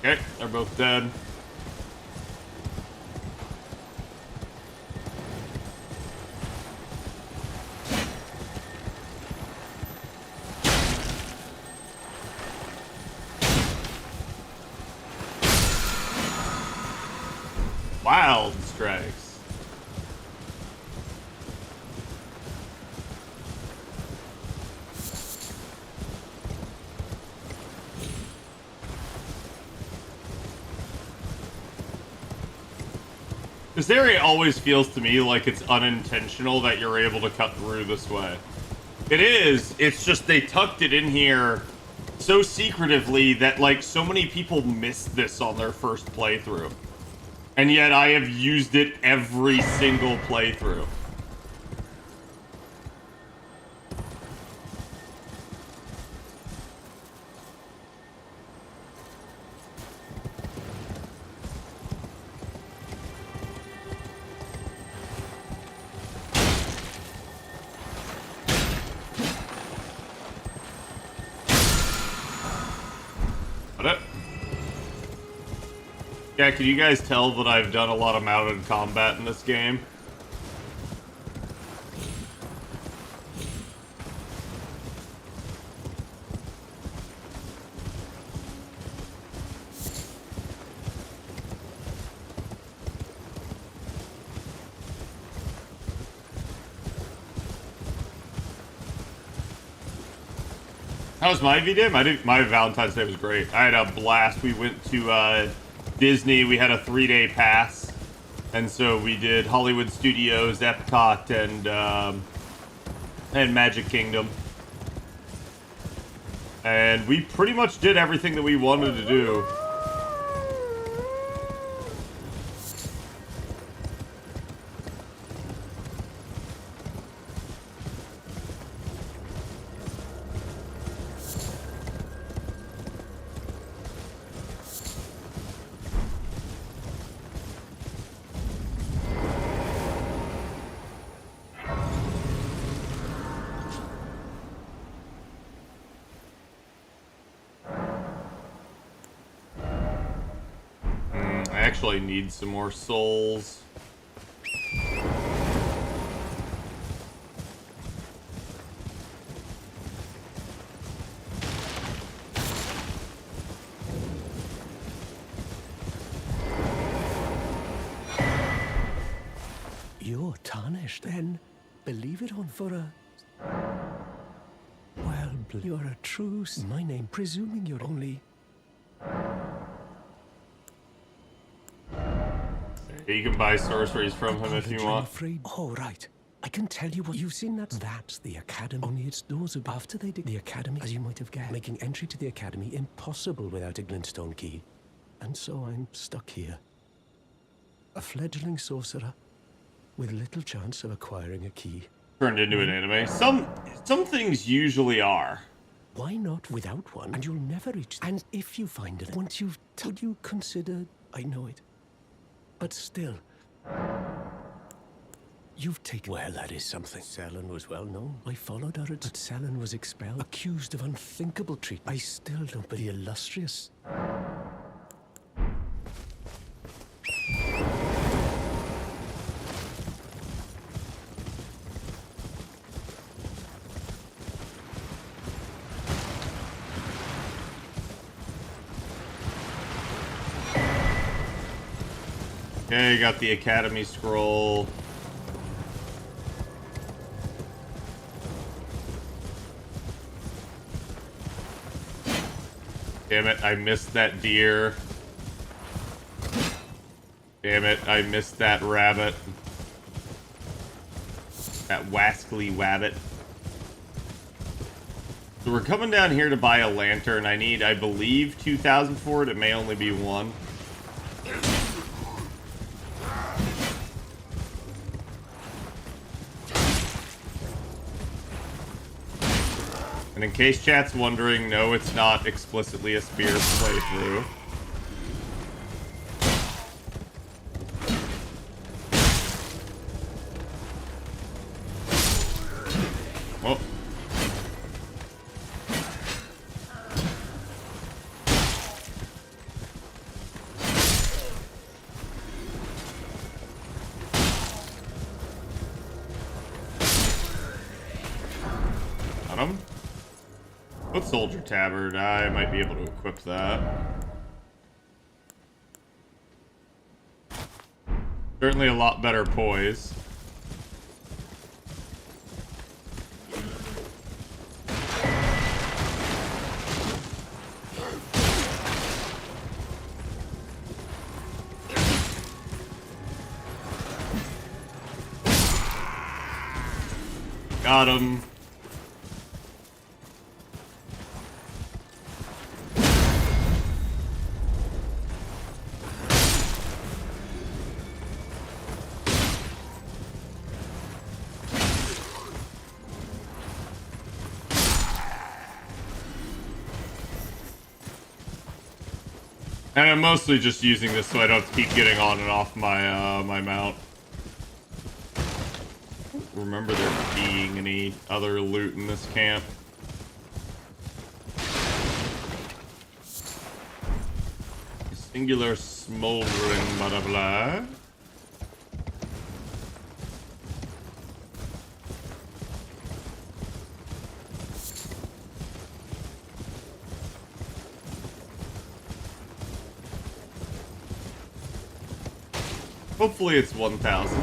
Okay, they're both dead. Wild strikes. This area always feels to me like it's unintentional that you're able to cut through this way. It is, it's just they tucked it in here so secretively that like so many people missed this on their first playthrough. And yet I have used it every single playthrough. Yeah, can you guys tell that I've done a lot of mounted combat in this game? How was my V-Day? My Valentine's Day was great. I had a blast. We went to Disney. We had a 3-day pass, and so we did Hollywood Studios, Epcot, and Magic Kingdom. And we pretty much did everything that we wanted to do. I actually need some more souls. You're tarnished, then. Believe it on for a... Well, you're a true... My name, presuming you're only... You can buy sorceries from him if you want. Oh, right. I can tell you what you've seen. That's the Academy. Only its doors are after they did the Academy, as you might have guessed, making entry to the Academy impossible without a glintstone key. And so I'm stuck here. A fledgling sorcerer with little chance of acquiring a key. turned into an anime. Some things usually are. Why not without one? And you'll never reach. And if you find it, once you've, would you consider? I know it, but still, you've taken. Well, that is something. Selen was well known. I followed her, but Selen was expelled, accused of unthinkable treatment. I still don't believe illustrious. Okay, got the Academy scroll. Damn it, I missed that deer. Damn it, I missed that rabbit. That wascally wabbit. So we're coming down here to buy a lantern. I need, I believe, 2,000 for it. It may only be one. And in case chat's wondering, no, it's not explicitly a Spears playthrough. Oh. Got him. What Soldier Tabard? I might be able to equip that. Certainly a lot better poise. Got him. And I'm mostly just using this so I don't keep getting on and off my my mount. Remember there being any other loot in this camp. A singular smoldering butterfly. Hopefully it's 1,000.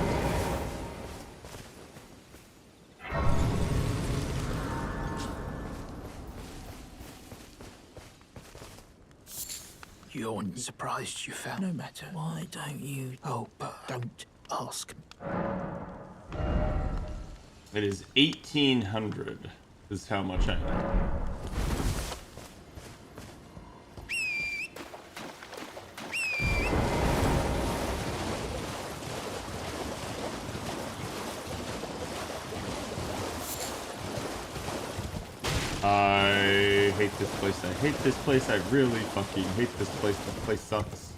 You're surprised you found. No matter. Why don't you? Oh, but don't ask. It is 1,800. Is how much I know. I hate this place. I hate this place. I really fucking hate this place. This place sucks.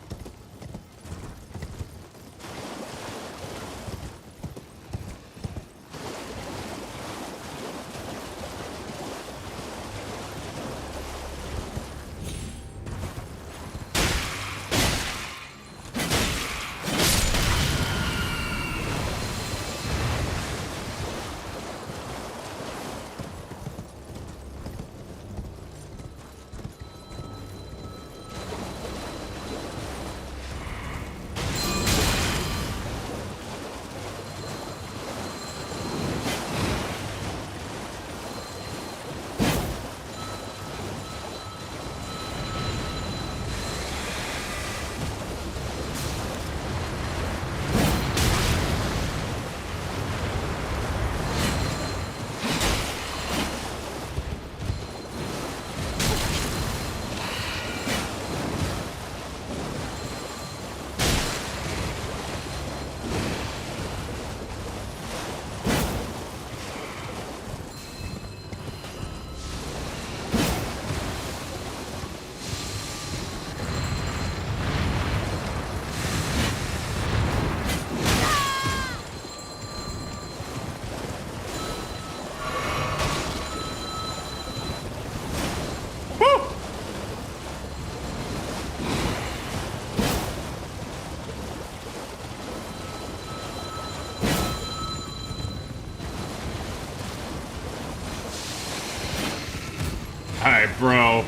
Alright, bro.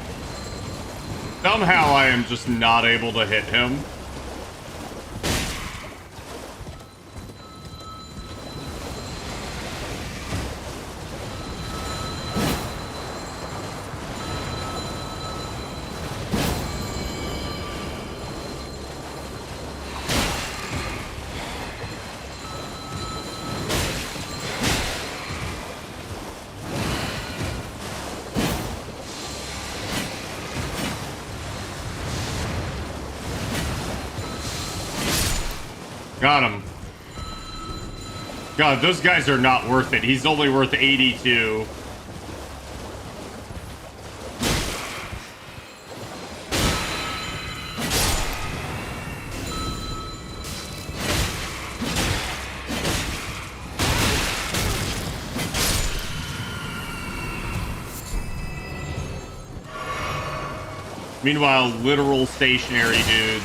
Somehow I am just not able to hit him. Got him. God, those guys are not worth it. He's only worth 82. Meanwhile, literal stationary dudes.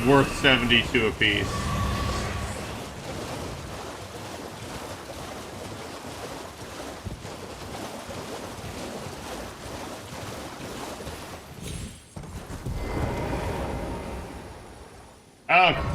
Worth 72 apiece. Oh.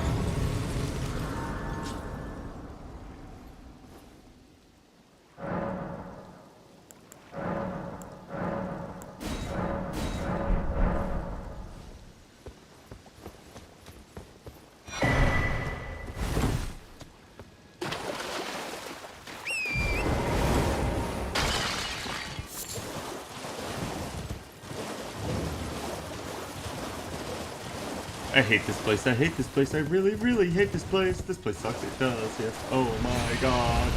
I hate this place. I hate this place. I really, really hate this place. This place sucks. It does, yes. Oh my god.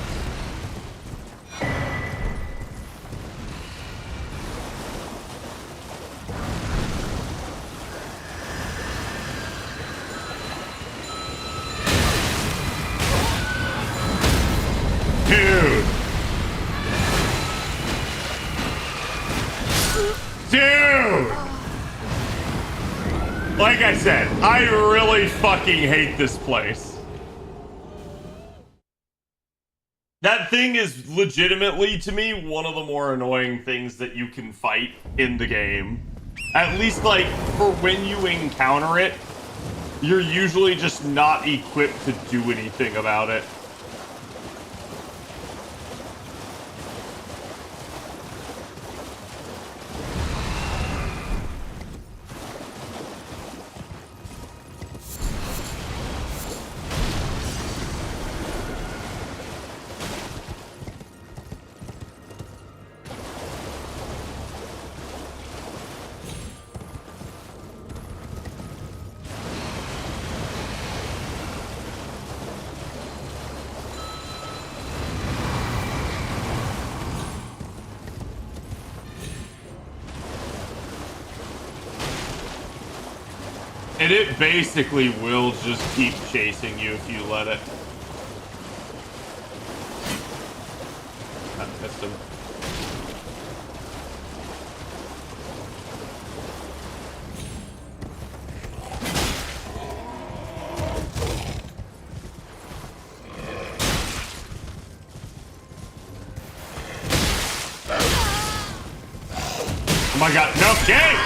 Dude! Dude! Like I said, I really fucking hate this place. That thing is legitimately, to me, one of the more annoying things that you can fight in the game. At least, like, for when you encounter it, you're usually just not equipped to do anything about it. And it basically will just keep chasing you if you let it. I missed him. Oh my god, no, game!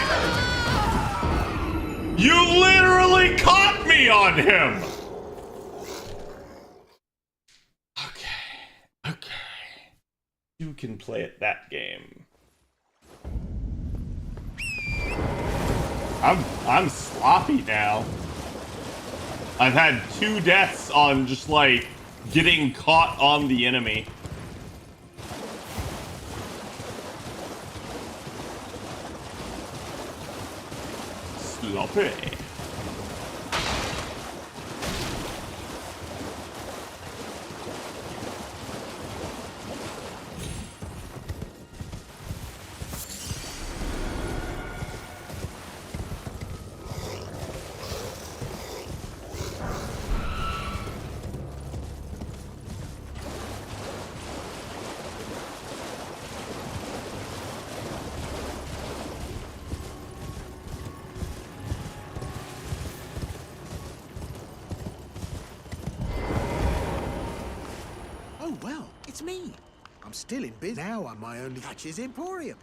You literally caught me on him! Okay. You can play at that game. I'm sloppy now. I've had 2 deaths on just like getting caught on the enemy. Sloppy. Oh, well, it's me. I'm still in business. Now I'm my only Thatcher's Emporium.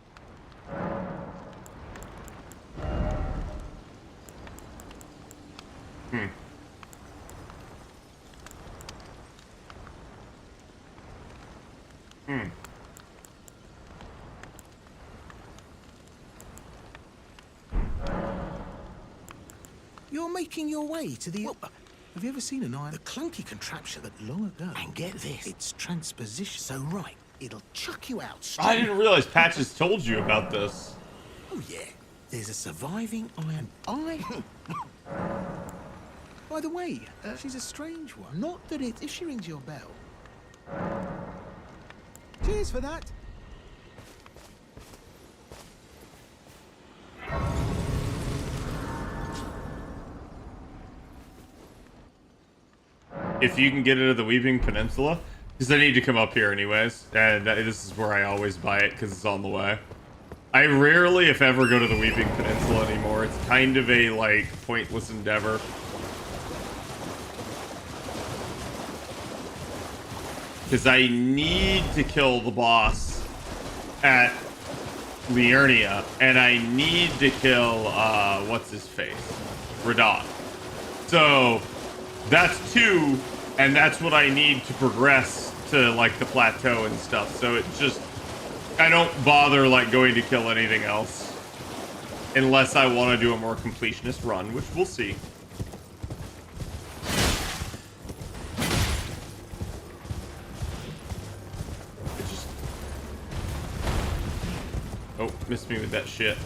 You're making your way to the... have you ever seen an iron? The clunky contraption that long ago... And get this, it's transposition. So right, it'll chuck you out straight. I didn't realize Patches told you about this. Oh yeah, there's a surviving iron eye. By the way, she's a strange one. Not that it... If she rings your bell... Cheers for that. If you can get into the Weeping Peninsula, because I need to come up here anyways, and this is where I always buy it because it's on the way. I rarely, if ever, go to the Weeping Peninsula anymore. It's kind of a, like, pointless endeavor. Because I need to kill the boss at Liurnia, and I need to kill, what's-his-face? Radon. So... that's 2, and that's what I need to progress to, like, the plateau and stuff. So it just... I don't bother, like, going to kill anything else. Unless I want to do a more completionist run, which we'll see. It just... oh, missed me with that shit.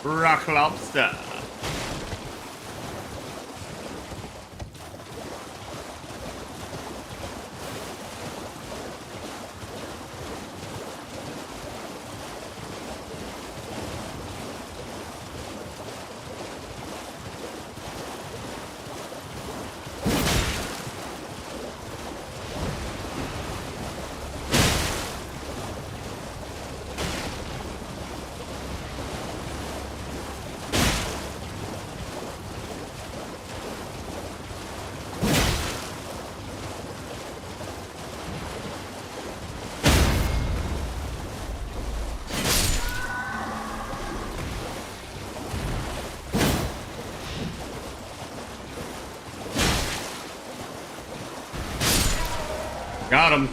Rock lobster. Got him.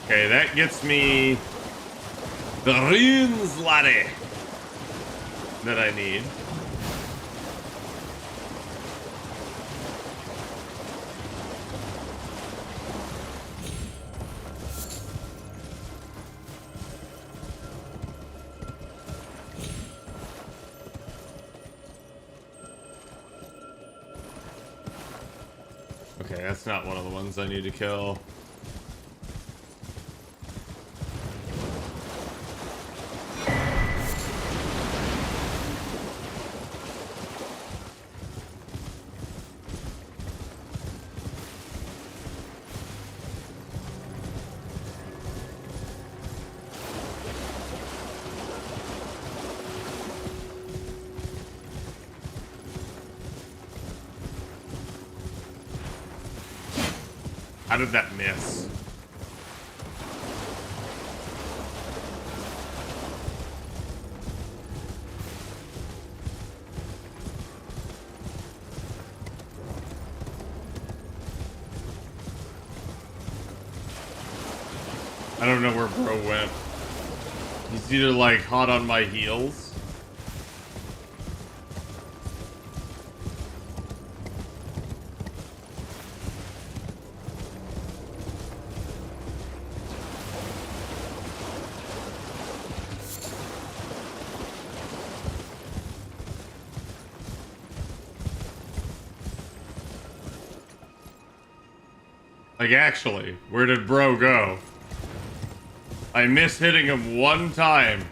Okay, that gets me the runes laddie that I need. Okay, that's not one of the ones I need to kill. How did that miss? I don't know where bro went. He's either like hot on my heels. Like, actually, where did bro go? I miss hitting him one time.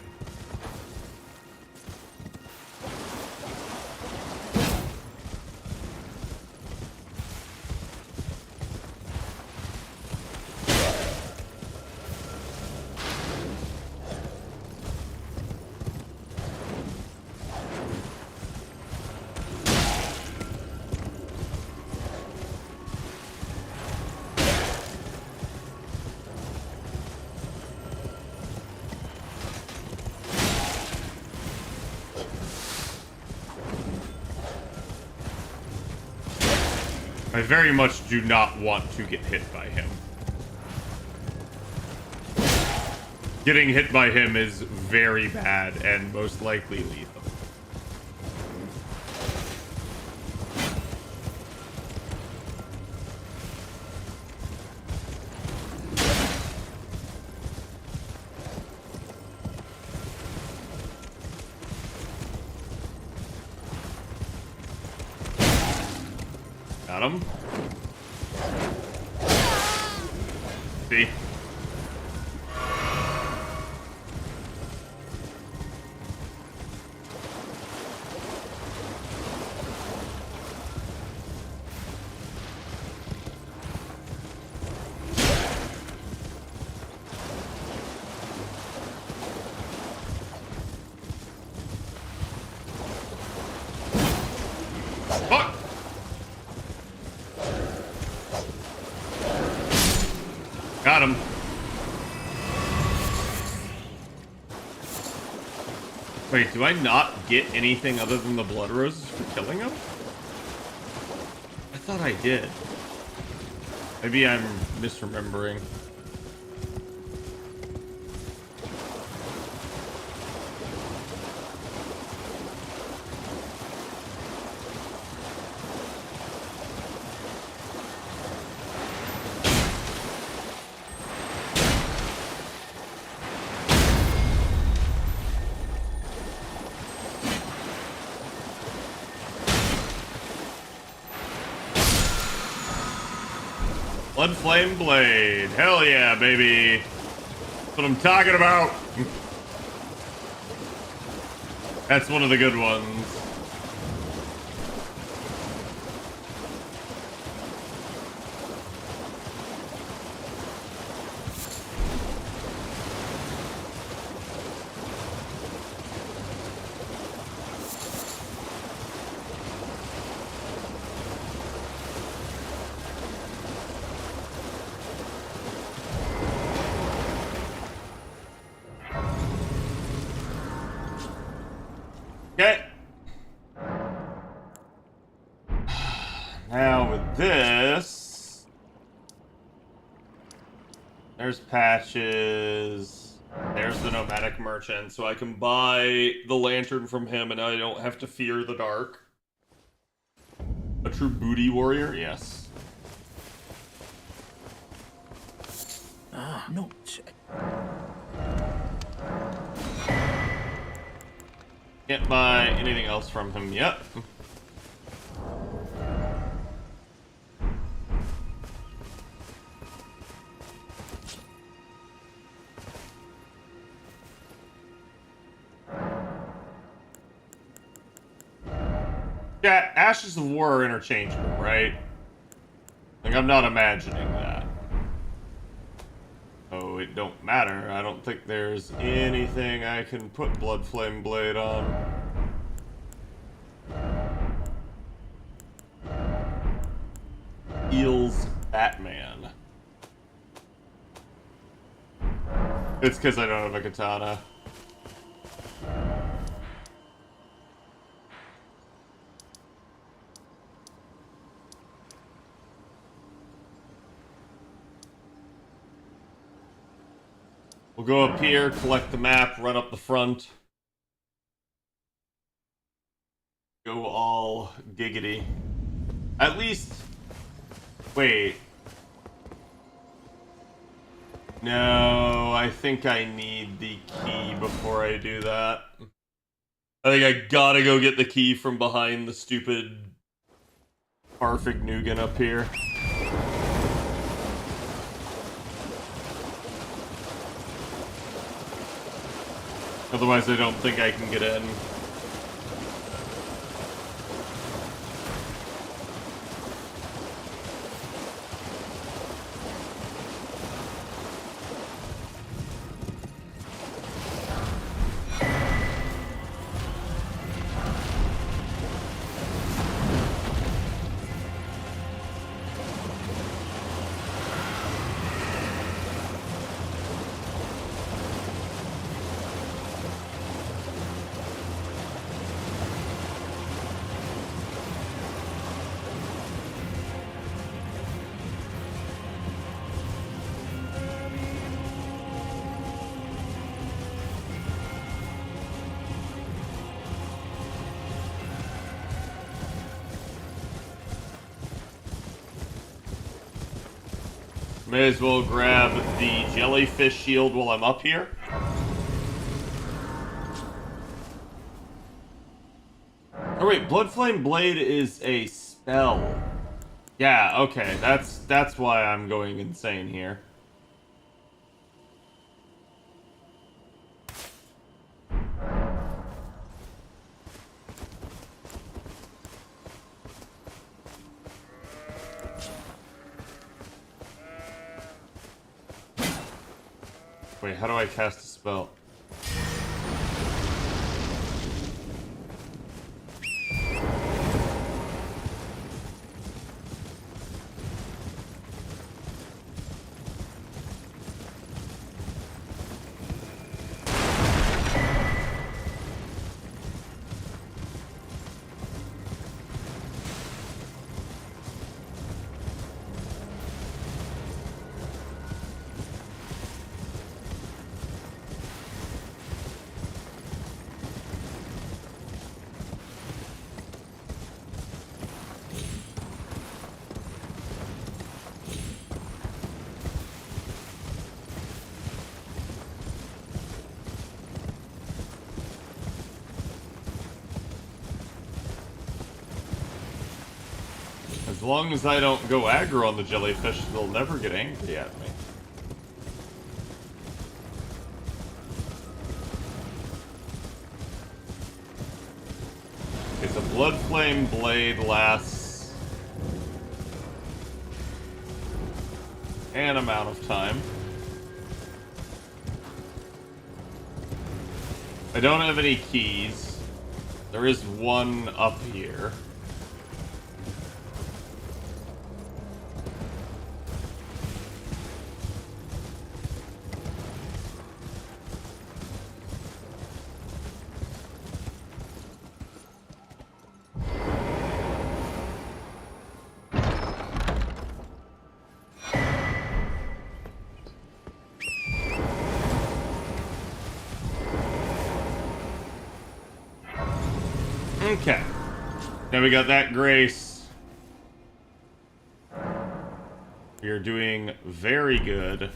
I very much do not want to get hit by him. Getting hit by him is very bad and most likely lethal. Got him. See? Fuck! Got him. Wait, do I not get anything other than the blood roses for killing him? I thought I did. Maybe I'm misremembering. Blood Flame Blade. Hell yeah, baby. That's what I'm talking about. That's one of the good ones. Okay. Now with this, there's patches. There's the nomadic merchant, so I can buy the lantern from him and I don't have to fear the dark. A true booty warrior, yes. Not. Can't buy anything else from him yet. Yeah, Ashes of War are interchangeable, right? Like, I'm not imagining that. Oh, it don't matter. I don't think there's anything I can put Blood Flame Blade on. Heals Batman. It's because I don't have a katana. We'll go up here, collect the map, run up the front. Go all giggity. At least... Wait. No, I think I need the key before I do that. I think I gotta go get the key from behind the stupid Parfig Nugan up here. Otherwise, I don't think I can get in. May as well grab the jellyfish shield while I'm up here. Oh wait, Bloodflame Blade is a spell. Yeah, okay, that's why I'm going insane here. Wait, how do I cast a spell? As long as I don't go aggro on the jellyfish, they'll never get angry at me. Okay, so Bloodflame Blade lasts an amount of time. I don't have any keys. There is one up here. Okay. Now we got that grace. We are doing very good.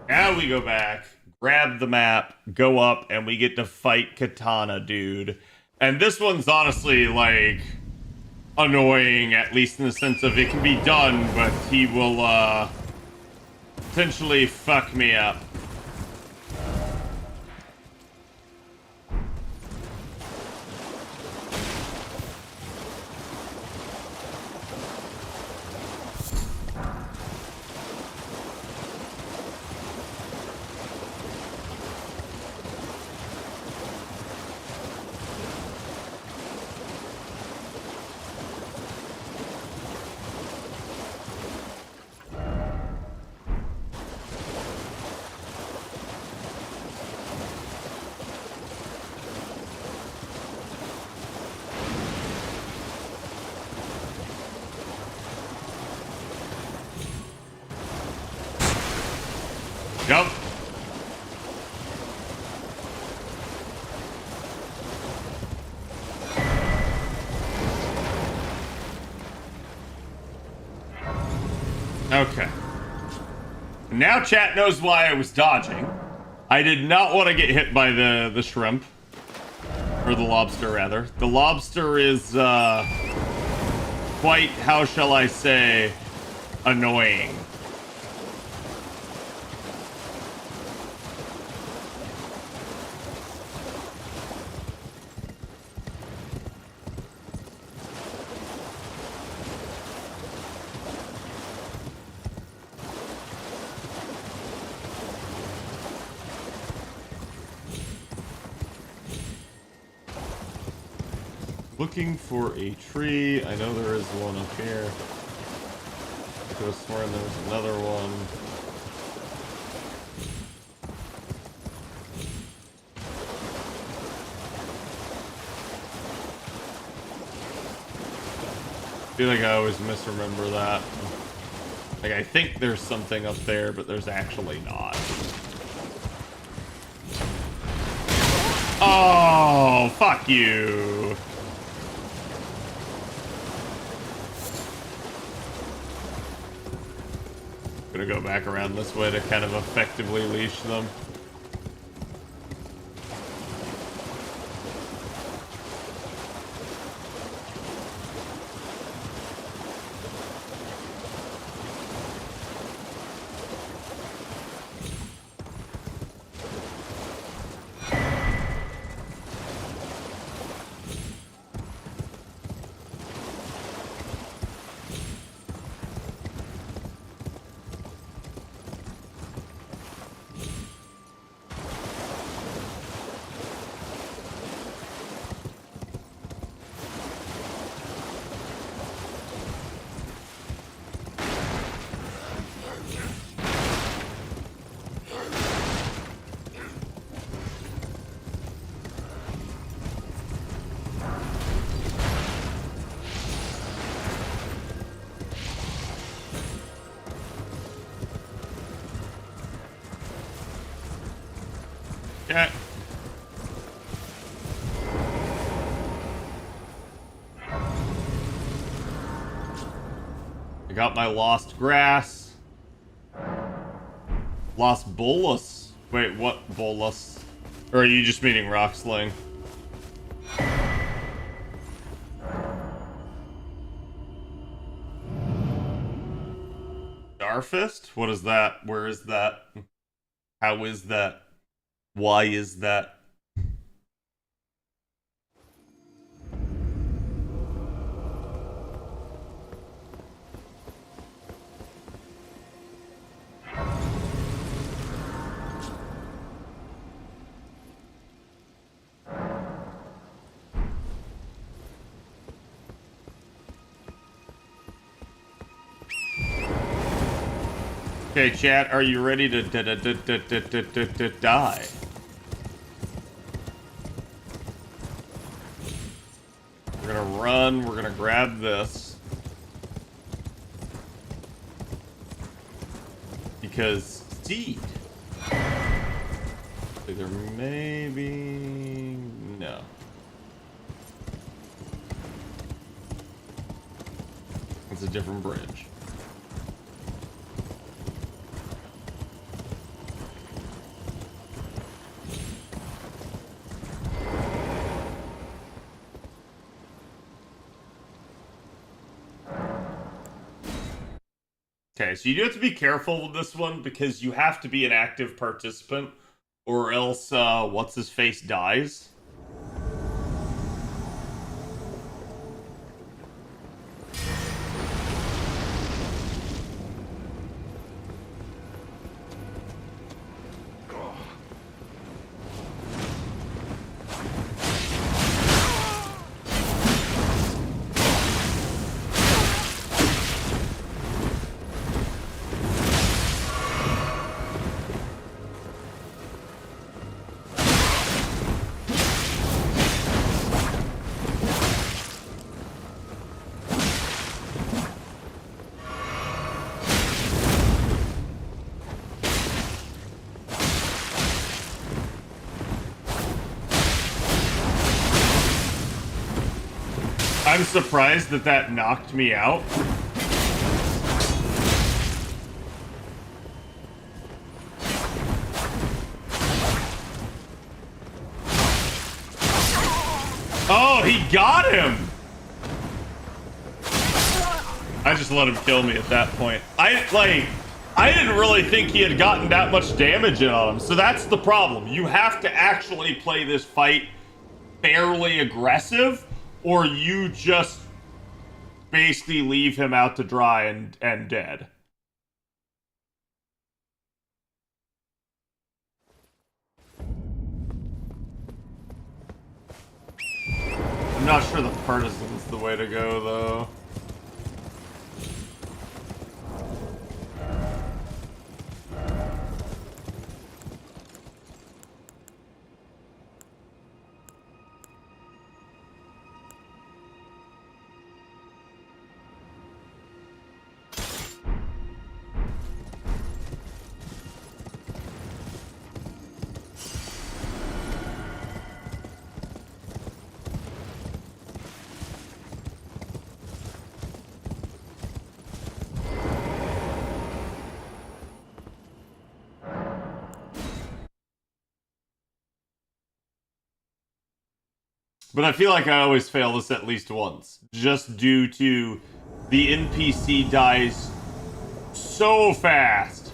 Now we go back, grab the map, go up, and we get to fight Katana, dude. And this one's honestly, like, annoying, at least in the sense of it can be done, but he will, potentially fuck me up. Jump. Okay. Now chat knows why I was dodging. I did not want to get hit by the shrimp. Or the lobster, rather. The lobster is, quite, how shall I say, annoying. Looking for a tree. I know there is one up here. I could have sworn there was another one. I feel like I always misremember that. Like, I think there's something up there, but there's actually not. Oh, fuck you. Gonna go back around this way to kind of effectively leash them. Okay. I got my lost grass. Lost bolus. Wait, what bolus? Or are you just meaning rock sling? Starfist? What is that? Where is that? How is that? Why is that? Okay, chat, are you ready to die? We're gonna run, we're gonna grab this. Because seed. There may be... no. It's a different bridge. Okay, so you do have to be careful with this one because you have to be an active participant or else what's-his-face dies. I'm surprised that that knocked me out. Oh, he got him! I just let him kill me at that point. I didn't really think he had gotten that much damage in on him, so that's the problem. You have to actually play this fight fairly aggressive, or you just basically leave him out to dry and dead. I'm not sure the partisan's the way to go, though. But I feel like I always fail this at least once, just due to the NPC dies so fast.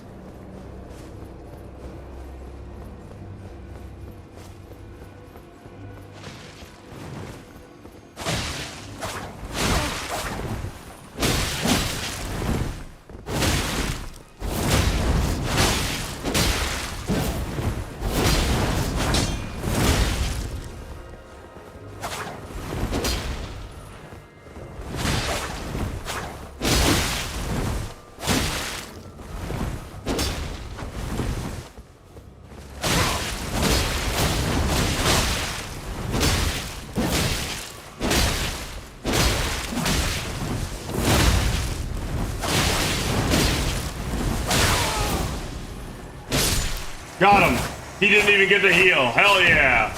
Got him. He didn't even get to heal. Hell yeah.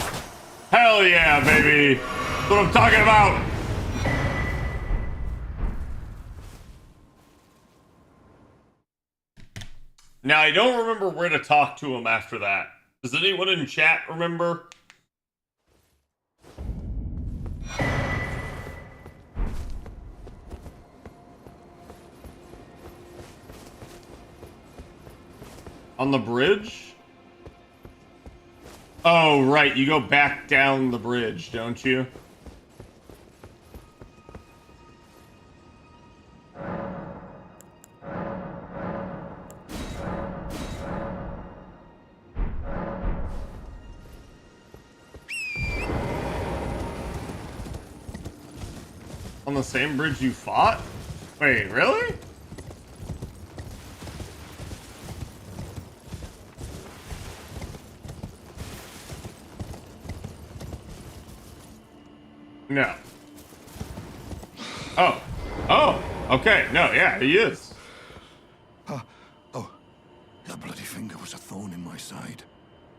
Hell yeah, baby. That's what I'm talking about. Now, I don't remember where to talk to him after that. Does anyone in chat remember? On the bridge? Oh, right. You go back down the bridge, don't you? On the same bridge you fought? Wait, really? No. Oh. Oh. Okay. No, yeah, he is. Oh. That bloody finger was a thorn in my side.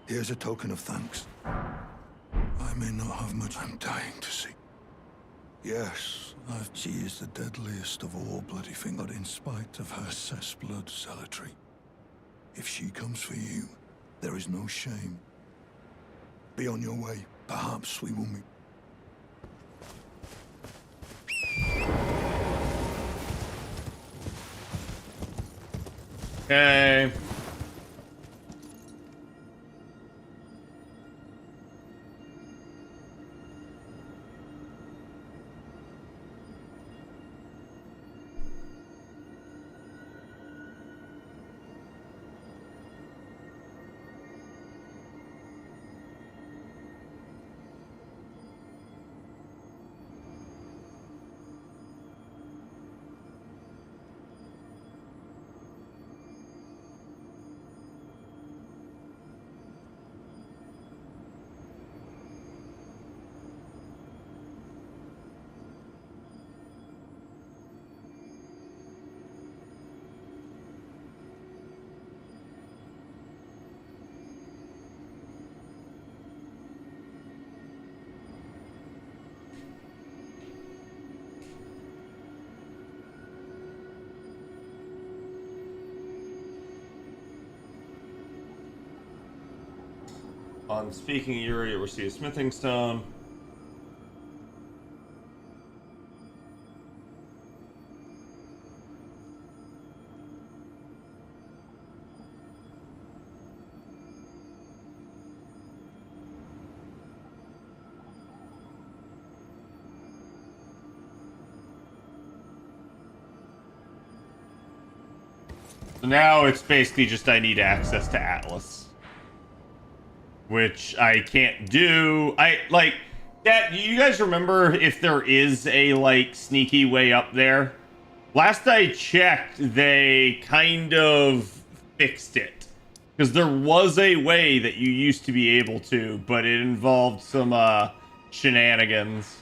Here's a token of thanks. I may not have much I'm dying to see. Yes, she is the deadliest of all bloody fingers, but in spite of her cessblood zealotry. If she comes for you, there is no shame. Be on your way. Perhaps we will meet. Okay. On speaking Yuri, you'll receive a smithing stone. So now it's basically just I need access to Atlas. Which I can't do. Yeah, do you guys remember if there is a, like, sneaky way up there? Last I checked, they kind of fixed it. Because there was a way that you used to be able to, but it involved some, shenanigans.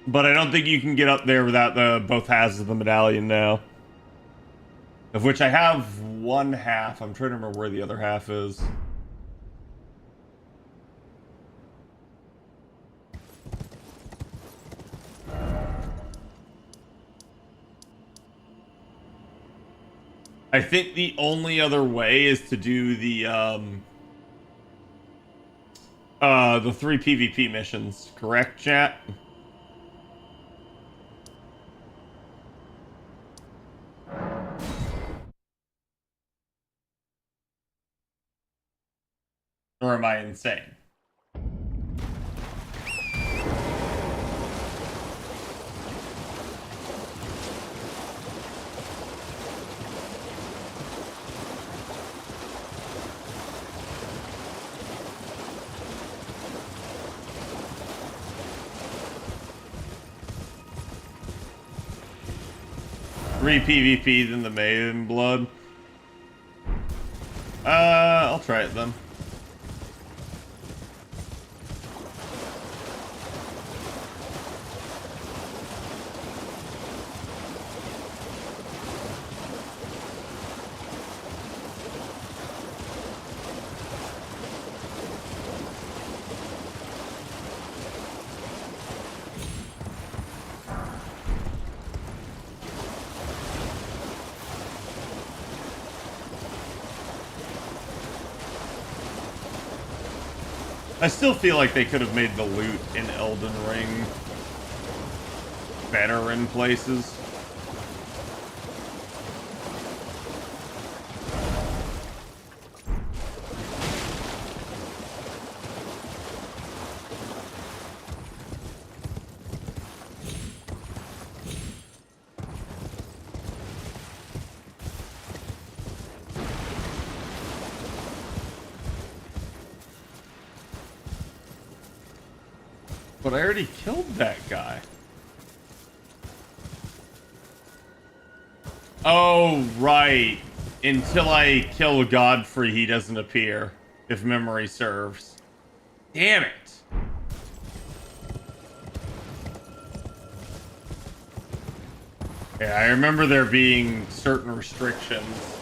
But I don't think you can get up there without both halves of the medallion now. Of which I have one half. I'm trying to remember where the other half is. I think the only other way is to do the 3 PvP missions, correct, chat? Or am I insane? Three PvP than the Maiden Blood. I'll try it then. I still feel like they could have made the loot in Elden Ring better in places. But I already killed that guy. Oh, right. Until I kill Godfrey, he doesn't appear, if memory serves. Damn it. Yeah, I remember there being certain restrictions.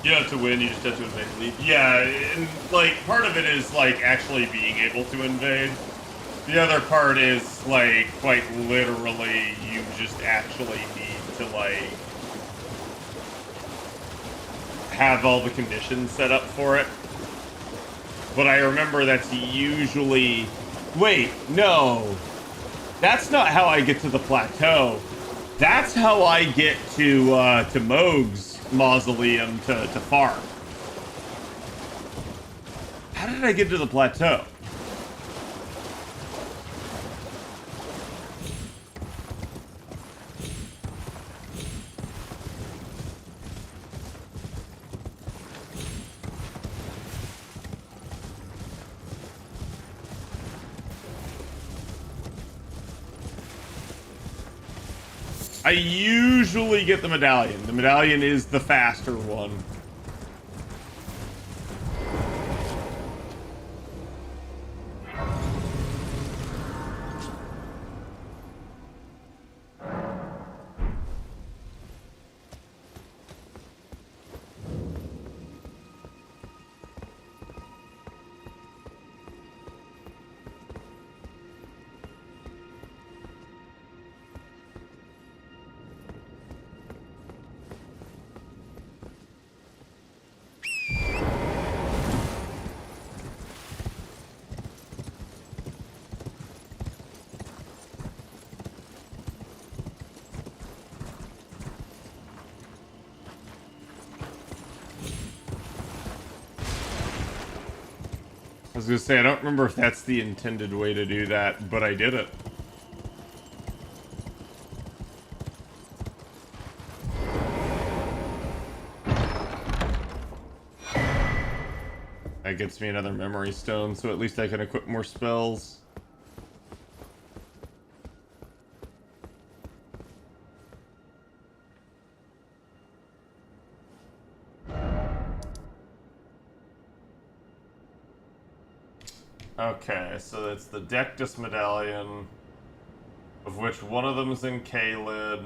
You don't have to win, you just have to invade. Yeah, and, like, part of it is, like, actually being able to invade. The other part is, like, quite literally, you just actually need to, like, have all the conditions set up for it. But I remember that's usually... Wait, no. That's not how I get to the plateau. That's how I get to Mohg's mausoleum to farm. How did I get to the plateau? I usually get the medallion. The medallion is the faster one. I was gonna say, I don't remember if that's the intended way to do that, but I did it. That gets me another memory stone, so at least I can equip more spells. Okay, so it's the Dectus Medallion, of which one of them is in Caelid.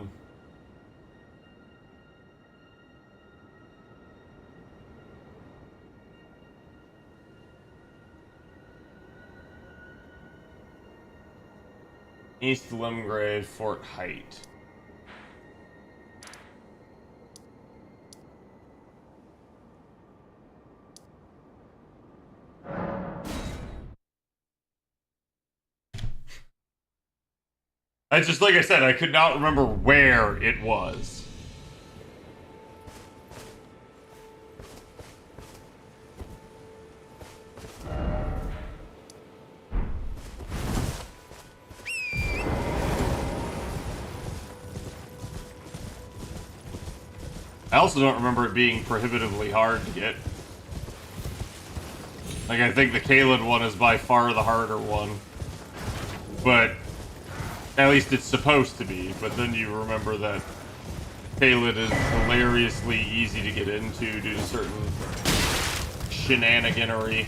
East Limgrave, Fort Height. I just, like I said, I could not remember where it was. I also don't remember it being prohibitively hard to get. Like, I think the Caelid one is by far the harder one. But, at least it's supposed to be. But then you remember that Caelid is hilariously easy to get into due to certain shenaniganery.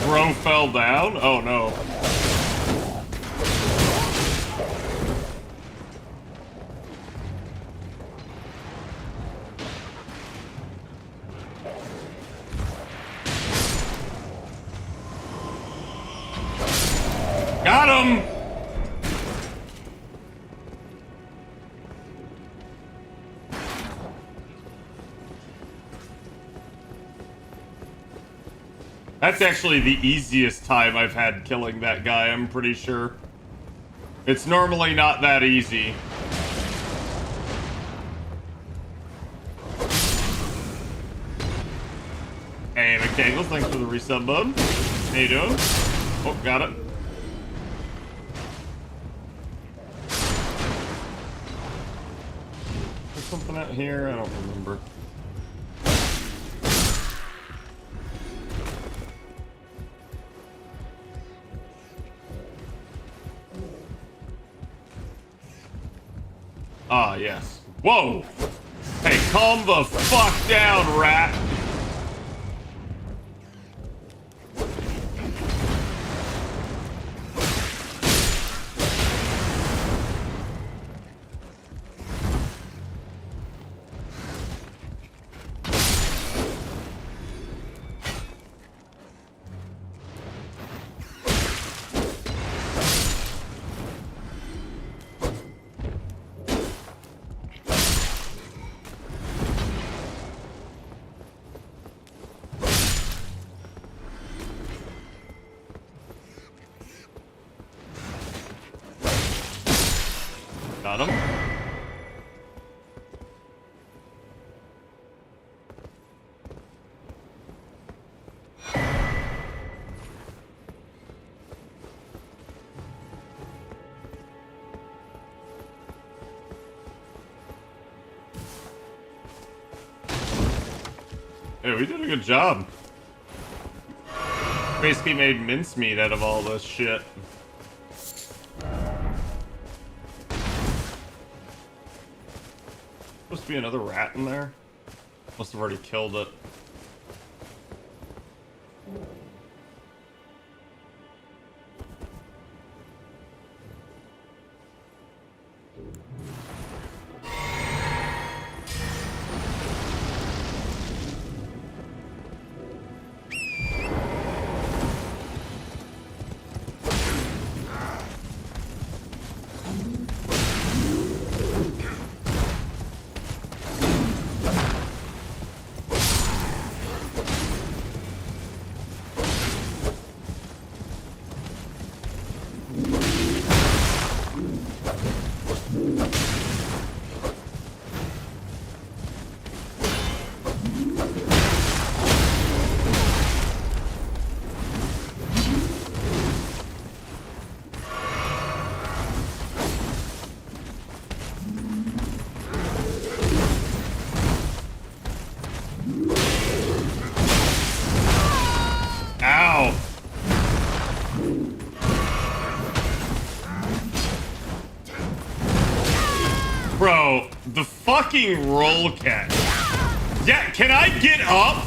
Bro fell down? Oh no. Got him! That's actually the easiest time I've had killing that guy, I'm pretty sure. It's normally not that easy. Hey, McDaniels, thanks for the resub, bud. How you doing? Oh, got it. There's something out here? I don't remember. Ah, yes. Whoa! Hey, calm the fuck down, rat! Got him. Hey, we did a good job. Basically made mincemeat out of all this shit. Supposed to be another rat in there? Must have already killed it. The fucking roll catch. Yeah, can I get up?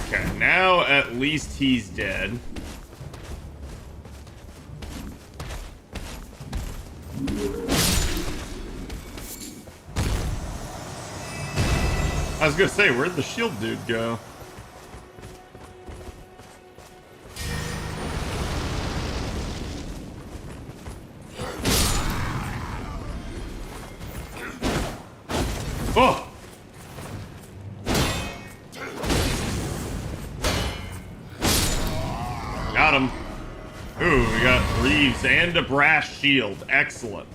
Okay, now at least he's dead. I was gonna say, where'd the shield dude go? Oh! Got him. Ooh, we got Reeves and a brass shield. Excellent.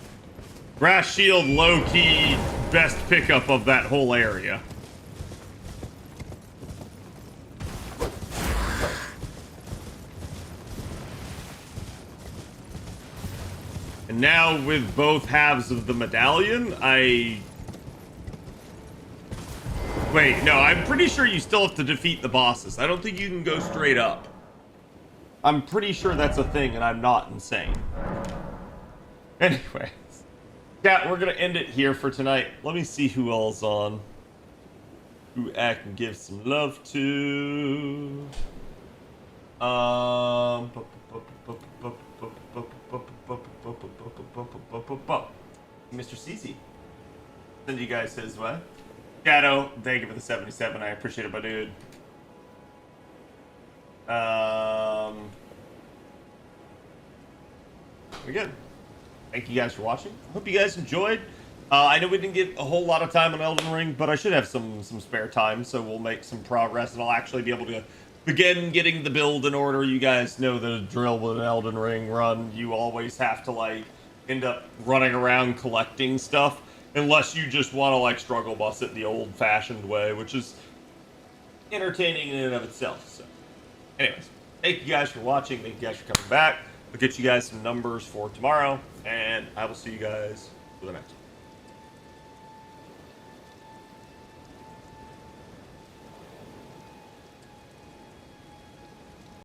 Brass shield, low-key, best pickup of that whole area. And now with both halves of the medallion, Wait, no, I'm pretty sure you still have to defeat the bosses. I don't think you can go straight up. I'm pretty sure that's a thing, and I'm not insane. Anyways. Yeah, we're gonna end it here for tonight. Let me see who all's on. Who I can give some love to. Mr. CC. Send you guys his way. Shadow, thank you for the 77. I appreciate it, my dude. Again, thank you guys for watching. Hope you guys enjoyed. I know we didn't get a whole lot of time on Elden Ring, but I should have some spare time, so we'll make some progress, and I'll actually be able to begin getting the build in order. You guys know the drill with an Elden Ring run. You always have to, like, end up running around collecting stuff, unless you just want to, like, struggle bus it the old-fashioned way, which is entertaining in and of itself. So, anyways, thank you guys for watching. Thank you guys for coming back. I'll get you guys some numbers for tomorrow, and I will see you guys for the next one.